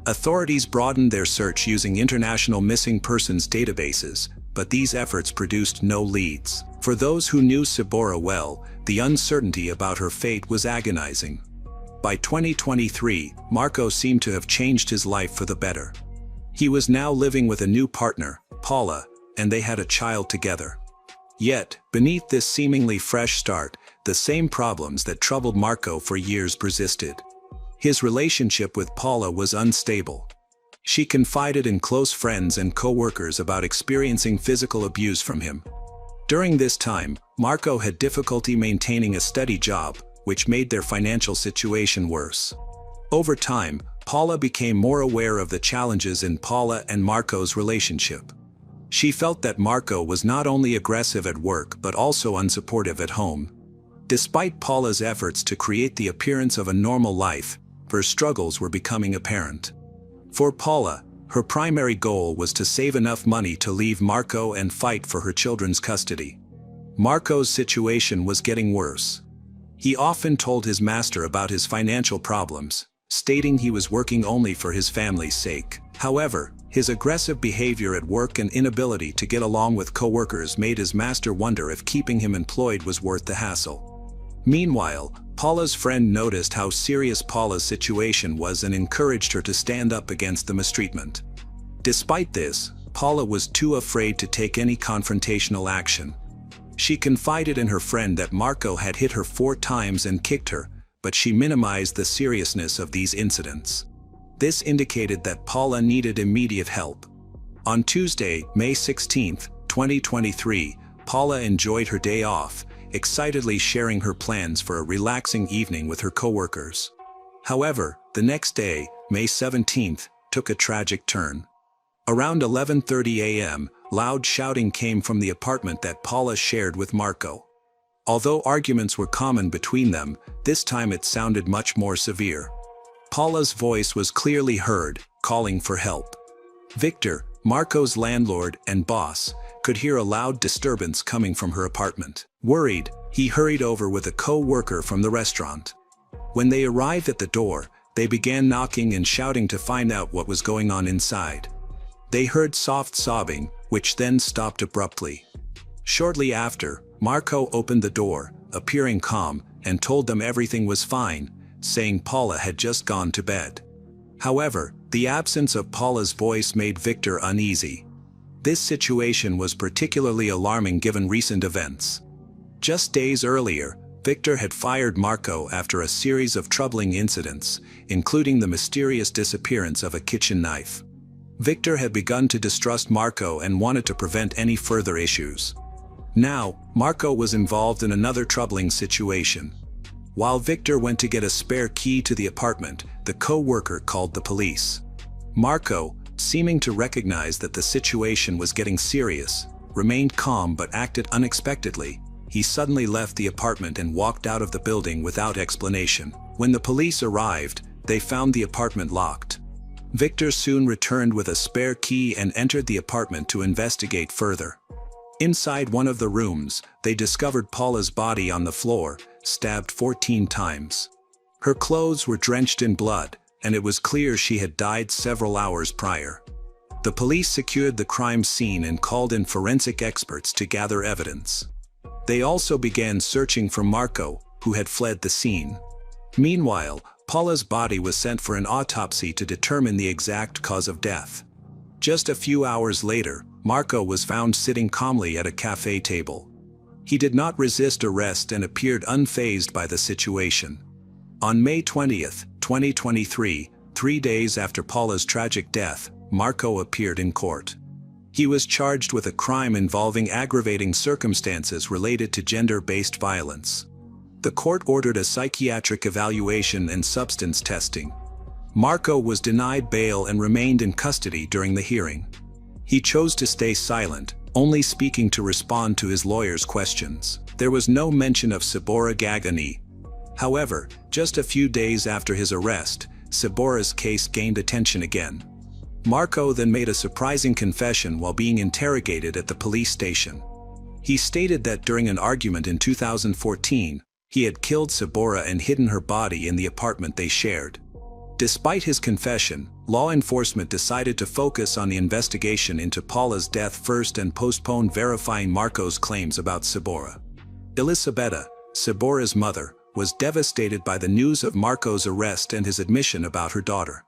Authorities broadened their search using international missing persons databases, but these efforts produced no leads. For those who knew Sabora well, the uncertainty about her fate was agonizing. By 2023, Marco seemed to have changed his life for the better. He was now living with a new partner, Paula, and they had a child together. Yet, beneath this seemingly fresh start, the same problems that troubled Marco for years persisted. His relationship with Paula was unstable. She confided in close friends and co-workers about experiencing physical abuse from him. During this time, Marco had difficulty maintaining a steady job, which made their financial situation worse. Over time, Paula became more aware of the challenges in Paula and Marco's relationship. She felt that Marco was not only aggressive at work but also unsupportive at home. Despite Paula's efforts to create the appearance of a normal life, her struggles were becoming apparent. For Paula, her primary goal was to save enough money to leave Marco and fight for her children's custody. Marco's situation was getting worse. He often told his master about his financial problems, stating he was working only for his family's sake. However, his aggressive behavior at work and inability to get along with co-workers made his master wonder if keeping him employed was worth the hassle. Meanwhile, Paula's friend noticed how serious Paula's situation was and encouraged her to stand up against the mistreatment. Despite this, Paula was too afraid to take any confrontational action. She confided in her friend that Marco had hit her 4 times and kicked her, but she minimized the seriousness of these incidents. This indicated that Paula needed immediate help. On Tuesday, May 16, 2023, Paula enjoyed her day off, excitedly sharing her plans for a relaxing evening with her coworkers. However, the next day, May 17, took a tragic turn. Around 11:30 a.m., loud shouting came from the apartment that Paula shared with Marco. Although arguments were common between them, this time it sounded much more severe. Paula's voice was clearly heard, calling for help. Victor, Marco's landlord and boss, could hear a loud disturbance coming from her apartment. Worried, he hurried over with a co-worker from the restaurant. When they arrived at the door, they began knocking and shouting to find out what was going on inside. They heard soft sobbing, which then stopped abruptly. Shortly after, Marco opened the door, appearing calm, and told them everything was fine, saying Paula had just gone to bed. However, the absence of Paula's voice made Victor uneasy. This situation was particularly alarming given recent events. Just days earlier, Victor had fired Marco after a series of troubling incidents, including the mysterious disappearance of a kitchen knife. Victor had begun to distrust Marco and wanted to prevent any further issues. Now, Marco was involved in another troubling situation. While Victor went to get a spare key to the apartment, the co-worker called the police. Marco, seeming to recognize that the situation was getting serious, remained calm but acted unexpectedly. He suddenly left the apartment and walked out of the building without explanation. When the police arrived, they found the apartment locked. Victor soon returned with a spare key and entered the apartment to investigate further. Inside one of the rooms, they discovered Paula's body on the floor, stabbed 14 times. Her clothes were drenched in blood, and it was clear she had died several hours prior. The police secured the crime scene and called in forensic experts to gather evidence. They also began searching for Marco, who had fled the scene. Meanwhile, Paula's body was sent for an autopsy to determine the exact cause of death. Just a few hours later, Marco was found sitting calmly at a cafe table. He did not resist arrest and appeared unfazed by the situation. On May 20, 2023, 3 days after Paula's tragic death, Marco appeared in court. He was charged with a crime involving aggravating circumstances related to gender-based violence. The court ordered a psychiatric evaluation and substance testing. Marco was denied bail and remained in custody during the hearing. He chose to stay silent, only speaking to respond to his lawyer's questions. There was no mention of Sabora Gagani. However, just a few days after his arrest, Sabora's case gained attention again. Marco then made a surprising confession while being interrogated at the police station. He stated that during an argument in 2014, He had killed Sabora and hidden her body in the apartment they shared. Despite his confession, law enforcement decided to focus on the investigation into Paula's death first and postpone verifying Marco's claims about Sabora. Elisabetta, Sabora's mother, was devastated by the news of Marco's arrest and his admission about her daughter.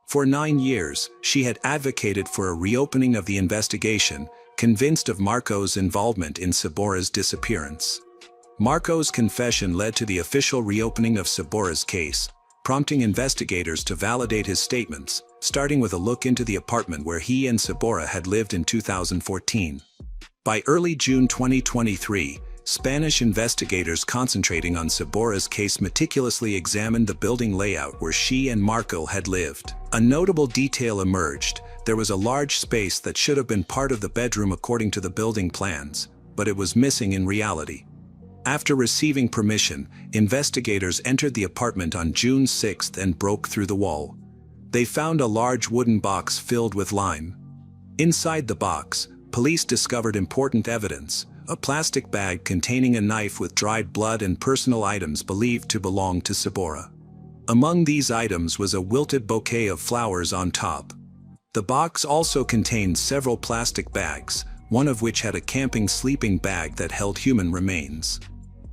For 9 years, she had advocated for a reopening of the investigation, convinced of Marco's involvement in Sabora's disappearance. Marco's confession led to the official reopening of Sabora's case, prompting investigators to validate his statements, starting with a look into the apartment where he and Sabora had lived in 2014. By early June 2023, Spanish investigators concentrating on Sabora's case meticulously examined the building layout where she and Marco had lived. A notable detail emerged: there was a large space that should have been part of the bedroom according to the building plans, but it was missing in reality. After receiving permission, investigators entered the apartment on June 6 and broke through the wall. They found a large wooden box filled with lime. Inside the box, police discovered important evidence: a plastic bag containing a knife with dried blood and personal items believed to belong to Sabora. Among these items was a wilted bouquet of flowers on top. The box also contained several plastic bags, one of which had a camping sleeping bag that held human remains.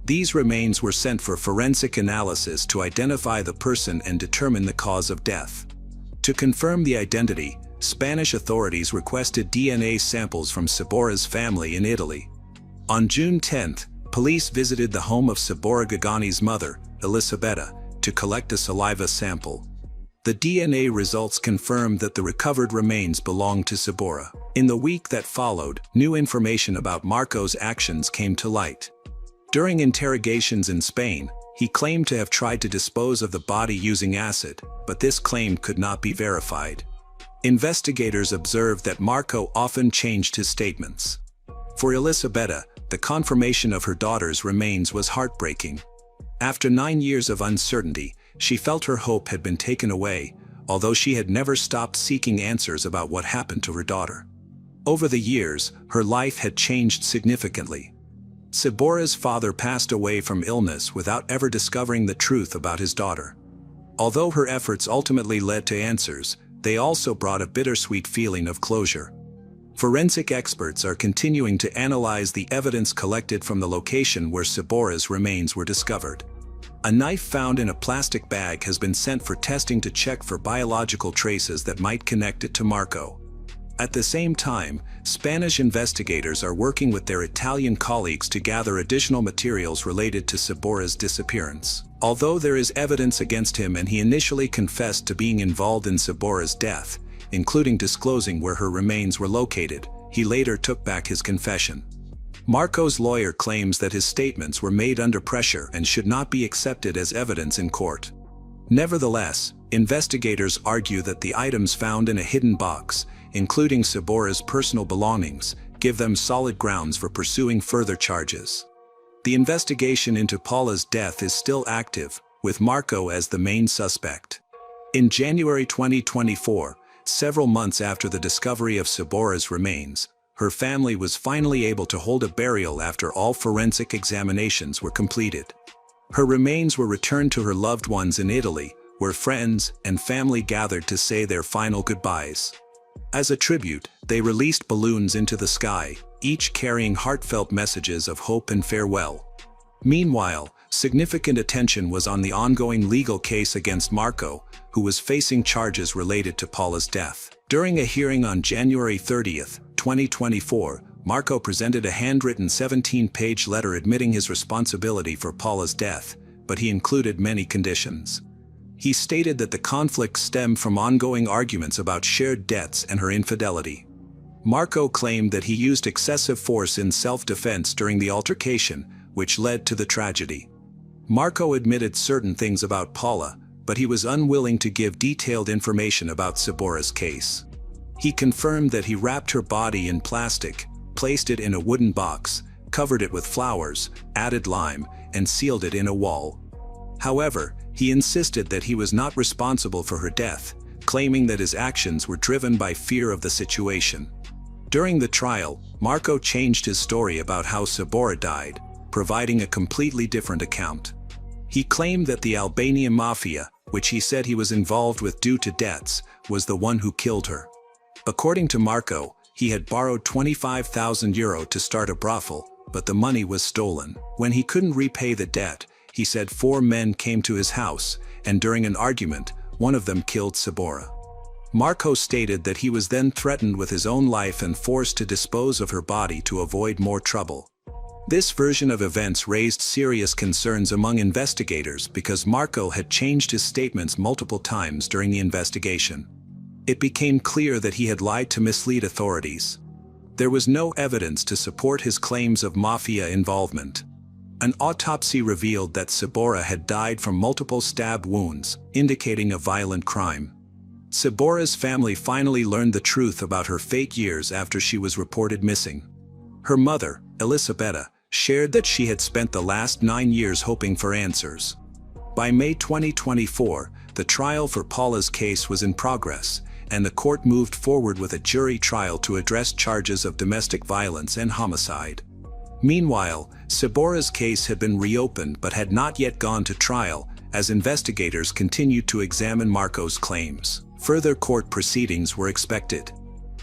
These remains were sent for forensic analysis to identify the person and determine the cause of death. To confirm the identity, Spanish authorities requested DNA samples from Sabora's family in Italy. On June 10, police visited the home of Sabora Gagani's mother, Elisabetta, to collect a saliva sample. The DNA results confirmed that the recovered remains belonged to Sabora. In the week that followed, new information about Marco's actions came to light. During interrogations in Spain, he claimed to have tried to dispose of the body using acid, but this claim could not be verified. Investigators observed that Marco often changed his statements. For Elisabetta, the confirmation of her daughter's remains was heartbreaking. After 9 years of uncertainty, she felt her hope had been taken away, although she had never stopped seeking answers about what happened to her daughter. Over the years, her life had changed significantly. Sabora's father passed away from illness without ever discovering the truth about his daughter. Although her efforts ultimately led to answers, they also brought a bittersweet feeling of closure. Forensic experts are continuing to analyze the evidence collected from the location where Sabora's remains were discovered. A knife found in a plastic bag has been sent for testing to check for biological traces that might connect it to Marco. At the same time, Spanish investigators are working with their Italian colleagues to gather additional materials related to Sabora's disappearance. Although there is evidence against him and he initially confessed to being involved in Sabora's death, including disclosing where her remains were located, he later took back his confession. Marco's lawyer claims that his statements were made under pressure and should not be accepted as evidence in court. Nevertheless, investigators argue that the items found in a hidden box, including Sabora's personal belongings, give them solid grounds for pursuing further charges. The investigation into Paula's death is still active, with Marco as the main suspect. In January 2024, several months after the discovery of Sabora's remains, her family was finally able to hold a burial after all forensic examinations were completed. Her remains were returned to her loved ones in Italy, where friends and family gathered to say their final goodbyes. As a tribute, they released balloons into the sky, each carrying heartfelt messages of hope and farewell. Meanwhile, significant attention was on the ongoing legal case against Marco, who was facing charges related to Paula's death. During a hearing on January 30, 2024, Marco presented a handwritten 17-page letter admitting his responsibility for Paula's death, but he included many conditions. He stated that the conflict stemmed from ongoing arguments about shared debts and her infidelity. Marco claimed that he used excessive force in self-defense during the altercation, which led to the tragedy. Marco admitted certain things about Paula, but he was unwilling to give detailed information about Sabora's case. He confirmed that he wrapped her body in plastic, placed it in a wooden box, covered it with flowers, added lime, and sealed it in a wall. However, he insisted that he was not responsible for her death, claiming that his actions were driven by fear of the situation. During the trial, Marco changed his story about how Sabora died, providing a completely different account. He claimed that the Albanian mafia, which he said he was involved with due to debts, was the one who killed her. According to Marco, he had borrowed €25,000 to start a brothel, but the money was stolen. When he couldn't repay the debt, he said 4 men came to his house, and during an argument, one of them killed Sabora. Marco stated that he was then threatened with his own life and forced to dispose of her body to avoid more trouble. This version of events raised serious concerns among investigators because Marco had changed his statements multiple times during the investigation. It became clear that he had lied to mislead authorities. There was no evidence to support his claims of mafia involvement. An autopsy revealed that Sabora had died from multiple stab wounds, indicating a violent crime. Sabora's family finally learned the truth about her fake years after she was reported missing. Her mother, Elisabetta, shared that she had spent the last 9 years hoping for answers. By May 2024, the trial for Paula's case was in progress, and the court moved forward with a jury trial to address charges of domestic violence and homicide. Meanwhile, Sabora's case had been reopened but had not yet gone to trial, as investigators continued to examine Marco's claims. Further court proceedings were expected.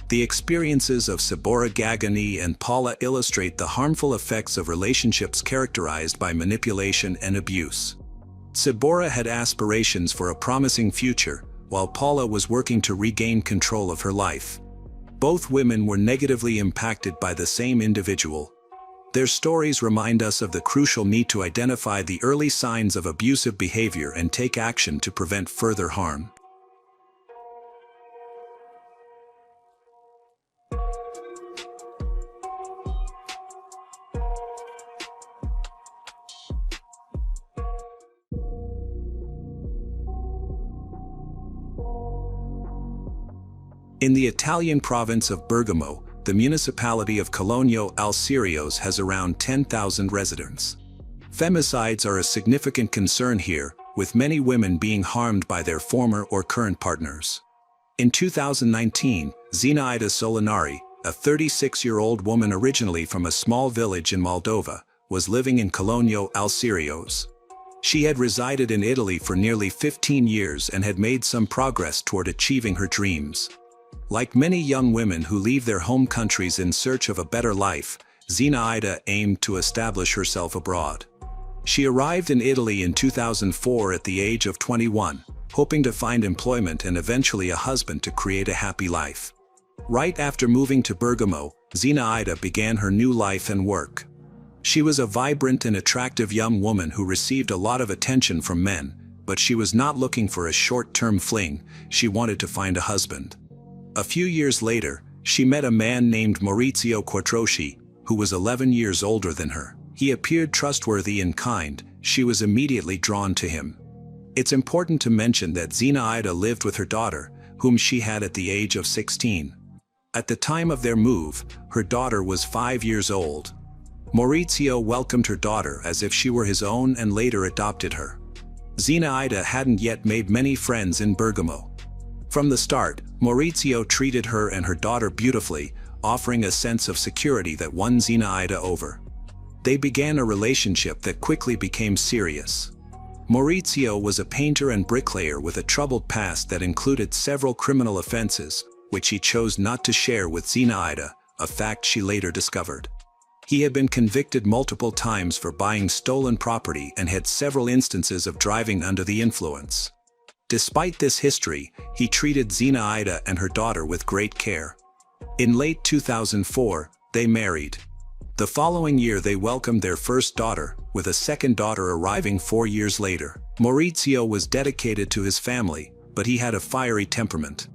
The experiences of Sabora Gagani and Paula illustrate the harmful effects of relationships characterized by manipulation and abuse. Sabora had aspirations for a promising future, while Paula was working to regain control of her life. Both women were negatively impacted by the same individual. Their stories remind us of the crucial need to identify the early signs of abusive behavior and take action to prevent further harm. In the Italian province of Bergamo, the municipality of Cologno al Sirios has around 10,000 residents. Femicides are a significant concern here, with many women being harmed by their former or current partners. In 2019, Zinaida Solinari, a 36-year-old woman originally from a small village in Moldova, was living in Cologno al Sirios. She had resided in Italy for nearly 15 years and had made some progress toward achieving her dreams. Like many young women who leave their home countries in search of a better life, Zinaida aimed to establish herself abroad. She arrived in Italy in 2004 at the age of 21, hoping to find employment and eventually a husband to create a happy life. Right after moving to Bergamo, Zinaida began her new life and work. She was a vibrant and attractive young woman who received a lot of attention from men, but she was not looking for a short-term fling. She wanted to find a husband. A few years later, she met a man named Maurizio Quattrochi, who was 11 years older than her. He appeared trustworthy and kind. She was immediately drawn to him. It's important to mention that Zinaida lived with her daughter, whom she had at the age of 16. At the time of their move, her daughter was 5 years old. Maurizio welcomed her daughter as if she were his own and later adopted her. Zinaida hadn't yet made many friends in Bergamo. From the start, Maurizio treated her and her daughter beautifully, offering a sense of security that won Zinaida over. They began a relationship that quickly became serious. Maurizio was a painter and bricklayer with a troubled past that included several criminal offenses, which he chose not to share with Zinaida, a fact she later discovered. He had been convicted multiple times for buying stolen property and had several instances of driving under the influence. Despite this history, he treated Zinaida and her daughter with great care. In late 2004, they married. The following year they welcomed their first daughter, with a second daughter arriving 4 years later. Maurizio was dedicated to his family, but he had a fiery temperament.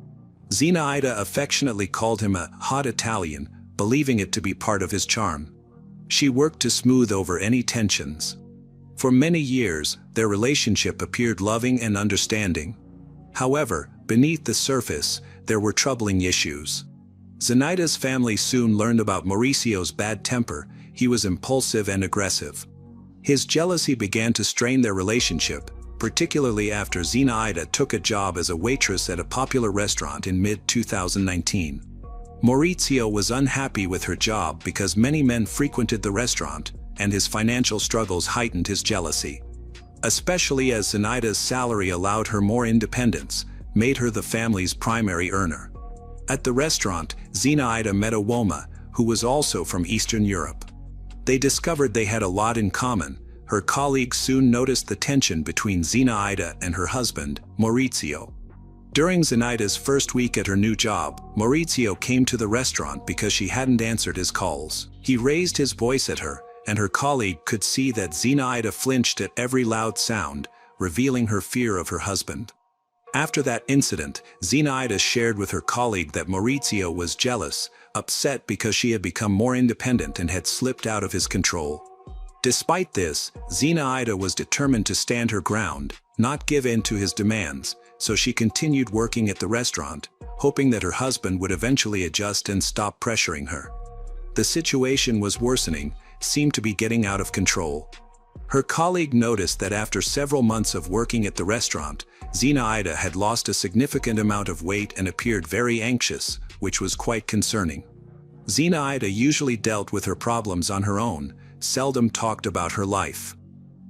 Zinaida affectionately called him a hot Italian, believing it to be part of his charm. She worked to smooth over any tensions. For many years, their relationship appeared loving and understanding. However, beneath the surface, there were troubling issues. Zinaida's family soon learned about Mauricio's bad temper. He was impulsive and aggressive. His jealousy began to strain their relationship, particularly after Zinaida took a job as a waitress at a popular restaurant in mid-2019. Maurizio was unhappy with her job because many men frequented the restaurant, and his financial struggles heightened his jealousy. Especially as Zenaida's salary allowed her more independence, made her the family's primary earner. At the restaurant, Zenaida met a woman who was also from Eastern Europe. They discovered they had a lot in common. Her colleagues soon noticed the tension between Zenaida and her husband, Maurizio. During Zenaida's first week at her new job, Maurizio came to the restaurant because she hadn't answered his calls. He raised his voice at her, and her colleague could see that Zenaida flinched at every loud sound, revealing her fear of her husband. After that incident, Zenaida shared with her colleague that Maurizio was jealous, upset because she had become more independent and had slipped out of his control. Despite this, Zenaida was determined to stand her ground, not give in to his demands, so she continued working at the restaurant, hoping that her husband would eventually adjust and stop pressuring her. The situation was worsening, seemed to be getting out of control. Her colleague noticed that after several months of working at the restaurant, Zenaida had lost a significant amount of weight and appeared very anxious, which was quite concerning. Zenaida usually dealt with her problems on her own, seldom talked about her life.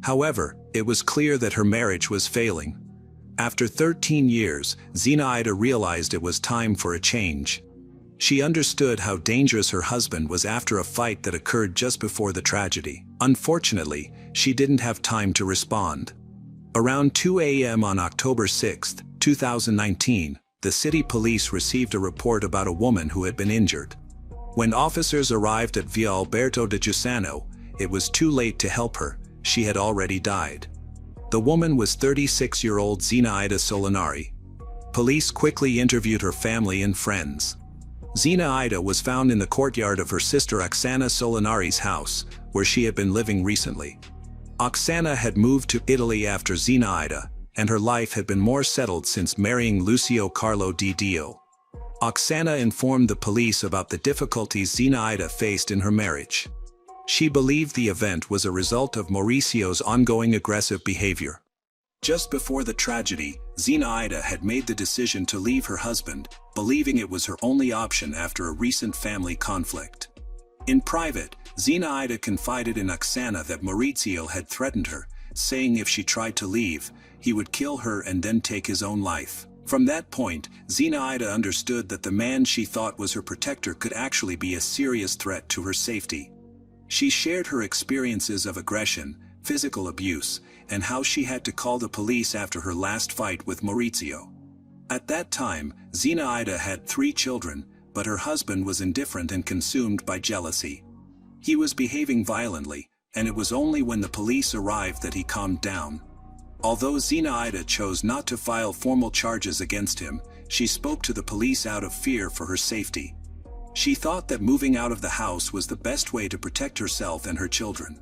However, it was clear that her marriage was failing. After 13 years, Zenaida realized it was time for a change. She understood how dangerous her husband was after a fight that occurred just before the tragedy. Unfortunately, she didn't have time to respond. Around 2 a.m. on October 6, 2019, the city police received a report about a woman who had been injured. When officers arrived at Via Alberto de Giussano, it was too late to help her. She had already died. The woman was 36-year-old Zenaida Solinari. Police quickly interviewed her family and friends. Zenaida was found in the courtyard of her sister Oksana Solinari's house, where she had been living recently. Oksana had moved to Italy after Zenaida, and her life had been more settled since marrying Lucio Carlo Di Dio. Oksana informed the police about the difficulties Zenaida faced in her marriage. She believed the event was a result of Mauricio's ongoing aggressive behavior. Just before the tragedy, Zenaida had made the decision to leave her husband, believing it was her only option after a recent family conflict. In private, Zenaida confided in Oksana that Maurizio had threatened her, saying if she tried to leave, he would kill her and then take his own life. From that point, Zenaida understood that the man she thought was her protector could actually be a serious threat to her safety. She shared her experiences of aggression, physical abuse, and how she had to call the police after her last fight with Maurizio. At that time, Zenaida had 3 children, but her husband was indifferent and consumed by jealousy. He was behaving violently, and it was only when the police arrived that he calmed down. Although Zenaida chose not to file formal charges against him, she spoke to the police out of fear for her safety. She thought that moving out of the house was the best way to protect herself and her children.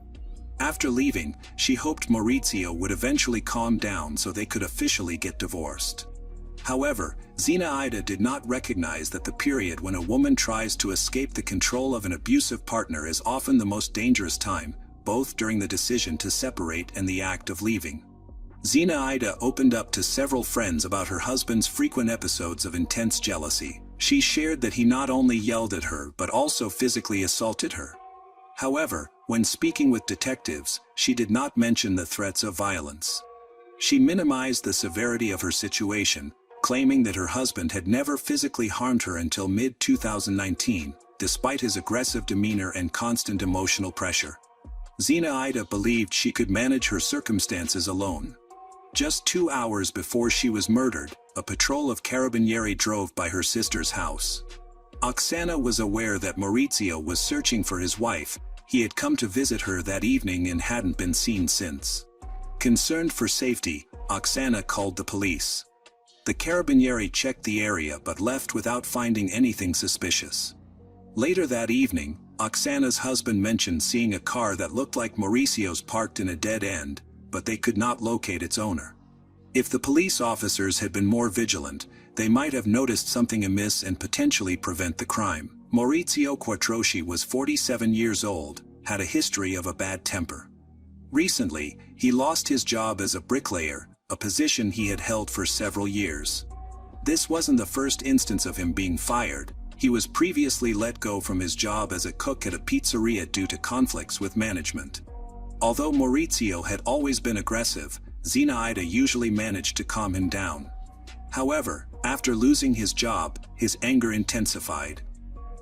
After leaving, she hoped Maurizio would eventually calm down so they could officially get divorced. However, Zenaida did not recognize that the period when a woman tries to escape the control of an abusive partner is often the most dangerous time, both during the decision to separate and the act of leaving. Zenaida opened up to several friends about her husband's frequent episodes of intense jealousy. She shared that he not only yelled at her but also physically assaulted her. However, when speaking with detectives, she did not mention the threats of violence. She minimized the severity of her situation, claiming that her husband had never physically harmed her until mid-2019, despite his aggressive demeanor and constant emotional pressure. Zenaida believed she could manage her circumstances alone. Just 2 hours before she was murdered, a patrol of carabinieri drove by her sister's house. Oksana was aware that Maurizio was searching for his wife. He had come to visit her that evening and hadn't been seen since. Concerned for safety, Oksana called the police. The carabinieri checked the area but left without finding anything suspicious. Later that evening, Oksana's husband mentioned seeing a car that looked like Mauricio's parked in a dead end, but they could not locate its owner. If the police officers had been more vigilant, they might have noticed something amiss and potentially prevent the crime. Maurizio Quattrochi was 47 years old, had a history of a bad temper. Recently, he lost his job as a bricklayer, a position he had held for several years. This wasn't the first instance of him being fired. He was previously let go from his job as a cook at a pizzeria due to conflicts with management. Although Maurizio had always been aggressive, Zenaida usually managed to calm him down. However, after losing his job, his anger intensified.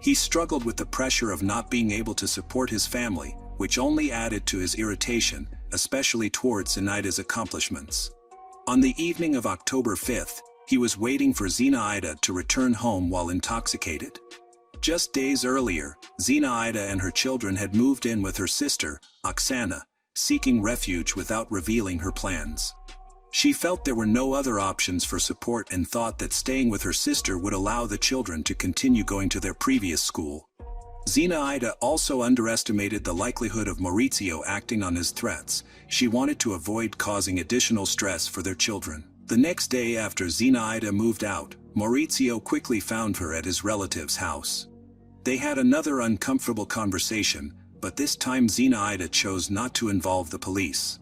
He struggled with the pressure of not being able to support his family, which only added to his irritation, especially towards Zenaida's accomplishments. On the evening of October 5th, he was waiting for Zenaida to return home while intoxicated. Just days earlier, Zenaida and her children had moved in with her sister, Oksana, seeking refuge without revealing her plans. She felt there were no other options for support and thought that staying with her sister would allow the children to continue going to their previous school. Zenaida also underestimated the likelihood of Maurizio acting on his threats. She wanted to avoid causing additional stress for their children. The next day after Zenaida moved out, Maurizio quickly found her at his relative's house. They had another uncomfortable conversation, but this time Zenaida chose not to involve the police.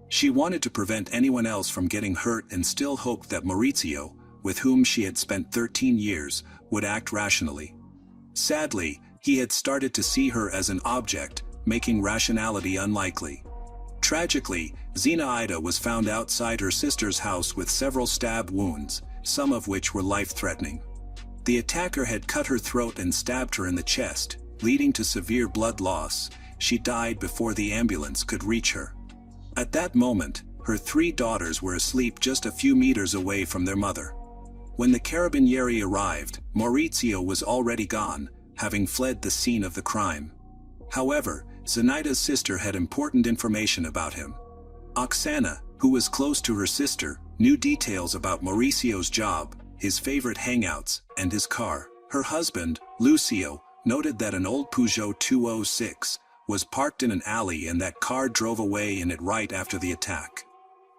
She wanted to prevent anyone else from getting hurt and still hoped that Maurizio, with whom she had spent 13 years, would act rationally. Sadly, he had started to see her as an object, making rationality unlikely. Tragically, Zenaida was found outside her sister's house with several stab wounds, some of which were life-threatening. The attacker had cut her throat and stabbed her in the chest, leading to severe blood loss. She died before the ambulance could reach her. At that moment, her 3 daughters were asleep just a few meters away from their mother. When the carabinieri arrived, Maurizio was already gone, having fled the scene of the crime. However, Zenaida's sister had important information about him. Oksana, who was close to her sister, knew details about Mauricio's job, his favorite hangouts, and his car. Her husband, Lucio, noted that an old Peugeot 206 was parked in an alley and that car drove away in it right after the attack.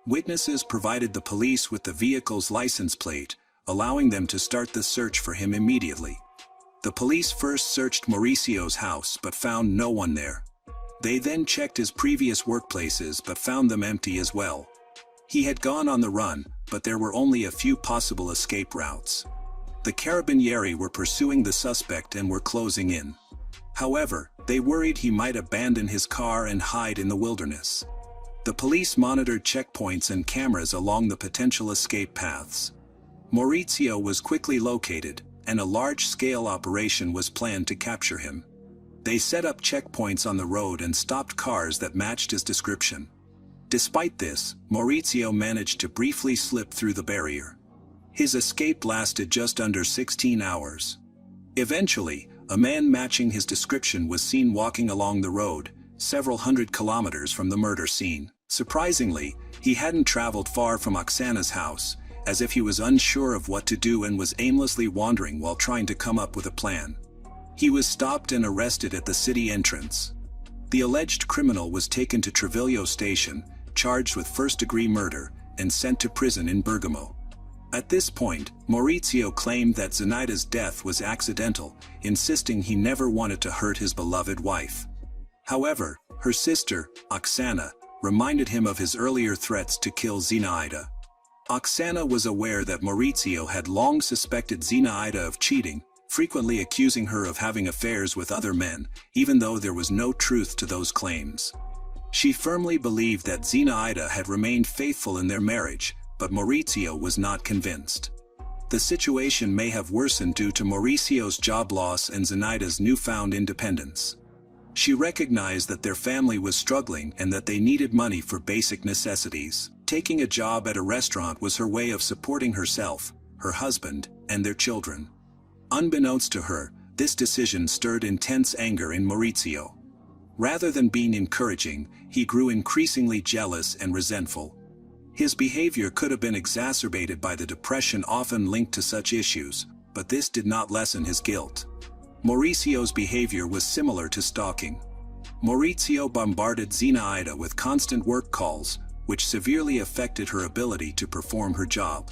Witnesses provided the police with the vehicle's license plate, allowing them to start the search for him immediately. The police first searched Mauricio's house but found no one there. They then checked his previous workplaces but found them empty as well. He had gone on the run, but there were only a few possible escape routes. The carabinieri were pursuing the suspect and were closing in. However, they worried he might abandon his car and hide in the wilderness. The police monitored checkpoints and cameras along the potential escape paths. Maurizio was quickly located, and a large-scale operation was planned to capture him. They set up checkpoints on the road and stopped cars that matched his description. Despite this, Maurizio managed to briefly slip through the barrier. His escape lasted just under 16 hours. Eventually, a man matching his description was seen walking along the road, several hundred kilometers from the murder scene. Surprisingly, he hadn't traveled far from Oksana's house, as if he was unsure of what to do and was aimlessly wandering while trying to come up with a plan. He was stopped and arrested at the city entrance. The alleged criminal was taken to Treviglio station, charged with first-degree murder, and sent to prison in Bergamo. At this point, Maurizio claimed that Zenaida's death was accidental, insisting he never wanted to hurt his beloved wife. However, her sister, Oksana, reminded him of his earlier threats to kill Zenaida. Oksana was aware that Maurizio had long suspected Zenaida of cheating, frequently accusing her of having affairs with other men, even though there was no truth to those claims. She firmly believed that Zenaida had remained faithful in their marriage, but Maurizio was not convinced. The situation may have worsened due to Mauricio's job loss and Zenaida's newfound independence. She recognized that their family was struggling and that they needed money for basic necessities. Taking a job at a restaurant was her way of supporting herself, her husband, and their children. Unbeknownst to her, this decision stirred intense anger in Maurizio. Rather than being encouraging, he grew increasingly jealous and resentful. His behavior could have been exacerbated by the depression often linked to such issues, but this did not lessen his guilt. Mauricio's behavior was similar to stalking. Maurizio bombarded Zenaida with constant work calls, which severely affected her ability to perform her job.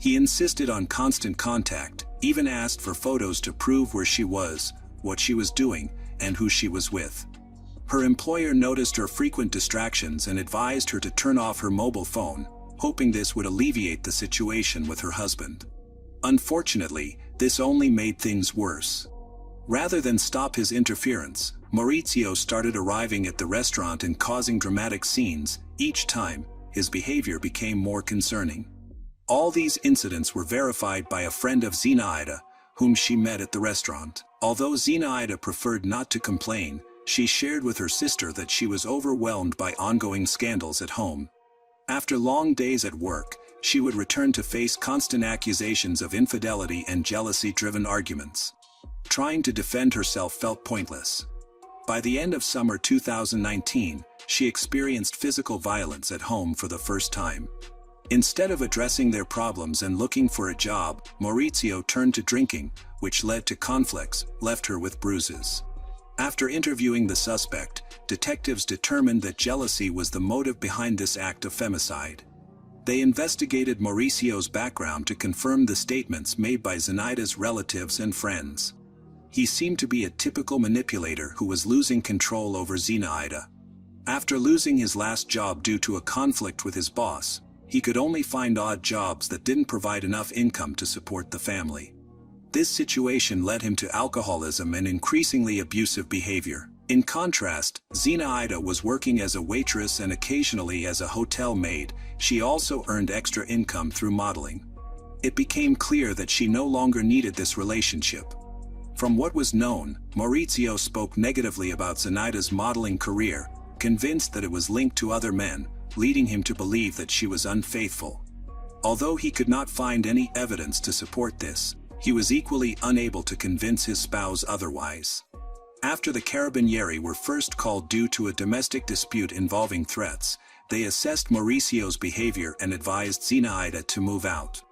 He insisted on constant contact, even asked for photos to prove where she was, what she was doing, and who she was with. Her employer noticed her frequent distractions and advised her to turn off her mobile phone, hoping this would alleviate the situation with her husband. Unfortunately, This only made things worse. Rather than stop his interference, Maurizio started arriving at the restaurant and causing dramatic scenes. Each time, his behavior became more concerning. All these incidents were verified by a friend of Zinaida, whom she met at the restaurant. Although Zinaida preferred not to complain, she shared with her sister that she was overwhelmed by ongoing scandals at home. After long days at work, she would return to face constant accusations of infidelity and jealousy-driven arguments. Trying to defend herself felt pointless. By the end of summer 2019, she experienced physical violence at home for the first time. Instead of addressing their problems and looking for a job, Maurizio turned to drinking, which led to conflicts, left her with bruises. After interviewing the suspect, detectives determined that jealousy was the motive behind this act of femicide. They investigated Mauricio's background to confirm the statements made by Zinaida's relatives and friends. He seemed to be a typical manipulator who was losing control over Zinaida. After losing his last job due to a conflict with his boss, he could only find odd jobs that didn't provide enough income to support the family. This situation led him to alcoholism and increasingly abusive behavior. In contrast, Zinaida was working as a waitress and occasionally as a hotel maid. She also earned extra income through modeling. It became clear that she no longer needed this relationship. From what was known, Maurizio spoke negatively about Zinaida's modeling career, convinced that it was linked to other men, leading him to believe that she was unfaithful. Although he could not find any evidence to support this, he was equally unable to convince his spouse otherwise. After the Carabinieri were first called due to a domestic dispute involving threats, they assessed Mauricio's behavior and advised Zinaida to move out.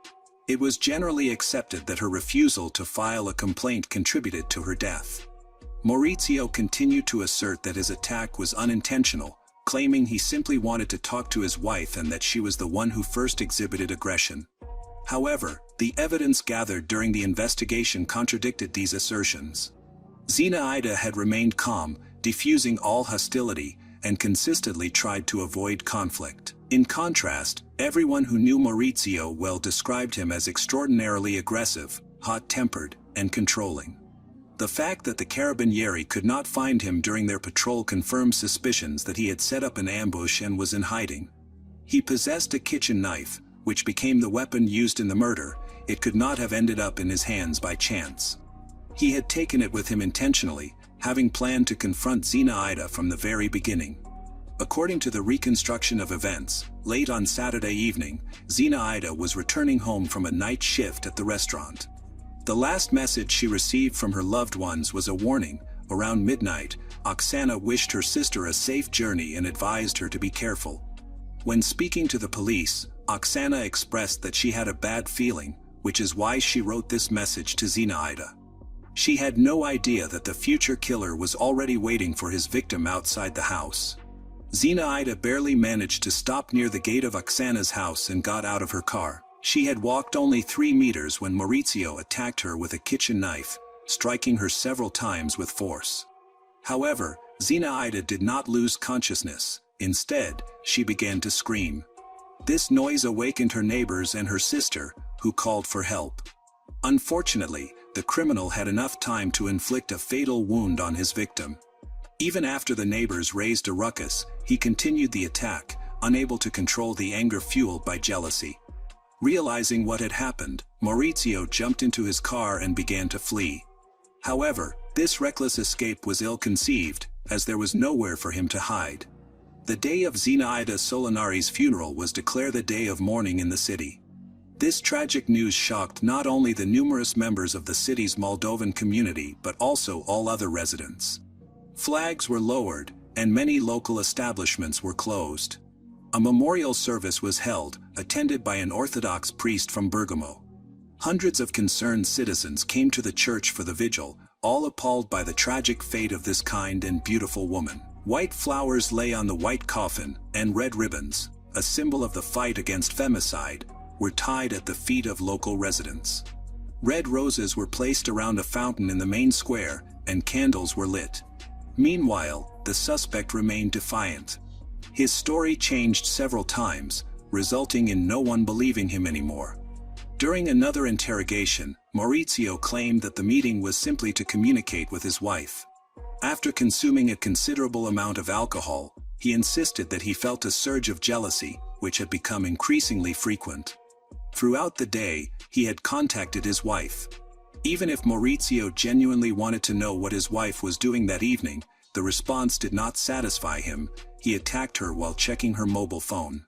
It was generally accepted that her refusal to file a complaint contributed to her death. Maurizio continued to assert that his attack was unintentional, claiming he simply wanted to talk to his wife and that she was the one who first exhibited aggression. However, the evidence gathered during the investigation contradicted these assertions. Zinaida had remained calm, diffusing all hostility, and consistently tried to avoid conflict. In contrast, everyone who knew Maurizio well described him as extraordinarily aggressive, hot-tempered, and controlling. The fact that the Carabinieri could not find him during their patrol confirmed suspicions that he had set up an ambush and was in hiding. He possessed a kitchen knife, which became the weapon used in the murder. It could not have ended up in his hands by chance. He had taken it with him intentionally, having planned to confront Zinaida from the very beginning. According to the reconstruction of events, late on Saturday evening, Zinaida was returning home from a night shift at the restaurant. The last message she received from her loved ones was a warning. Around midnight, Oksana wished her sister a safe journey and advised her to be careful. When speaking to the police, Oksana expressed that she had a bad feeling, which is why she wrote this message to Zinaida. She had no idea that the future killer was already waiting for his victim outside the house. Zinaida barely managed to stop near the gate of Oksana's house and got out of her car. She had walked only 3 meters when Maurizio attacked her with a kitchen knife, striking her several times with force. However, Zinaida did not lose consciousness. Instead, she began to scream. This noise awakened her neighbors and her sister, who called for help. Unfortunately, the criminal had enough time to inflict a fatal wound on his victim. Even after the neighbors raised a ruckus, he continued the attack, unable to control the anger fueled by jealousy. Realizing what had happened, Maurizio jumped into his car and began to flee. However, this reckless escape was ill-conceived, as there was nowhere for him to hide. The day of Zinaida Solinari's funeral was declared a day of mourning in the city. This tragic news shocked not only the numerous members of the city's Moldovan community but also all other residents. Flags were lowered, and many local establishments were closed. A memorial service was held, attended by an Orthodox priest from Bergamo. Hundreds of concerned citizens came to the church for the vigil, all appalled by the tragic fate of this kind and beautiful woman. White flowers lay on the white coffin, and red ribbons, a symbol of the fight against femicide, were tied at the feet of local residents. Red roses were placed around a fountain in the main square, and candles were lit. Meanwhile, the suspect remained defiant. His story changed several times, resulting in no one believing him anymore. During another interrogation, Maurizio claimed that the meeting was simply to communicate with his wife. After consuming a considerable amount of alcohol, he insisted that he felt a surge of jealousy, which had become increasingly frequent. Throughout the day, he had contacted his wife. Even if Maurizio genuinely wanted to know what his wife was doing that evening, the response did not satisfy him. He attacked her while checking her mobile phone.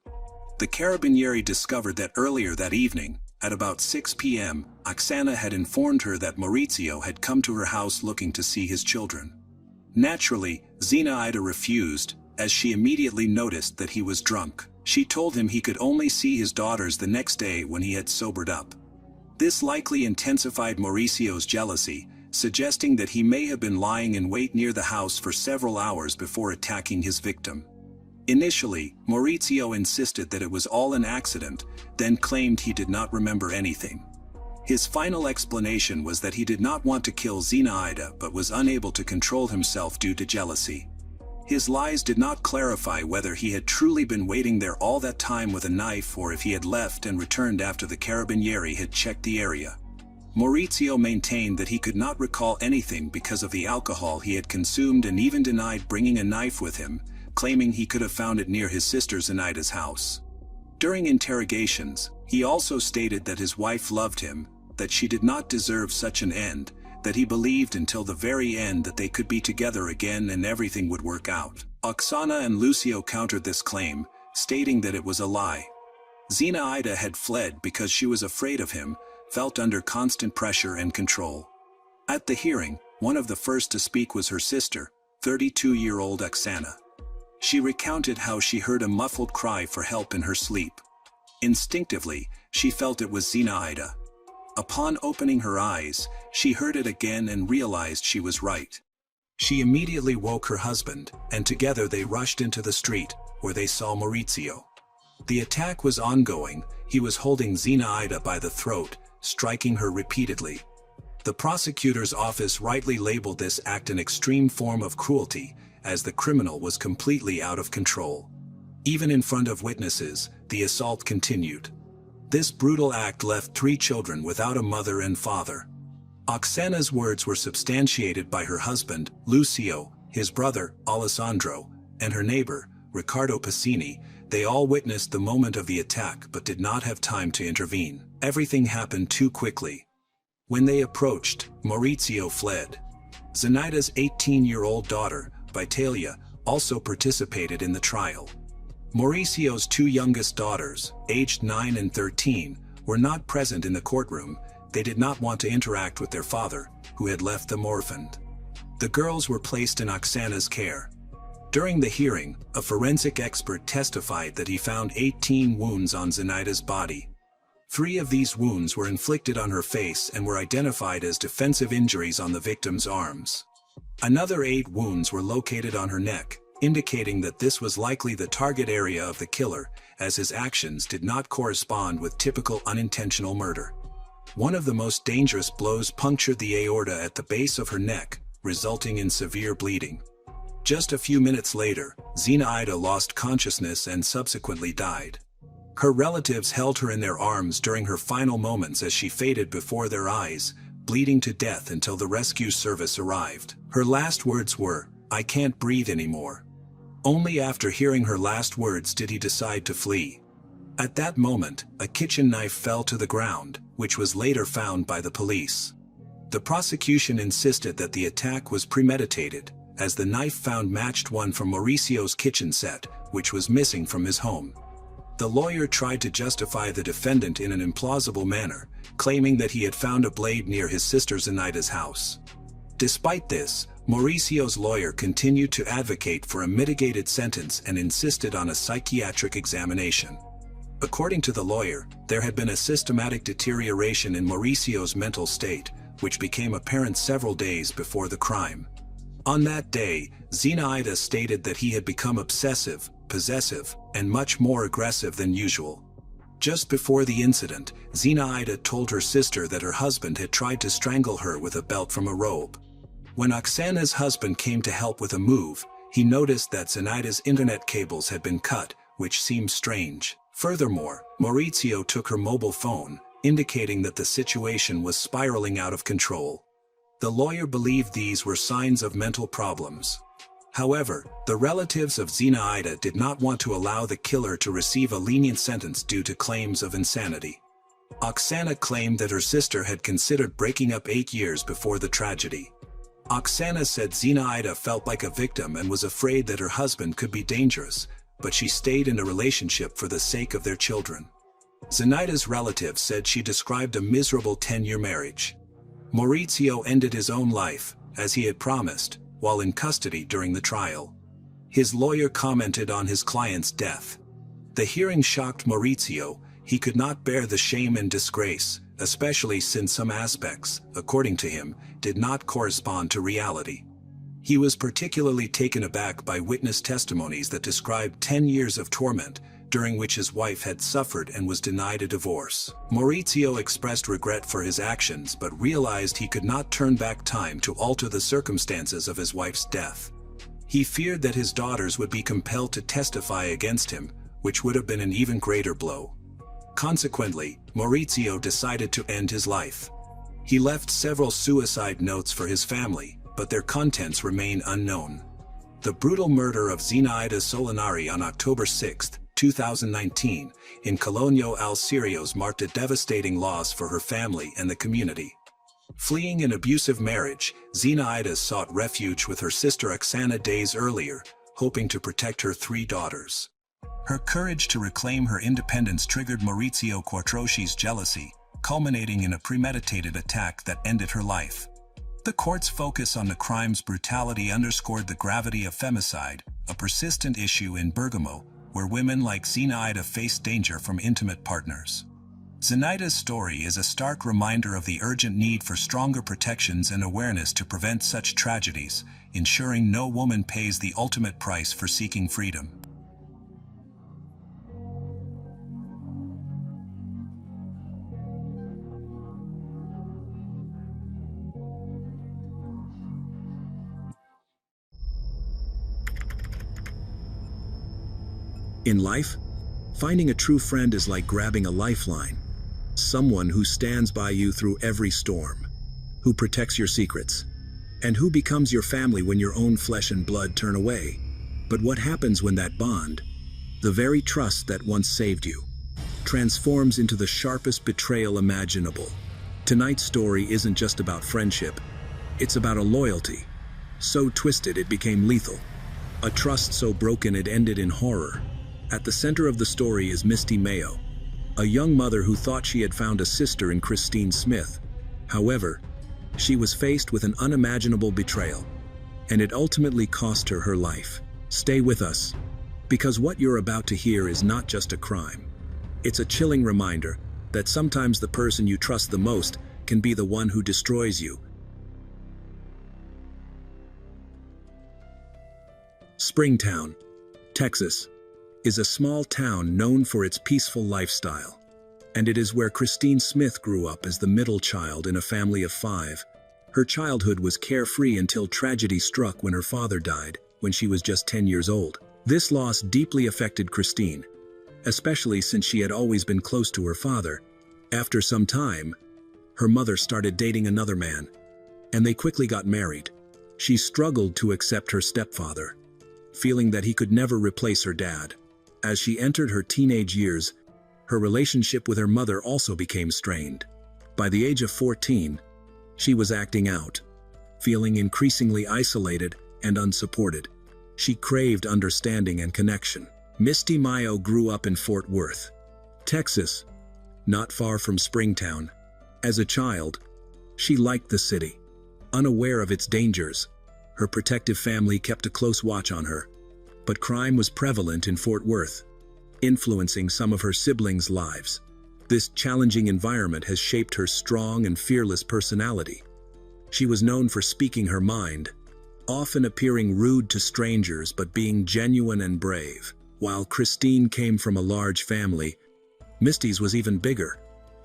The Carabinieri discovered that earlier that evening, at about 6 p.m., Oksana had informed her that Maurizio had come to her house looking to see his children. Naturally, Zinaida refused, as she immediately noticed that he was drunk. She told him he could only see his daughters the next day when he had sobered up. This likely intensified Mauricio's jealousy, suggesting that he may have been lying in wait near the house for several hours before attacking his victim. Initially, Maurizio insisted that it was all an accident, then claimed he did not remember anything. His final explanation was that he did not want to kill Zinaida but was unable to control himself due to jealousy. His lies did not clarify whether he had truly been waiting there all that time with a knife or if he had left and returned after the Carabinieri had checked the area. Maurizio maintained that he could not recall anything because of the alcohol he had consumed and even denied bringing a knife with him, claiming he could have found it near his sister Zinaida's house. During interrogations, he also stated that his wife loved him, that she did not deserve such an end, that he believed until the very end that they could be together again and everything would work out. Oksana and Lucio countered this claim, stating that it was a lie. Zinaida had fled because she was afraid of him, felt under constant pressure and control. At the hearing, one of the first to speak was her sister, 32-year-old Oksana. She recounted how she heard a muffled cry for help in her sleep. Instinctively, she felt it was Zinaida. Upon opening her eyes, she heard it again and realized she was right. She immediately woke her husband, and together they rushed into the street, where they saw Maurizio. The attack was ongoing. He was holding Zinaida by the throat, striking her repeatedly. The prosecutor's office rightly labeled this act an extreme form of cruelty, as the criminal was completely out of control. Even in front of witnesses, the assault continued. This brutal act left 3 children without a mother and father. Oksana's words were substantiated by her husband, Lucio, his brother, Alessandro, and her neighbor, Riccardo Pacini. They all witnessed the moment of the attack but did not have time to intervene. Everything happened too quickly. When they approached, Maurizio fled. Zinaida's 18-year-old daughter, Vitalia, also participated in the trial. Mauricio's 2 youngest daughters, aged 9 and 13, were not present in the courtroom. They did not want to interact with their father, who had left them orphaned. The girls were placed in Oksana's care. During the hearing, a forensic expert testified that he found 18 wounds on Zinaida's body. 3 of these wounds were inflicted on her face and were identified as defensive injuries on the victim's arms. Another 8 wounds were located on her neck, indicating that this was likely the target area of the killer, as his actions did not correspond with typical unintentional murder. One of the most dangerous blows punctured the aorta at the base of her neck, resulting in severe bleeding. Just a few minutes later, Zinaida lost consciousness and subsequently died. Her relatives held her in their arms during her final moments as she faded before their eyes, bleeding to death until the rescue service arrived. Her last words were, "I can't breathe anymore." Only after hearing her last words did he decide to flee. At that moment, a kitchen knife fell to the ground, which was later found by the police. The prosecution insisted that the attack was premeditated, as the knife found matched one from Mauricio's kitchen set, which was missing from his home. The lawyer tried to justify the defendant in an implausible manner, claiming that he had found a blade near his sister Zinaida's house. Despite this, Mauricio's lawyer continued to advocate for a mitigated sentence and insisted on a psychiatric examination. According to the lawyer, there had been a systematic deterioration in Mauricio's mental state, which became apparent several days before the crime. On that day, Zinaida stated that he had become obsessive, possessive, and much more aggressive than usual. Just before the incident, Zinaida told her sister that her husband had tried to strangle her with a belt from a robe. When Oksana's husband came to help with a move, he noticed that Zinaida's internet cables had been cut, which seemed strange. Furthermore, Maurizio took her mobile phone, indicating that the situation was spiraling out of control. The lawyer believed these were signs of mental problems. However, the relatives of Zinaida did not want to allow the killer to receive a lenient sentence due to claims of insanity. Oksana claimed that her sister had considered breaking up 8 years before the tragedy. Oksana said Zinaida felt like a victim and was afraid that her husband could be dangerous, but she stayed in a relationship for the sake of their children. Zinaida's relatives said she described a miserable 10-year marriage. Maurizio ended his own life, as he had promised, while in custody during the trial. His lawyer commented on his client's death. The hearing shocked Maurizio. He could not bear the shame and disgrace, especially since some aspects, according to him, did not correspond to reality. He was particularly taken aback by witness testimonies that described 10 years of torment, during which his wife had suffered and was denied a divorce. Maurizio expressed regret for his actions but realized he could not turn back time to alter the circumstances of his wife's death. He feared that his daughters would be compelled to testify against him, which would have been an even greater blow. Consequently, Maurizio decided to end his life. He left several suicide notes for his family, but their contents remain unknown. The brutal murder of Zinaida Solinari on October 6, 2019, in Cologno al Sirios marked a devastating loss for her family and the community. Fleeing an abusive marriage, Zinaida sought refuge with her sister Oksana days earlier, hoping to protect her 3 daughters. Her courage to reclaim her independence triggered Maurizio Quattroci's jealousy, culminating in a premeditated attack that ended her life. The court's focus on the crime's brutality underscored the gravity of femicide, a persistent issue in Bergamo, where women like Zinaida face danger from intimate partners. Zinaida's story is a stark reminder of the urgent need for stronger protections and awareness to prevent such tragedies, ensuring no woman pays the ultimate price for seeking freedom. In life, finding a true friend is like grabbing a lifeline. Someone who stands by you through every storm, who protects your secrets, and who becomes your family when your own flesh and blood turn away. But what happens when that bond, the very trust that once saved you, transforms into the sharpest betrayal imaginable? Tonight's story isn't just about friendship, it's about a loyalty so twisted it became lethal, a trust so broken it ended in horror. At the center of the story is Misty Mayo, a young mother who thought she had found a sister in Christine Smith. However, she was faced with an unimaginable betrayal, and it ultimately cost her her life. Stay with us, because what you're about to hear is not just a crime. It's a chilling reminder that sometimes the person you trust the most can be the one who destroys you. Springtown, Texas, is a small town known for its peaceful lifestyle, and it is where Christine Smith grew up as the middle child in a family of 5. Her childhood was carefree until tragedy struck when her father died when she was just 10 years old. This loss deeply affected Christine, especially since she had always been close to her father. After some time, her mother started dating another man, and they quickly got married. She struggled to accept her stepfather, feeling that he could never replace her dad. As she entered her teenage years, her relationship with her mother also became strained. By the age of 14, she was acting out, feeling increasingly isolated and unsupported. She craved understanding and connection. Misty Mayo grew up in Fort Worth, Texas, not far from Springtown. As a child, she liked the city. Unaware of its dangers, her protective family kept a close watch on her. But crime was prevalent in Fort Worth, influencing some of her siblings' lives. This challenging environment has shaped her strong and fearless personality. She was known for speaking her mind, often appearing rude to strangers but being genuine and brave. While Christine came from a large family, Misty's was even bigger,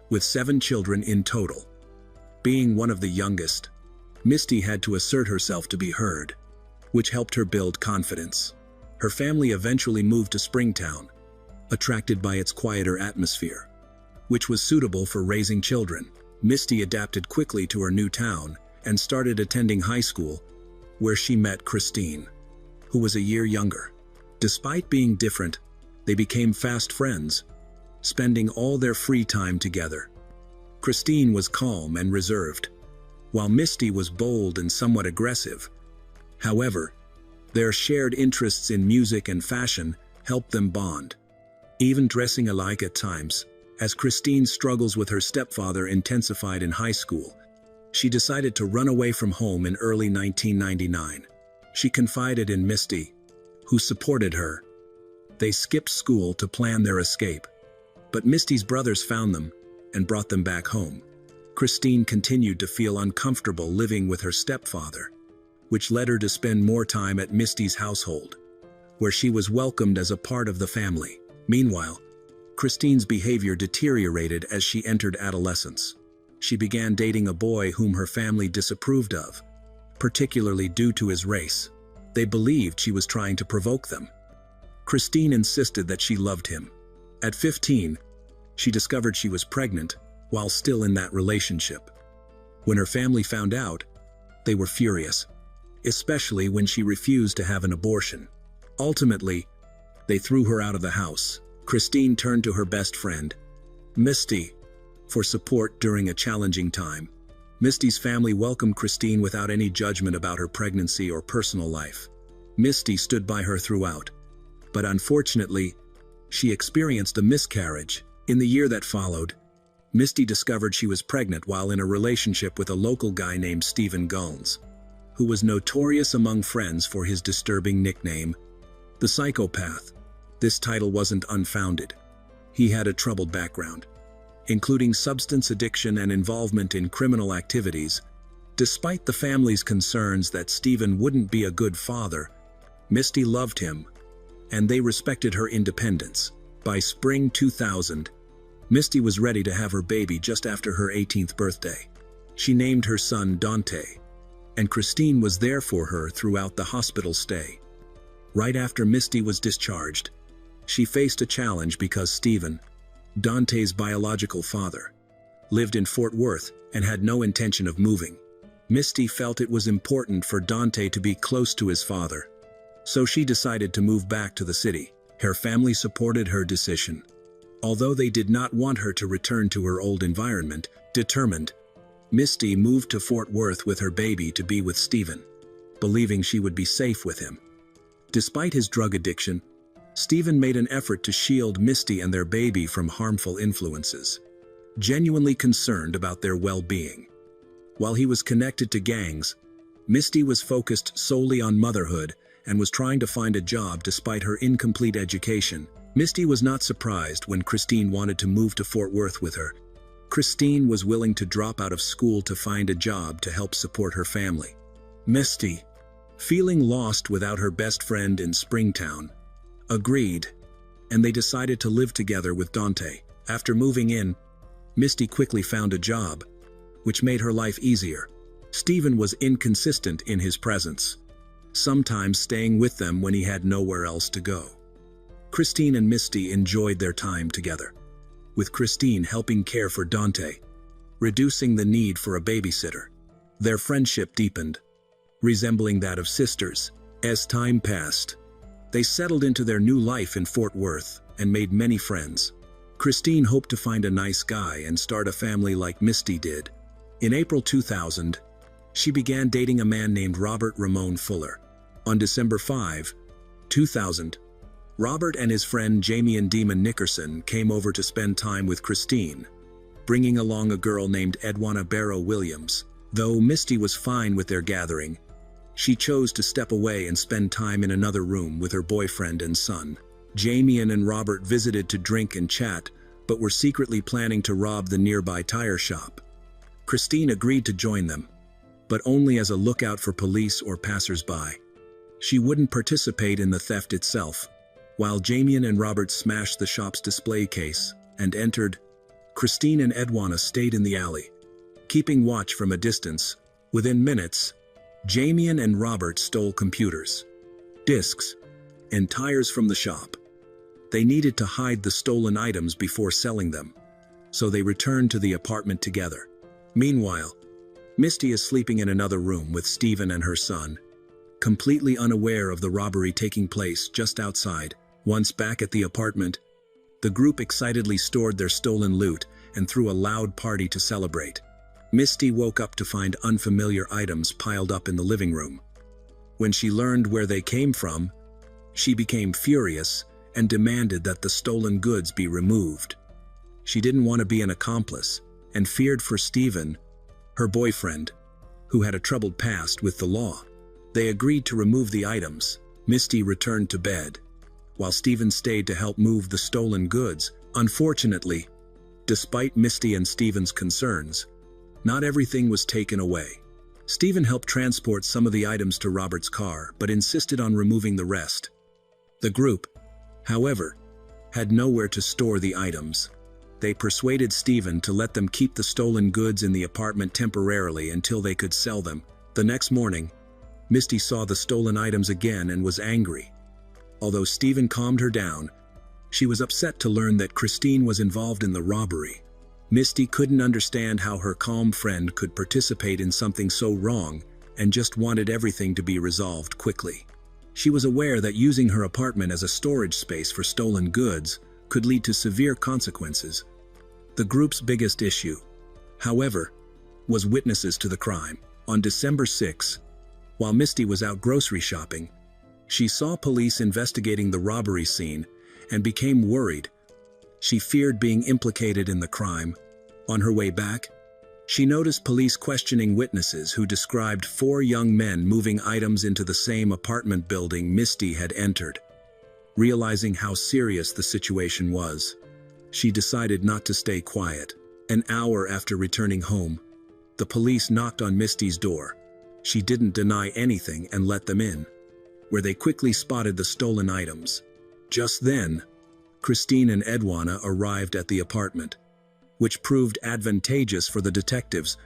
with 7 children in total. Being one of the youngest, Misty had to assert herself to be heard, which helped her build confidence. Her family eventually moved to Springtown, attracted by its quieter atmosphere. which was suitable for raising children. Misty adapted quickly to her new town and started attending high school, where she met Christine, who was a year younger. Despite being different, they became fast friends, spending all their free time together. Christine was calm and reserved, while Misty was bold and somewhat aggressive. However, their shared interests in music and fashion helped them bond, even dressing alike at times. As Christine's struggles with her stepfather intensified in high school, she decided to run away from home in early 1999. She confided in Misty, who supported her. They skipped school to plan their escape, but Misty's brothers found them and brought them back home. Christine continued to feel uncomfortable living with her stepfather, which led her to spend more time at Misty's household, where she was welcomed as a part of the family. Meanwhile, Christine's behavior deteriorated as she entered adolescence. She began dating a boy whom her family disapproved of, particularly due to his race. They believed she was trying to provoke them. Christine insisted that she loved him. At 15, she discovered she was pregnant while still in that relationship. When her family found out, they were furious, especially when she refused to have an abortion. Ultimately, they threw her out of the house. Christine turned to her best friend, Misty, for support during a challenging time. Misty's family welcomed Christine without any judgment about her pregnancy or personal life. Misty stood by her throughout, but unfortunately, she experienced a miscarriage. In the year that followed, Misty discovered she was pregnant while in a relationship with a local guy named Stephen Gullns, who was notorious among friends for his disturbing nickname, the Psychopath. This title wasn't unfounded. He had a troubled background, including substance addiction and involvement in criminal activities. Despite the family's concerns that Stephen wouldn't be a good father, Misty loved him, and they respected her independence. By spring 2000, Misty was ready to have her baby just after her 18th birthday. She named her son Dante, and Christine was there for her throughout the hospital stay. Right after Misty was discharged, she faced a challenge because Stephen, Dante's biological father, lived in Fort Worth and had no intention of moving. Misty felt it was important for Dante to be close to his father, so she decided to move back to the city. Her family supported her decision, although they did not want her to return to her old environment. Determined, Misty moved to Fort Worth with her baby to be with Stephen, believing she would be safe with him. Despite his drug addiction, Stephen made an effort to shield Misty and their baby from harmful influences, genuinely concerned about their well-being. While he was connected to gangs, Misty was focused solely on motherhood and was trying to find a job despite her incomplete education. Misty was not surprised when Christine wanted to move to Fort Worth with her. Christine was willing to drop out of school to find a job to help support her family. Misty, feeling lost without her best friend in Springtown, agreed, and they decided to live together with Dante. After moving in, Misty quickly found a job, which made her life easier. Stephen was inconsistent in his presence, sometimes staying with them when he had nowhere else to go. Christine and Misty enjoyed their time together, with Christine helping care for Dante, reducing the need for a babysitter. Their friendship deepened, resembling that of sisters. As time passed, they settled into their new life in Fort Worth and made many friends. Christine hoped to find a nice guy and start a family like Misty did. In April 2000, she began dating a man named Robert Ramon Fuller. On December 5, 2000, Robert and his friend Jamie Demon Nickerson came over to spend time with Christine, bringing along a girl named Edwana Barrow Williams. Though Misty was fine with their gathering, she chose to step away and spend time in another room with her boyfriend and son. Jamie and Robert visited to drink and chat, but were secretly planning to rob the nearby tire shop. Christine agreed to join them, but only as a lookout for police or passers-by. She wouldn't participate in the theft itself. While Jamie and Robert smashed the shop's display case and entered, Christine and Edwana stayed in the alley, keeping watch from a distance. Within minutes, Jamie and Robert stole computers, discs, and tires from the shop. They needed to hide the stolen items before selling them, so they returned to the apartment together. Meanwhile, Misty is sleeping in another room with Stephen and her son, completely unaware of the robbery taking place just outside. Once back at the apartment, the group excitedly stored their stolen loot and threw a loud party to celebrate. Misty woke up to find unfamiliar items piled up in the living room. When she learned where they came from, she became furious and demanded that the stolen goods be removed. She didn't want to be an accomplice and feared for Stephen, her boyfriend, who had a troubled past with the law. They agreed to remove the items. Misty returned to bed, while Stephen stayed to help move the stolen goods. Unfortunately, despite Misty and Stephen's concerns, not everything was taken away. Stephen helped transport some of the items to Robert's car, but insisted on removing the rest. The group, however, had nowhere to store the items. They persuaded Stephen to let them keep the stolen goods in the apartment temporarily until they could sell them. The next morning, Misty saw the stolen items again and was angry. Although Stephen calmed her down, she was upset to learn that Christine was involved in the robbery. Misty couldn't understand how her calm friend could participate in something so wrong and just wanted everything to be resolved quickly. She was aware that using her apartment as a storage space for stolen goods could lead to severe consequences. The group's biggest issue, however, was witnesses to the crime. On December 6, while Misty was out grocery shopping, she saw police investigating the robbery scene and became worried. She feared being implicated in the crime. On her way back, she noticed police questioning witnesses who described 4 young men moving items into the same apartment building Misty had entered. Realizing how serious the situation was, she decided not to stay quiet. An hour after returning home, the police knocked on Misty's door. She didn't deny anything and let them in, where they quickly spotted the stolen items. Just then, Christine and Edwana arrived at the apartment, which proved advantageous for the detectives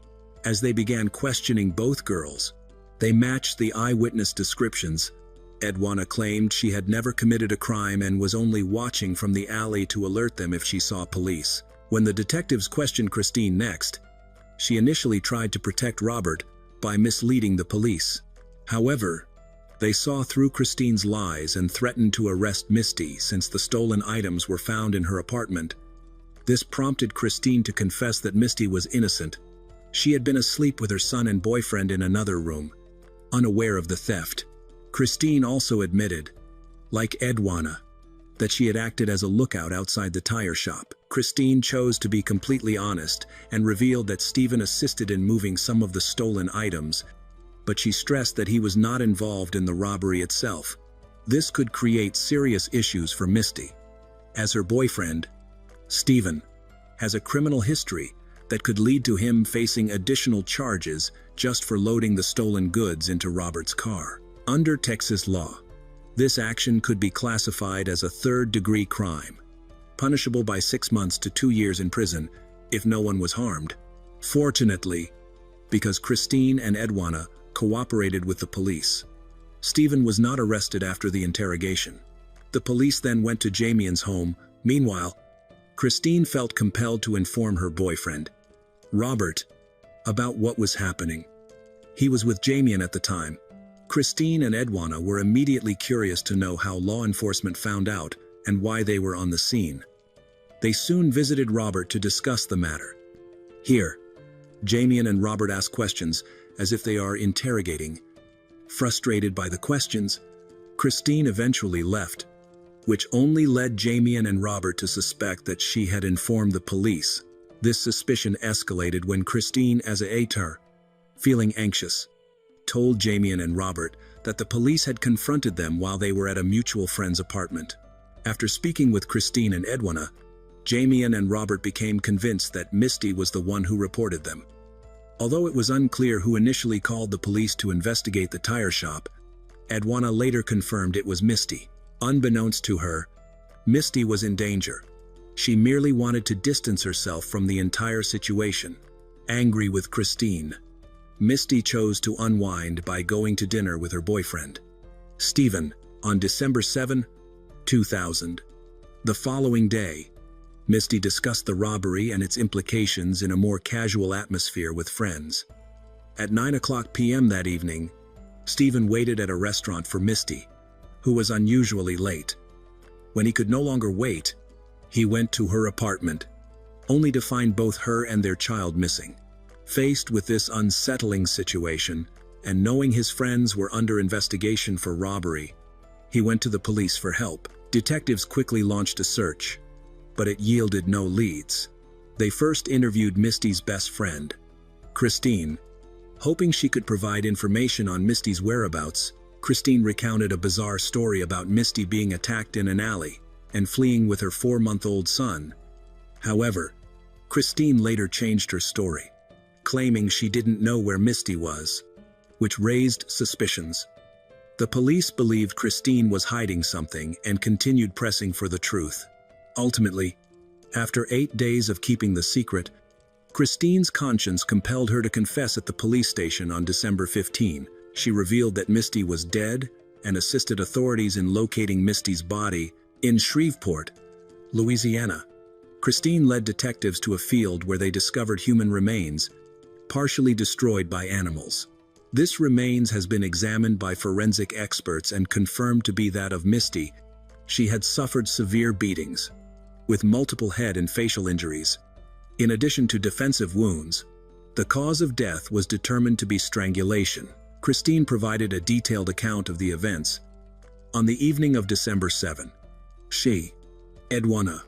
as they began questioning both girls. They matched the eyewitness descriptions. Edwana claimed she had never committed a crime and was only watching from the alley to alert them if she saw police. When the detectives questioned Christine next, she initially tried to protect Robert by misleading the police. However, they saw through Christine's lies and threatened to arrest Misty since the stolen items were found in her apartment. This prompted Christine to confess that Misty was innocent. She had been asleep with her son and boyfriend in another room, unaware of the theft. Christine also admitted, like Edwana, that she had acted as a lookout outside the tire shop. Christine chose to be completely honest and revealed that Stephen assisted in moving some of the stolen items, but she stressed that he was not involved in the robbery itself. This could create serious issues for Misty, as her boyfriend, Stephen, has a criminal history that could lead to him facing additional charges just for loading the stolen goods into Robert's car. Under Texas law, this action could be classified as a third-degree crime, punishable by 6 months to 2 years in prison if no one was harmed. Fortunately, because Christine and Edwana cooperated with the police, Stephen was not arrested after the interrogation. The police then went to Jamien's home. Meanwhile, Christine felt compelled to inform her boyfriend, Robert, about what was happening. He was with Jamien at the time. Christine and Edwana were immediately curious to know how law enforcement found out and why they were on the scene. They soon visited Robert to discuss the matter. Here, Jamien and Robert ask questions as if they are interrogating. Frustrated by the questions, Christine eventually left, which only led Jamien and Robert to suspect that she had informed the police. This suspicion escalated when Christine, as a ATAR, feeling anxious, told Jamien and Robert that the police had confronted them while they were at a mutual friend's apartment. After speaking with Christine and Edwana, Jamien and Robert became convinced that Misty was the one who reported them. Although it was unclear who initially called the police to investigate the tire shop, Edwana later confirmed it was Misty. Unbeknownst to her, Misty was in danger. She merely wanted to distance herself from the entire situation. Angry with Christine, Misty chose to unwind by going to dinner with her boyfriend, Stephen, on December 7, 2000. The following day, Misty discussed the robbery and its implications in a more casual atmosphere with friends. At 9:00 p.m. that evening, Stephen waited at a restaurant for Misty, who was unusually late. When he could no longer wait, he went to her apartment, only to find both her and their child missing. Faced with this unsettling situation, and knowing his friends were under investigation for robbery, he went to the police for help. Detectives quickly launched a search, but it yielded no leads. They first interviewed Misty's best friend, Christine. Hoping she could provide information on Misty's whereabouts, Christine recounted a bizarre story about Misty being attacked in an alley and fleeing with her 4-month-old son. However, Christine later changed her story, claiming she didn't know where Misty was, which raised suspicions. The police believed Christine was hiding something and continued pressing for the truth. Ultimately, after 8 days of keeping the secret, Christine's conscience compelled her to confess at the police station on December 15. She revealed that Misty was dead and assisted authorities in locating Misty's body in Shreveport, Louisiana. Christine led detectives to a field where they discovered human remains, partially destroyed by animals. This remains has been examined by forensic experts and confirmed to be that of Misty. She had suffered severe beatings, with multiple head and facial injuries. In addition to defensive wounds, the cause of death was determined to be strangulation. Christine provided a detailed account of the events. On the evening of December 7, she, Edwana,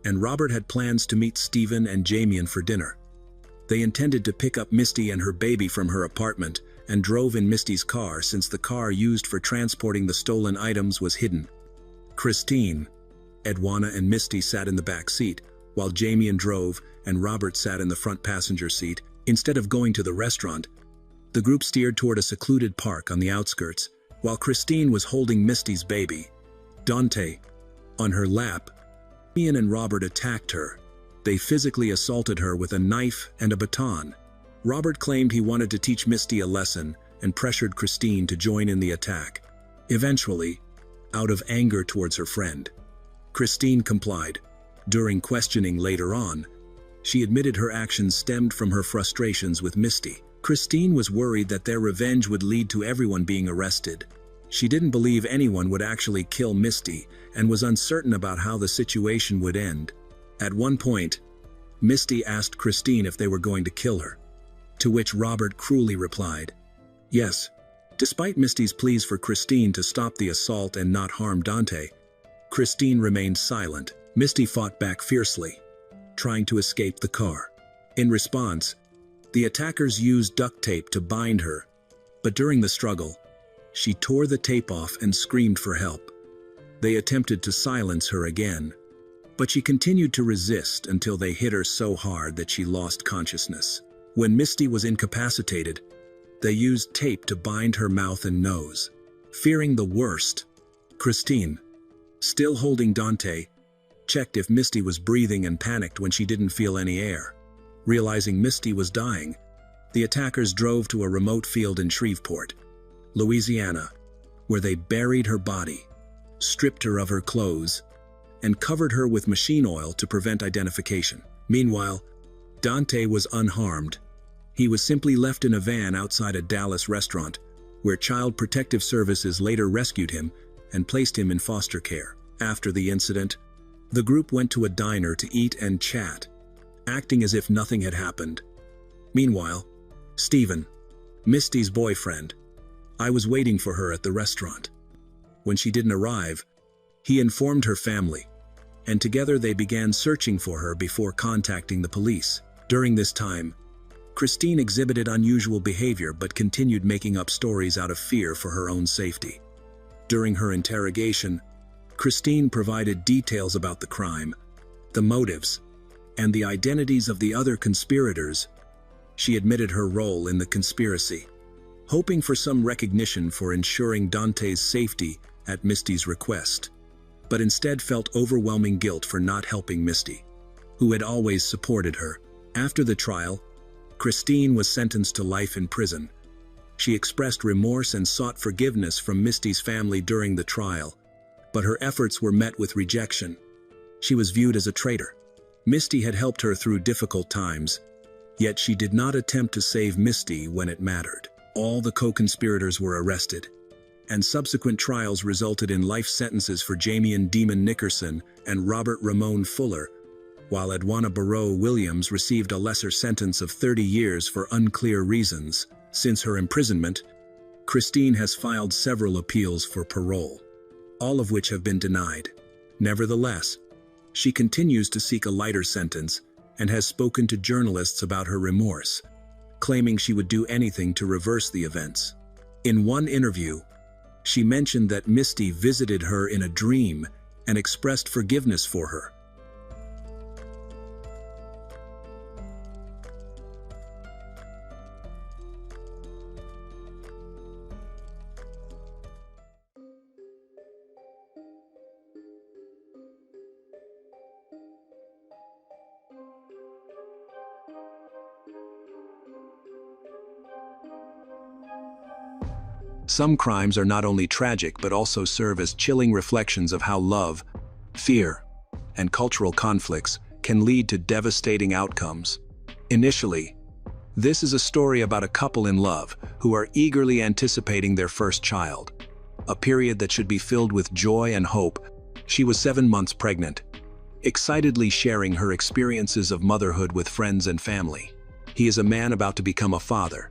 and Robert had plans to meet Stephen and Jamian for dinner. They intended to pick up Misty and her baby from her apartment and drove in Misty's car since the car used for transporting the stolen items was hidden. Christine, Edwana, and Misty sat in the back seat, while Jamian drove and Robert sat in the front passenger seat. Instead of going to the restaurant, the group steered toward a secluded park on the outskirts, while Christine was holding Misty's baby, Dante, on her lap. Jamian and Robert attacked her. They physically assaulted her with a knife and a baton. Robert claimed he wanted to teach Misty a lesson and pressured Christine to join in the attack. Eventually, out of anger towards her friend, Christine complied. During questioning later on, she admitted her actions stemmed from her frustrations with Misty. Christine was worried that their revenge would lead to everyone being arrested. She didn't believe anyone would actually kill Misty and was uncertain about how the situation would end. At one point, Misty asked Christine if they were going to kill her, to which Robert cruelly replied, "Yes." Despite Misty's pleas for Christine to stop the assault and not harm Dante, Christine remained silent. Misty fought back fiercely, trying to escape the car. In response, the attackers used duct tape to bind her, but during the struggle, she tore the tape off and screamed for help. They attempted to silence her again, but she continued to resist until they hit her so hard that she lost consciousness. When Misty was incapacitated, they used tape to bind her mouth and nose. Fearing the worst, Christine, still holding Dante, checked if Misty was breathing and panicked when she didn't feel any air. Realizing Misty was dying, the attackers drove to a remote field in Shreveport, Louisiana, where they buried her body, stripped her of her clothes, and covered her with machine oil to prevent identification. Meanwhile, Dante was unharmed. He was simply left in a van outside a Dallas restaurant, where Child Protective Services later rescued him and placed him in foster care. After the incident, the group went to a diner to eat and chat, acting as if nothing had happened. Meanwhile, Stephen, Misty's boyfriend, I was waiting for her at the restaurant. When she didn't arrive, he informed her family, and together they began searching for her before contacting the police. During this time, Christine exhibited unusual behavior but continued making up stories out of fear for her own safety. During her interrogation, Christine provided details about the crime, the motives, and the identities of the other conspirators. She admitted her role in the conspiracy, hoping for some recognition for ensuring Dante's safety at Misty's request, but instead felt overwhelming guilt for not helping Misty, who had always supported her. After the trial, Christine was sentenced to life in prison. She expressed remorse and sought forgiveness from Misty's family during the trial, but her efforts were met with rejection. She was viewed as a traitor. Misty had helped her through difficult times, yet she did not attempt to save Misty when it mattered. All the co-conspirators were arrested, and subsequent trials resulted in life sentences for Jamian Demon Nickerson and Robert Ramon Fuller, while Edwana Barrow Williams received a lesser sentence of 30 years for unclear reasons. Since her imprisonment, Christine has filed several appeals for parole, all of which have been denied. Nevertheless, she continues to seek a lighter sentence and has spoken to journalists about her remorse, claiming she would do anything to reverse the events. In one interview, she mentioned that Misty visited her in a dream and expressed forgiveness for her. Some crimes are not only tragic but also serve as chilling reflections of how love, fear, and cultural conflicts can lead to devastating outcomes. Initially, this is a story about a couple in love who are eagerly anticipating their first child, a period that should be filled with joy and hope. She was 7 months pregnant, excitedly sharing her experiences of motherhood with friends and family. He is a man about to become a father,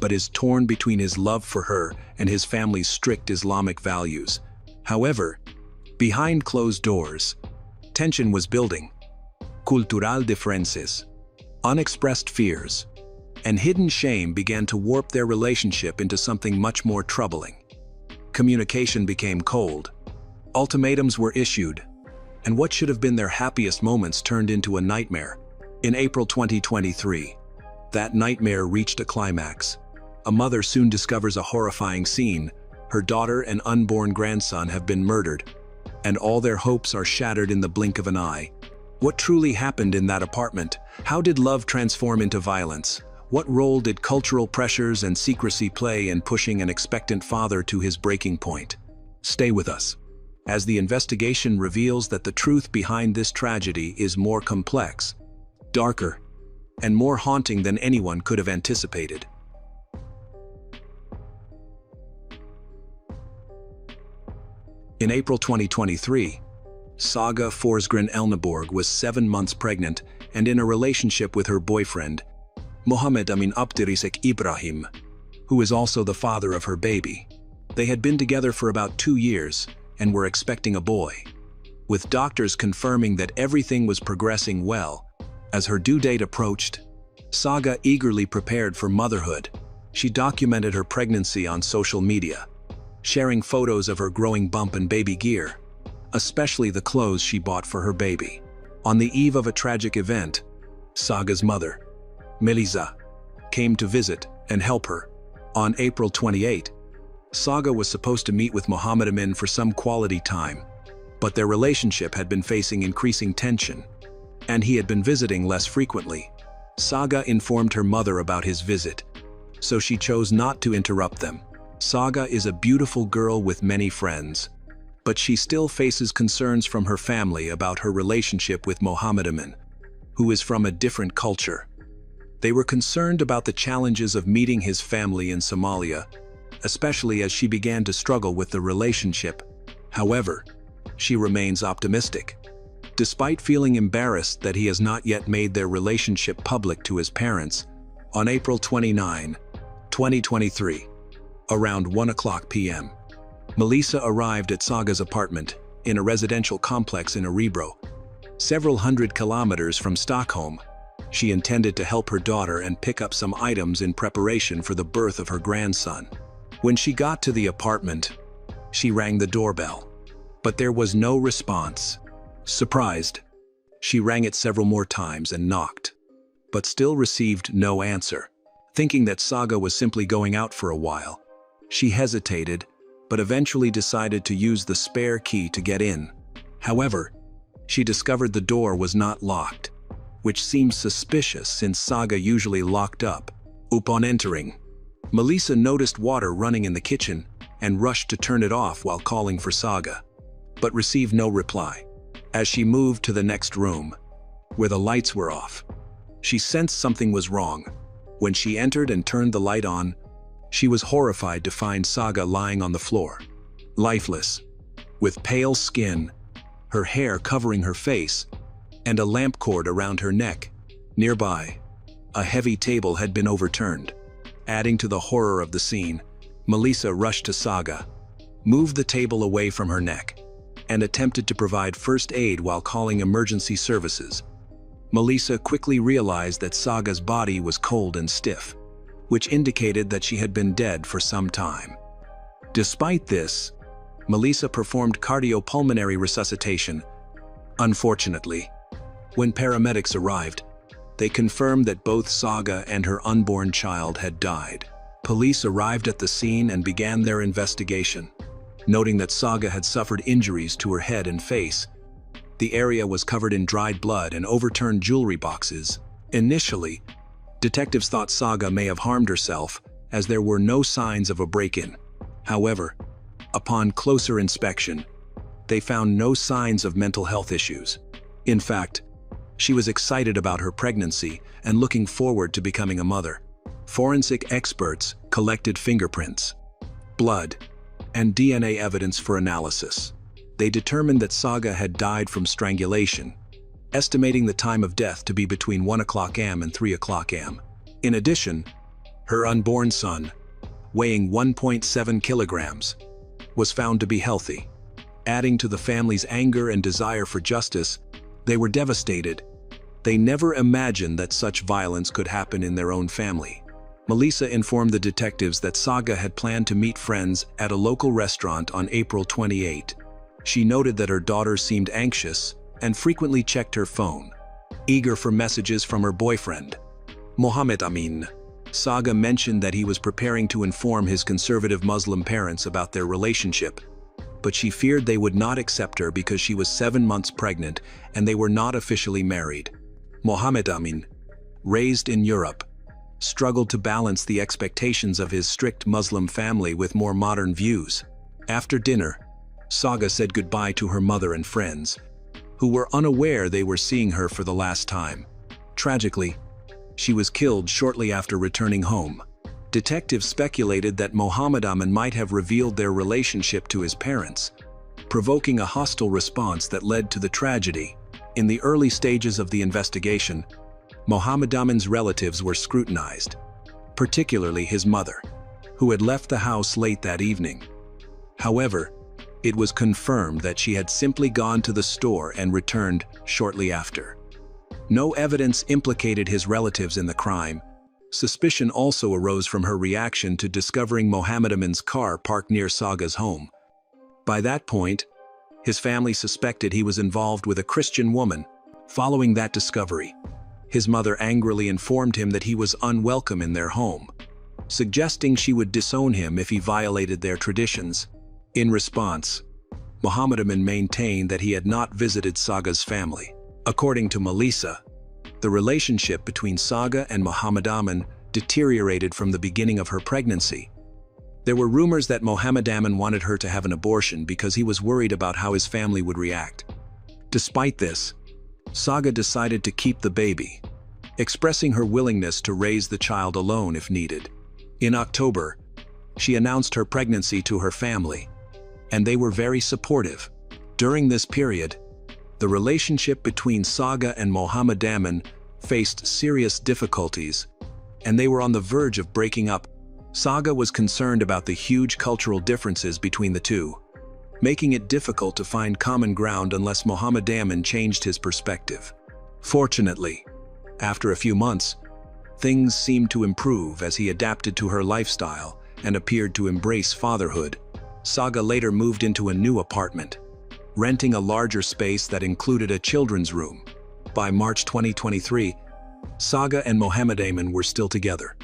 but is torn between his love for her and his family's strict Islamic values. However, behind closed doors, tension was building. Cultural differences, unexpressed fears, and hidden shame began to warp their relationship into something much more troubling. Communication became cold. Ultimatums were issued, and what should have been their happiest moments turned into a nightmare. In April 2023, that nightmare reached a climax. A mother soon discovers a horrifying scene. Her daughter and unborn grandson have been murdered, and all their hopes are shattered in the blink of an eye. What truly happened in that apartment? How did love transform into violence? What role did cultural pressures and secrecy play in pushing an expectant father to his breaking point? Stay with us, as the investigation reveals that the truth behind this tragedy is more complex, darker, and more haunting than anyone could have anticipated. In April 2023, Saga Forsgren Elneborg was 7 months pregnant and in a relationship with her boyfriend, Mohammed Amin Abdirisek Ibrahim, who is also the father of her baby. They had been together for about 2 years and were expecting a boy, with doctors confirming that everything was progressing well. As her due date approached, Saga eagerly prepared for motherhood. She documented her pregnancy on social media, sharing photos of her growing bump and baby gear, especially the clothes she bought for her baby. On the eve of a tragic event, Saga's mother, Melisa, came to visit and help her. On April 28, Saga was supposed to meet with Mohammed Amin for some quality time, but their relationship had been facing increasing tension, and he had been visiting less frequently. Saga informed her mother about his visit, so she chose not to interrupt them. Saga is a beautiful girl with many friends, but she still faces concerns from her family about her relationship with Mohammed Amin, who is from a different culture. They were concerned about the challenges of meeting his family in Somalia, especially as she began to struggle with the relationship. However, she remains optimistic. Despite feeling embarrassed that he has not yet made their relationship public to his parents, on April 29, 2023, around 1:00 p.m., Melisa arrived at Saga's apartment in a residential complex in Örebro, several hundred kilometers from Stockholm. She intended to help her daughter and pick up some items in preparation for the birth of her grandson. When she got to the apartment, she rang the doorbell, but there was no response. Surprised, she rang it several more times and knocked, but still received no answer. Thinking that Saga was simply going out for a while, she hesitated, but eventually decided to use the spare key to get in. However, she discovered the door was not locked, which seemed suspicious since Saga usually locked up. Upon entering, Melisa noticed water running in the kitchen and rushed to turn it off while calling for Saga, but received no reply. As she moved to the next room, where the lights were off. She sensed something was wrong. When she entered and turned the light on, she was horrified to find Saga lying on the floor, lifeless, with pale skin, her hair covering her face, and a lamp cord around her neck. Nearby, a heavy table had been overturned. Adding to the horror of the scene, Melissa rushed to Saga, moved the table away from her neck, and attempted to provide first aid while calling emergency services. Melissa quickly realized that Saga's body was cold and stiff, which indicated that she had been dead for some time. Despite this, Melissa performed cardiopulmonary resuscitation. Unfortunately, when paramedics arrived, they confirmed that both Saga and her unborn child had died. Police arrived at the scene and began their investigation, noting that Saga had suffered injuries to her head and face. The area was covered in dried blood and overturned jewelry boxes. Initially, detectives thought Saga may have harmed herself, as there were no signs of a break-in. However, upon closer inspection, they found no signs of mental health issues. In fact, she was excited about her pregnancy and looking forward to becoming a mother. Forensic experts collected fingerprints, blood, and DNA evidence for analysis. They determined that Saga had died from strangulation, estimating the time of death to be between 1 a.m. and 3 a.m. In addition, her unborn son, weighing 1.7 kilograms, was found to be healthy. Adding to the family's anger and desire for justice, they were devastated. They never imagined that such violence could happen in their own family. Melissa informed the detectives that Saga had planned to meet friends at a local restaurant on April 28. She noted that her daughter seemed anxious and frequently checked her phone, eager for messages from her boyfriend, Mohammed Amin. Saga mentioned that he was preparing to inform his conservative Muslim parents about their relationship, but she feared they would not accept her because she was 7 months pregnant and they were not officially married. Mohammed Amin, raised in Europe, struggled to balance the expectations of his strict Muslim family with more modern views. After dinner, Saga said goodbye to her mother and friends, who were unaware they were seeing her for the last time. Tragically, she was killed shortly after returning home. Detectives speculated that Mohammed Amin might have revealed their relationship to his parents, provoking a hostile response that led to the tragedy. In the early stages of the investigation, Mohammed Amin's relatives were scrutinized, particularly his mother, who had left the house late that evening. However, it was confirmed that she had simply gone to the store and returned shortly after. No evidence implicated his relatives in the crime. Suspicion also arose from her reaction to discovering Mohammed Amin's car parked near Saga's home. By that point, his family suspected he was involved with a Christian woman. Following that discovery, his mother angrily informed him that he was unwelcome in their home, suggesting she would disown him if he violated their traditions. In response, Mohammed Amin maintained that he had not visited Saga's family. According to Melissa, the relationship between Saga and Mohammed Amin deteriorated from the beginning of her pregnancy. There were rumors that Mohammed Amin wanted her to have an abortion because he was worried about how his family would react. Despite this, Saga decided to keep the baby, expressing her willingness to raise the child alone if needed. In October, she announced her pregnancy to her family, and they were very supportive. During this period, the relationship between Saga and Mohammed Amin faced serious difficulties, and they were on the verge of breaking up. Saga was concerned about the huge cultural differences between the two, making it difficult to find common ground unless Mohammed Amin changed his perspective. Fortunately, after a few months, things seemed to improve as he adapted to her lifestyle and appeared to embrace fatherhood. Saga later moved into a new apartment, renting a larger space that included a children's room. By March 2023, Saga and Mohammed Amin were still together.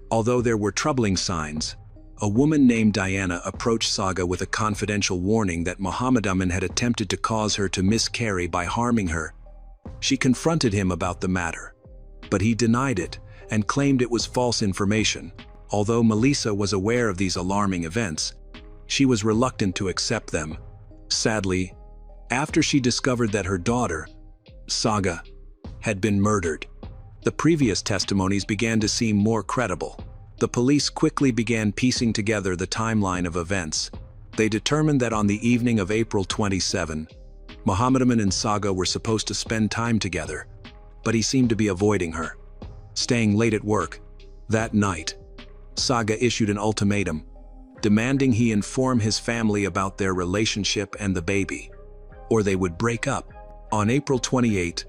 Although there were troubling signs, a woman named Diana approached Saga with a confidential warning that Mohammed Amin had attempted to cause her to miscarry by harming her. She confronted him about the matter, but he denied it and claimed it was false information. Although Melissa was aware of these alarming events, she was reluctant to accept them. Sadly, after she discovered that her daughter, Saga, had been murdered. The previous testimonies began to seem more credible. The police quickly began piecing together the timeline of events. They determined that on the evening of April 27, Mohammed Amin and Saga were supposed to spend time together, but he seemed to be avoiding her. Staying late at work, that night, Saga issued an ultimatum, demanding he inform his family about their relationship and the baby, or they would break up. On April 28,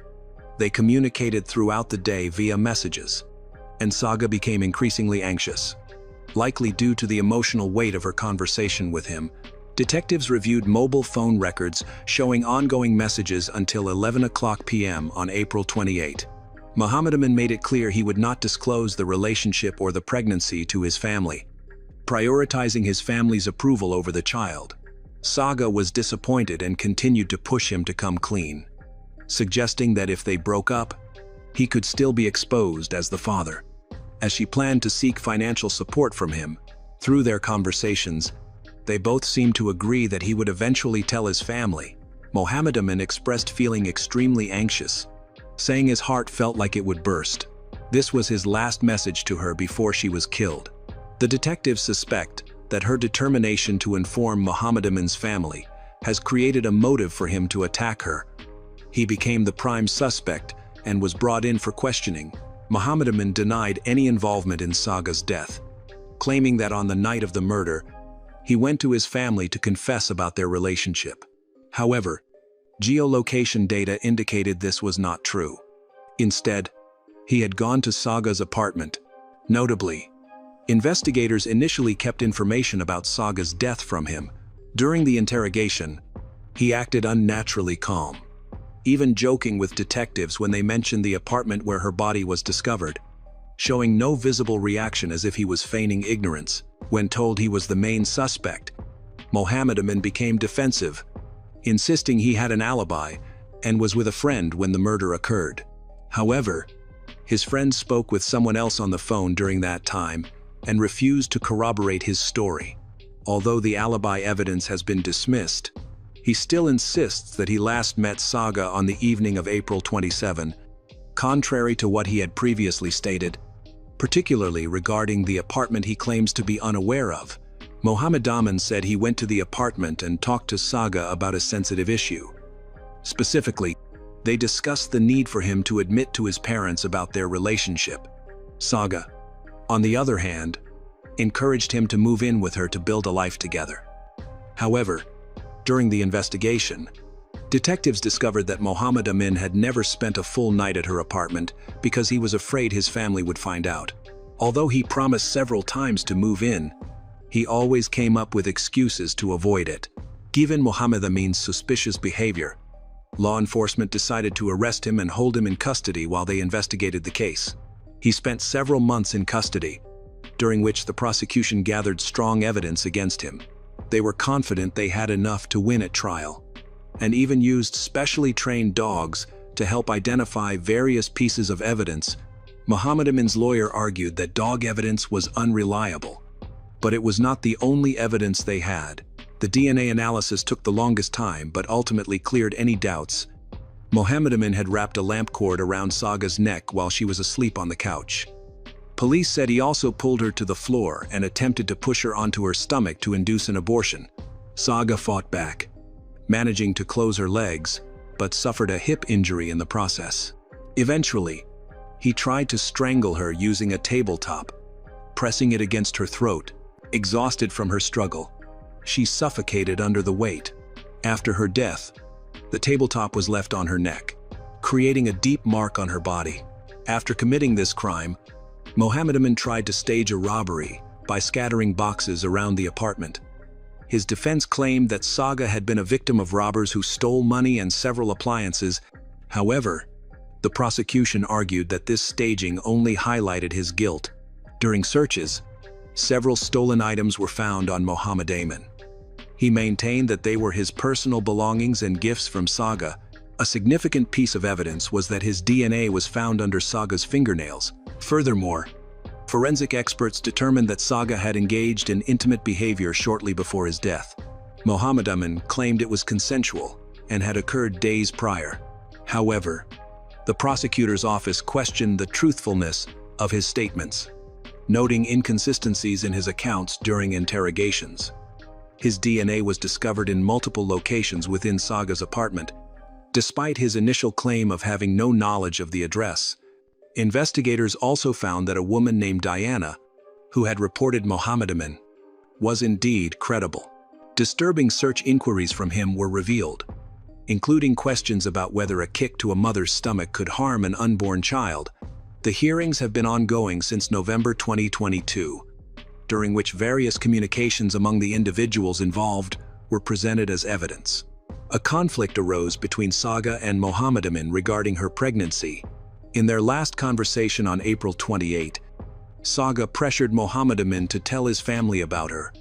they communicated throughout the day via messages, and Saga became increasingly anxious. Likely due to the emotional weight of her conversation with him, detectives reviewed mobile phone records showing ongoing messages until 11:00 p.m. on April 28. Mohammed Amin made it clear he would not disclose the relationship or the pregnancy to his family, prioritizing his family's approval over the child. Saga was disappointed and continued to push him to come clean, suggesting that if they broke up, he could still be exposed as the father. As she planned to seek financial support from him, through their conversations, they both seemed to agree that he would eventually tell his family. Mohammed Amin expressed feeling extremely anxious, saying his heart felt like it would burst. This was his last message to her before she was killed. The detectives suspect that her determination to inform Mohammed Amin's family has created a motive for him to attack her. He became the prime suspect and was brought in for questioning. Mohammed Amin denied any involvement in Saga's death, claiming that on the night of the murder, he went to his family to confess about their relationship. However, geolocation data indicated this was not true. Instead, he had gone to Saga's apartment. Notably, investigators initially kept information about Saga's death from him. During the interrogation, he acted unnaturally calm, even joking with detectives when they mentioned the apartment where her body was discovered, showing no visible reaction as if he was feigning ignorance. When told he was the main suspect, Mohammed Amin became defensive, insisting he had an alibi and was with a friend when the murder occurred. However, his friend spoke with someone else on the phone during that time and refused to corroborate his story. Although the alibi evidence has been dismissed, he still insists that he last met Saga on the evening of April 27, contrary to what he had previously stated, particularly regarding the apartment he claims to be unaware of. Mohammed Amin said he went to the apartment and talked to Saga about a sensitive issue. Specifically, they discussed the need for him to admit to his parents about their relationship. Saga, on the other hand, encouraged him to move in with her to build a life together. However, during the investigation, detectives discovered that Mohammed Amin had never spent a full night at her apartment because he was afraid his family would find out. Although he promised several times to move in, he always came up with excuses to avoid it. Given Mohammed Amin's suspicious behavior, law enforcement decided to arrest him and hold him in custody while they investigated the case. He spent several months in custody, during which the prosecution gathered strong evidence against him. They were confident they had enough to win at trial, and even used specially trained dogs to help identify various pieces of evidence. Mohammed Amin's lawyer argued that dog evidence was unreliable, but it was not the only evidence they had. The DNA analysis took the longest time but ultimately cleared any doubts. Mohammed Amin had wrapped a lamp cord around Saga's neck while she was asleep on the couch. Police said he also pulled her to the floor and attempted to push her onto her stomach to induce an abortion. Saga fought back, managing to close her legs, but suffered a hip injury in the process. Eventually, he tried to strangle her using a tabletop, pressing it against her throat. Exhausted from her struggle, she suffocated under the weight. After her death, the tabletop was left on her neck, creating a deep mark on her body. After committing this crime, Mohammed Amin tried to stage a robbery by scattering boxes around the apartment. His defense claimed that Saga had been a victim of robbers who stole money and several appliances. However, the prosecution argued that this staging only highlighted his guilt. During searches, several stolen items were found on Mohammed Amin. He maintained that they were his personal belongings and gifts from Saga. A significant piece of evidence was that his DNA was found under Saga's fingernails. Furthermore, forensic experts determined that Saga had engaged in intimate behavior shortly before his death. Mohammed Amin claimed it was consensual and had occurred days prior. However, The prosecutor's office questioned the truthfulness of his statements, noting inconsistencies in his accounts during interrogations. His DNA was discovered in multiple locations within Saga's apartment, despite his initial claim of having no knowledge of the address. Investigators also found that a woman named Diana, who had reported Mohammed Amin, was indeed credible. Disturbing search inquiries from him were revealed, including questions about whether a kick to a mother's stomach could harm an unborn child. The hearings have been ongoing since November 2022, during which various communications among the individuals involved were presented as evidence. A conflict arose between Saga and Mohammed Amin regarding her pregnancy. In their last conversation on April 28, Saga pressured Mohammed Amin to tell his family about her.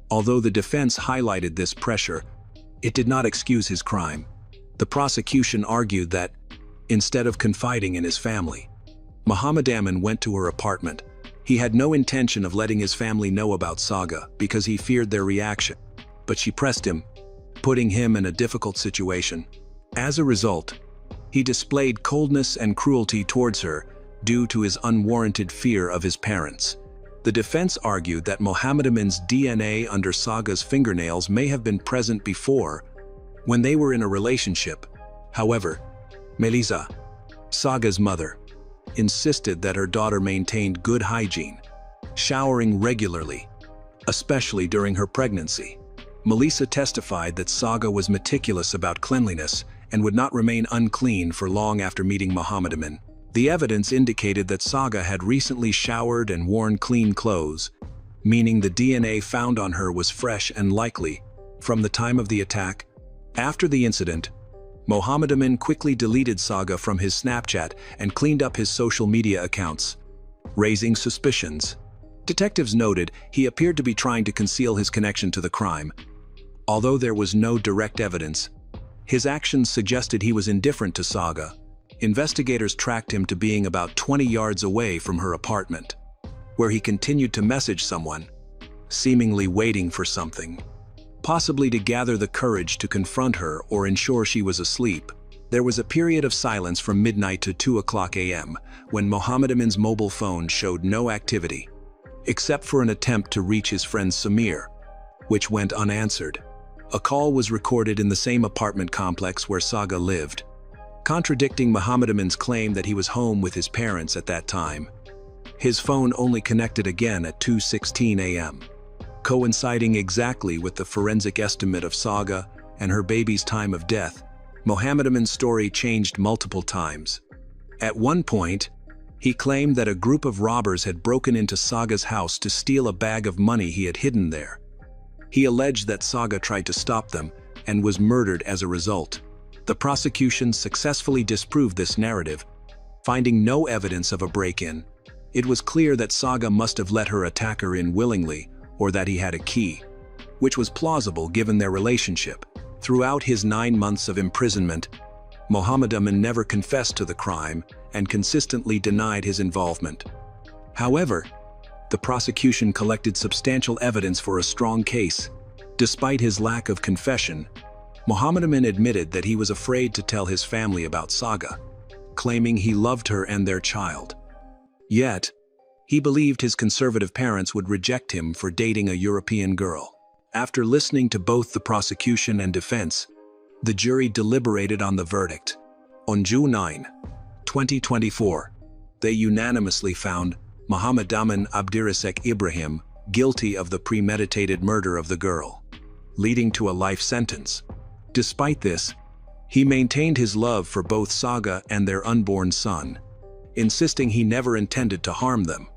Although the defense highlighted this pressure, it did not excuse his crime. The prosecution argued that, instead of confiding in his family, Mohammed Amin went to her apartment. He had no intention of letting his family know about Saga because he feared their reaction, but she pressed him, putting him in a difficult situation. As a result, he displayed coldness and cruelty towards her due to his unwarranted fear of his parents. The defense argued that Mohammed Amin's DNA under Saga's fingernails may have been present before, when they were in a relationship. However, Melissa, Saga's mother, insisted that her daughter maintained good hygiene, showering regularly, especially during her pregnancy. Melissa testified that Saga was meticulous about cleanliness and would not remain unclean for long after meeting Mohammed Amin. The evidence indicated that Saga had recently showered and worn clean clothes, meaning the DNA found on her was fresh and likely from the time of the attack. After the incident, Mohammed Amin quickly deleted Saga from his Snapchat and cleaned up his social media accounts, raising suspicions. Detectives noted he appeared to be trying to conceal his connection to the crime. Although there was no direct evidence, his actions suggested he was indifferent to Saga. Investigators tracked him to being about 20 yards away from her apartment, where he continued to message someone, seemingly waiting for something, possibly to gather the courage to confront her or ensure she was asleep. There was a period of silence from midnight to 2:00 a.m. when Mohammed Amin's mobile phone showed no activity, except for an attempt to reach his friend Samir, which went unanswered. A call was recorded in the same apartment complex where Saga lived, contradicting Mohammed Amin's claim that he was home with his parents at that time. His phone only connected again at 2:16 a.m., coinciding exactly with the forensic estimate of Saga and her baby's time of death. Mohammed Amin's story changed multiple times. At one point, he claimed that a group of robbers had broken into Saga's house to steal a bag of money he had hidden there. He alleged that Saga tried to stop them and was murdered as a result. The prosecution successfully disproved this narrative, finding no evidence of a break-in. It was clear that Saga must have let her attacker in willingly, or that he had a key, which was plausible given their relationship. Throughout his 9 months of imprisonment, Mohammed Amin never confessed to the crime and consistently denied his involvement. However, the prosecution collected substantial evidence for a strong case. Despite his lack of confession, Mohammed Amin admitted that he was afraid to tell his family about Saga, claiming he loved her and their child. Yet, he believed his conservative parents would reject him for dating a European girl. After listening to both the prosecution and defense, the jury deliberated on the verdict. On June 9, 2024, they unanimously found Mohammed Amin Abdirasek Ibrahim guilty of the premeditated murder of the girl, leading to a life sentence. Despite this, he maintained his love for both Saga and their unborn son, insisting he never intended to harm them.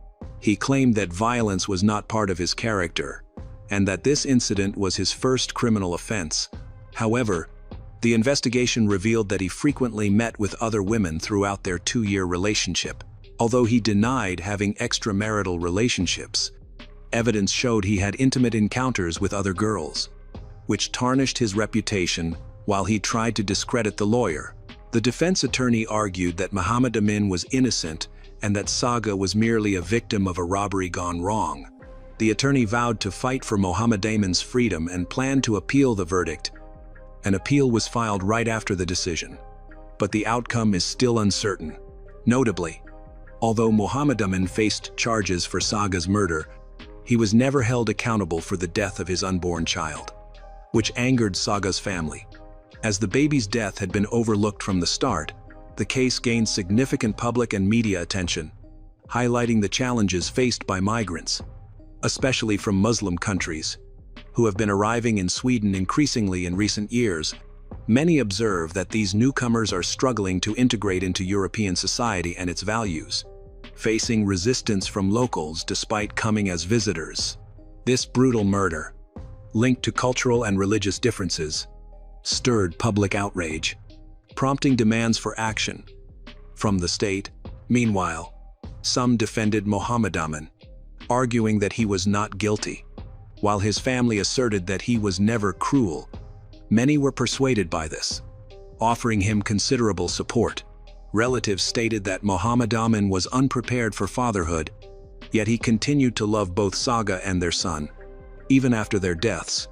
He claimed that violence was not part of his character, and that this incident was his first criminal offense. However, the investigation revealed that he frequently met with other women throughout their 2-year relationship. Although he denied having extramarital relationships, evidence showed he had intimate encounters with other girls, which tarnished his reputation while he tried to discredit the lawyer. The defense attorney argued that Mohammed Amin was innocent and that Saga was merely a victim of a robbery gone wrong. The attorney vowed to fight for Mohammed Amin's freedom and planned to appeal the verdict. An appeal was filed right after the decision. but the outcome is still uncertain. Notably, although Mohammed Amin faced charges for Saga's murder, he was never held accountable for the death of his unborn child, which angered Saga's family. As the baby's death had been overlooked from the start, the case gained significant public and media attention, highlighting the challenges faced by migrants, especially from Muslim countries, who have been arriving in Sweden increasingly in recent years. Many observe that these newcomers are struggling to integrate into European society and its values, facing resistance from locals despite coming as visitors. This brutal murder, linked to cultural and religious differences, stirred public outrage, prompting demands for action from the state. Meanwhile, some defended Mohammed Amin, arguing that he was not guilty, while his family asserted that he was never cruel. Many were persuaded by this, offering him considerable support. Relatives stated that Mohammed Amin was unprepared for fatherhood, yet he continued to love both Saga and their son, even after their deaths.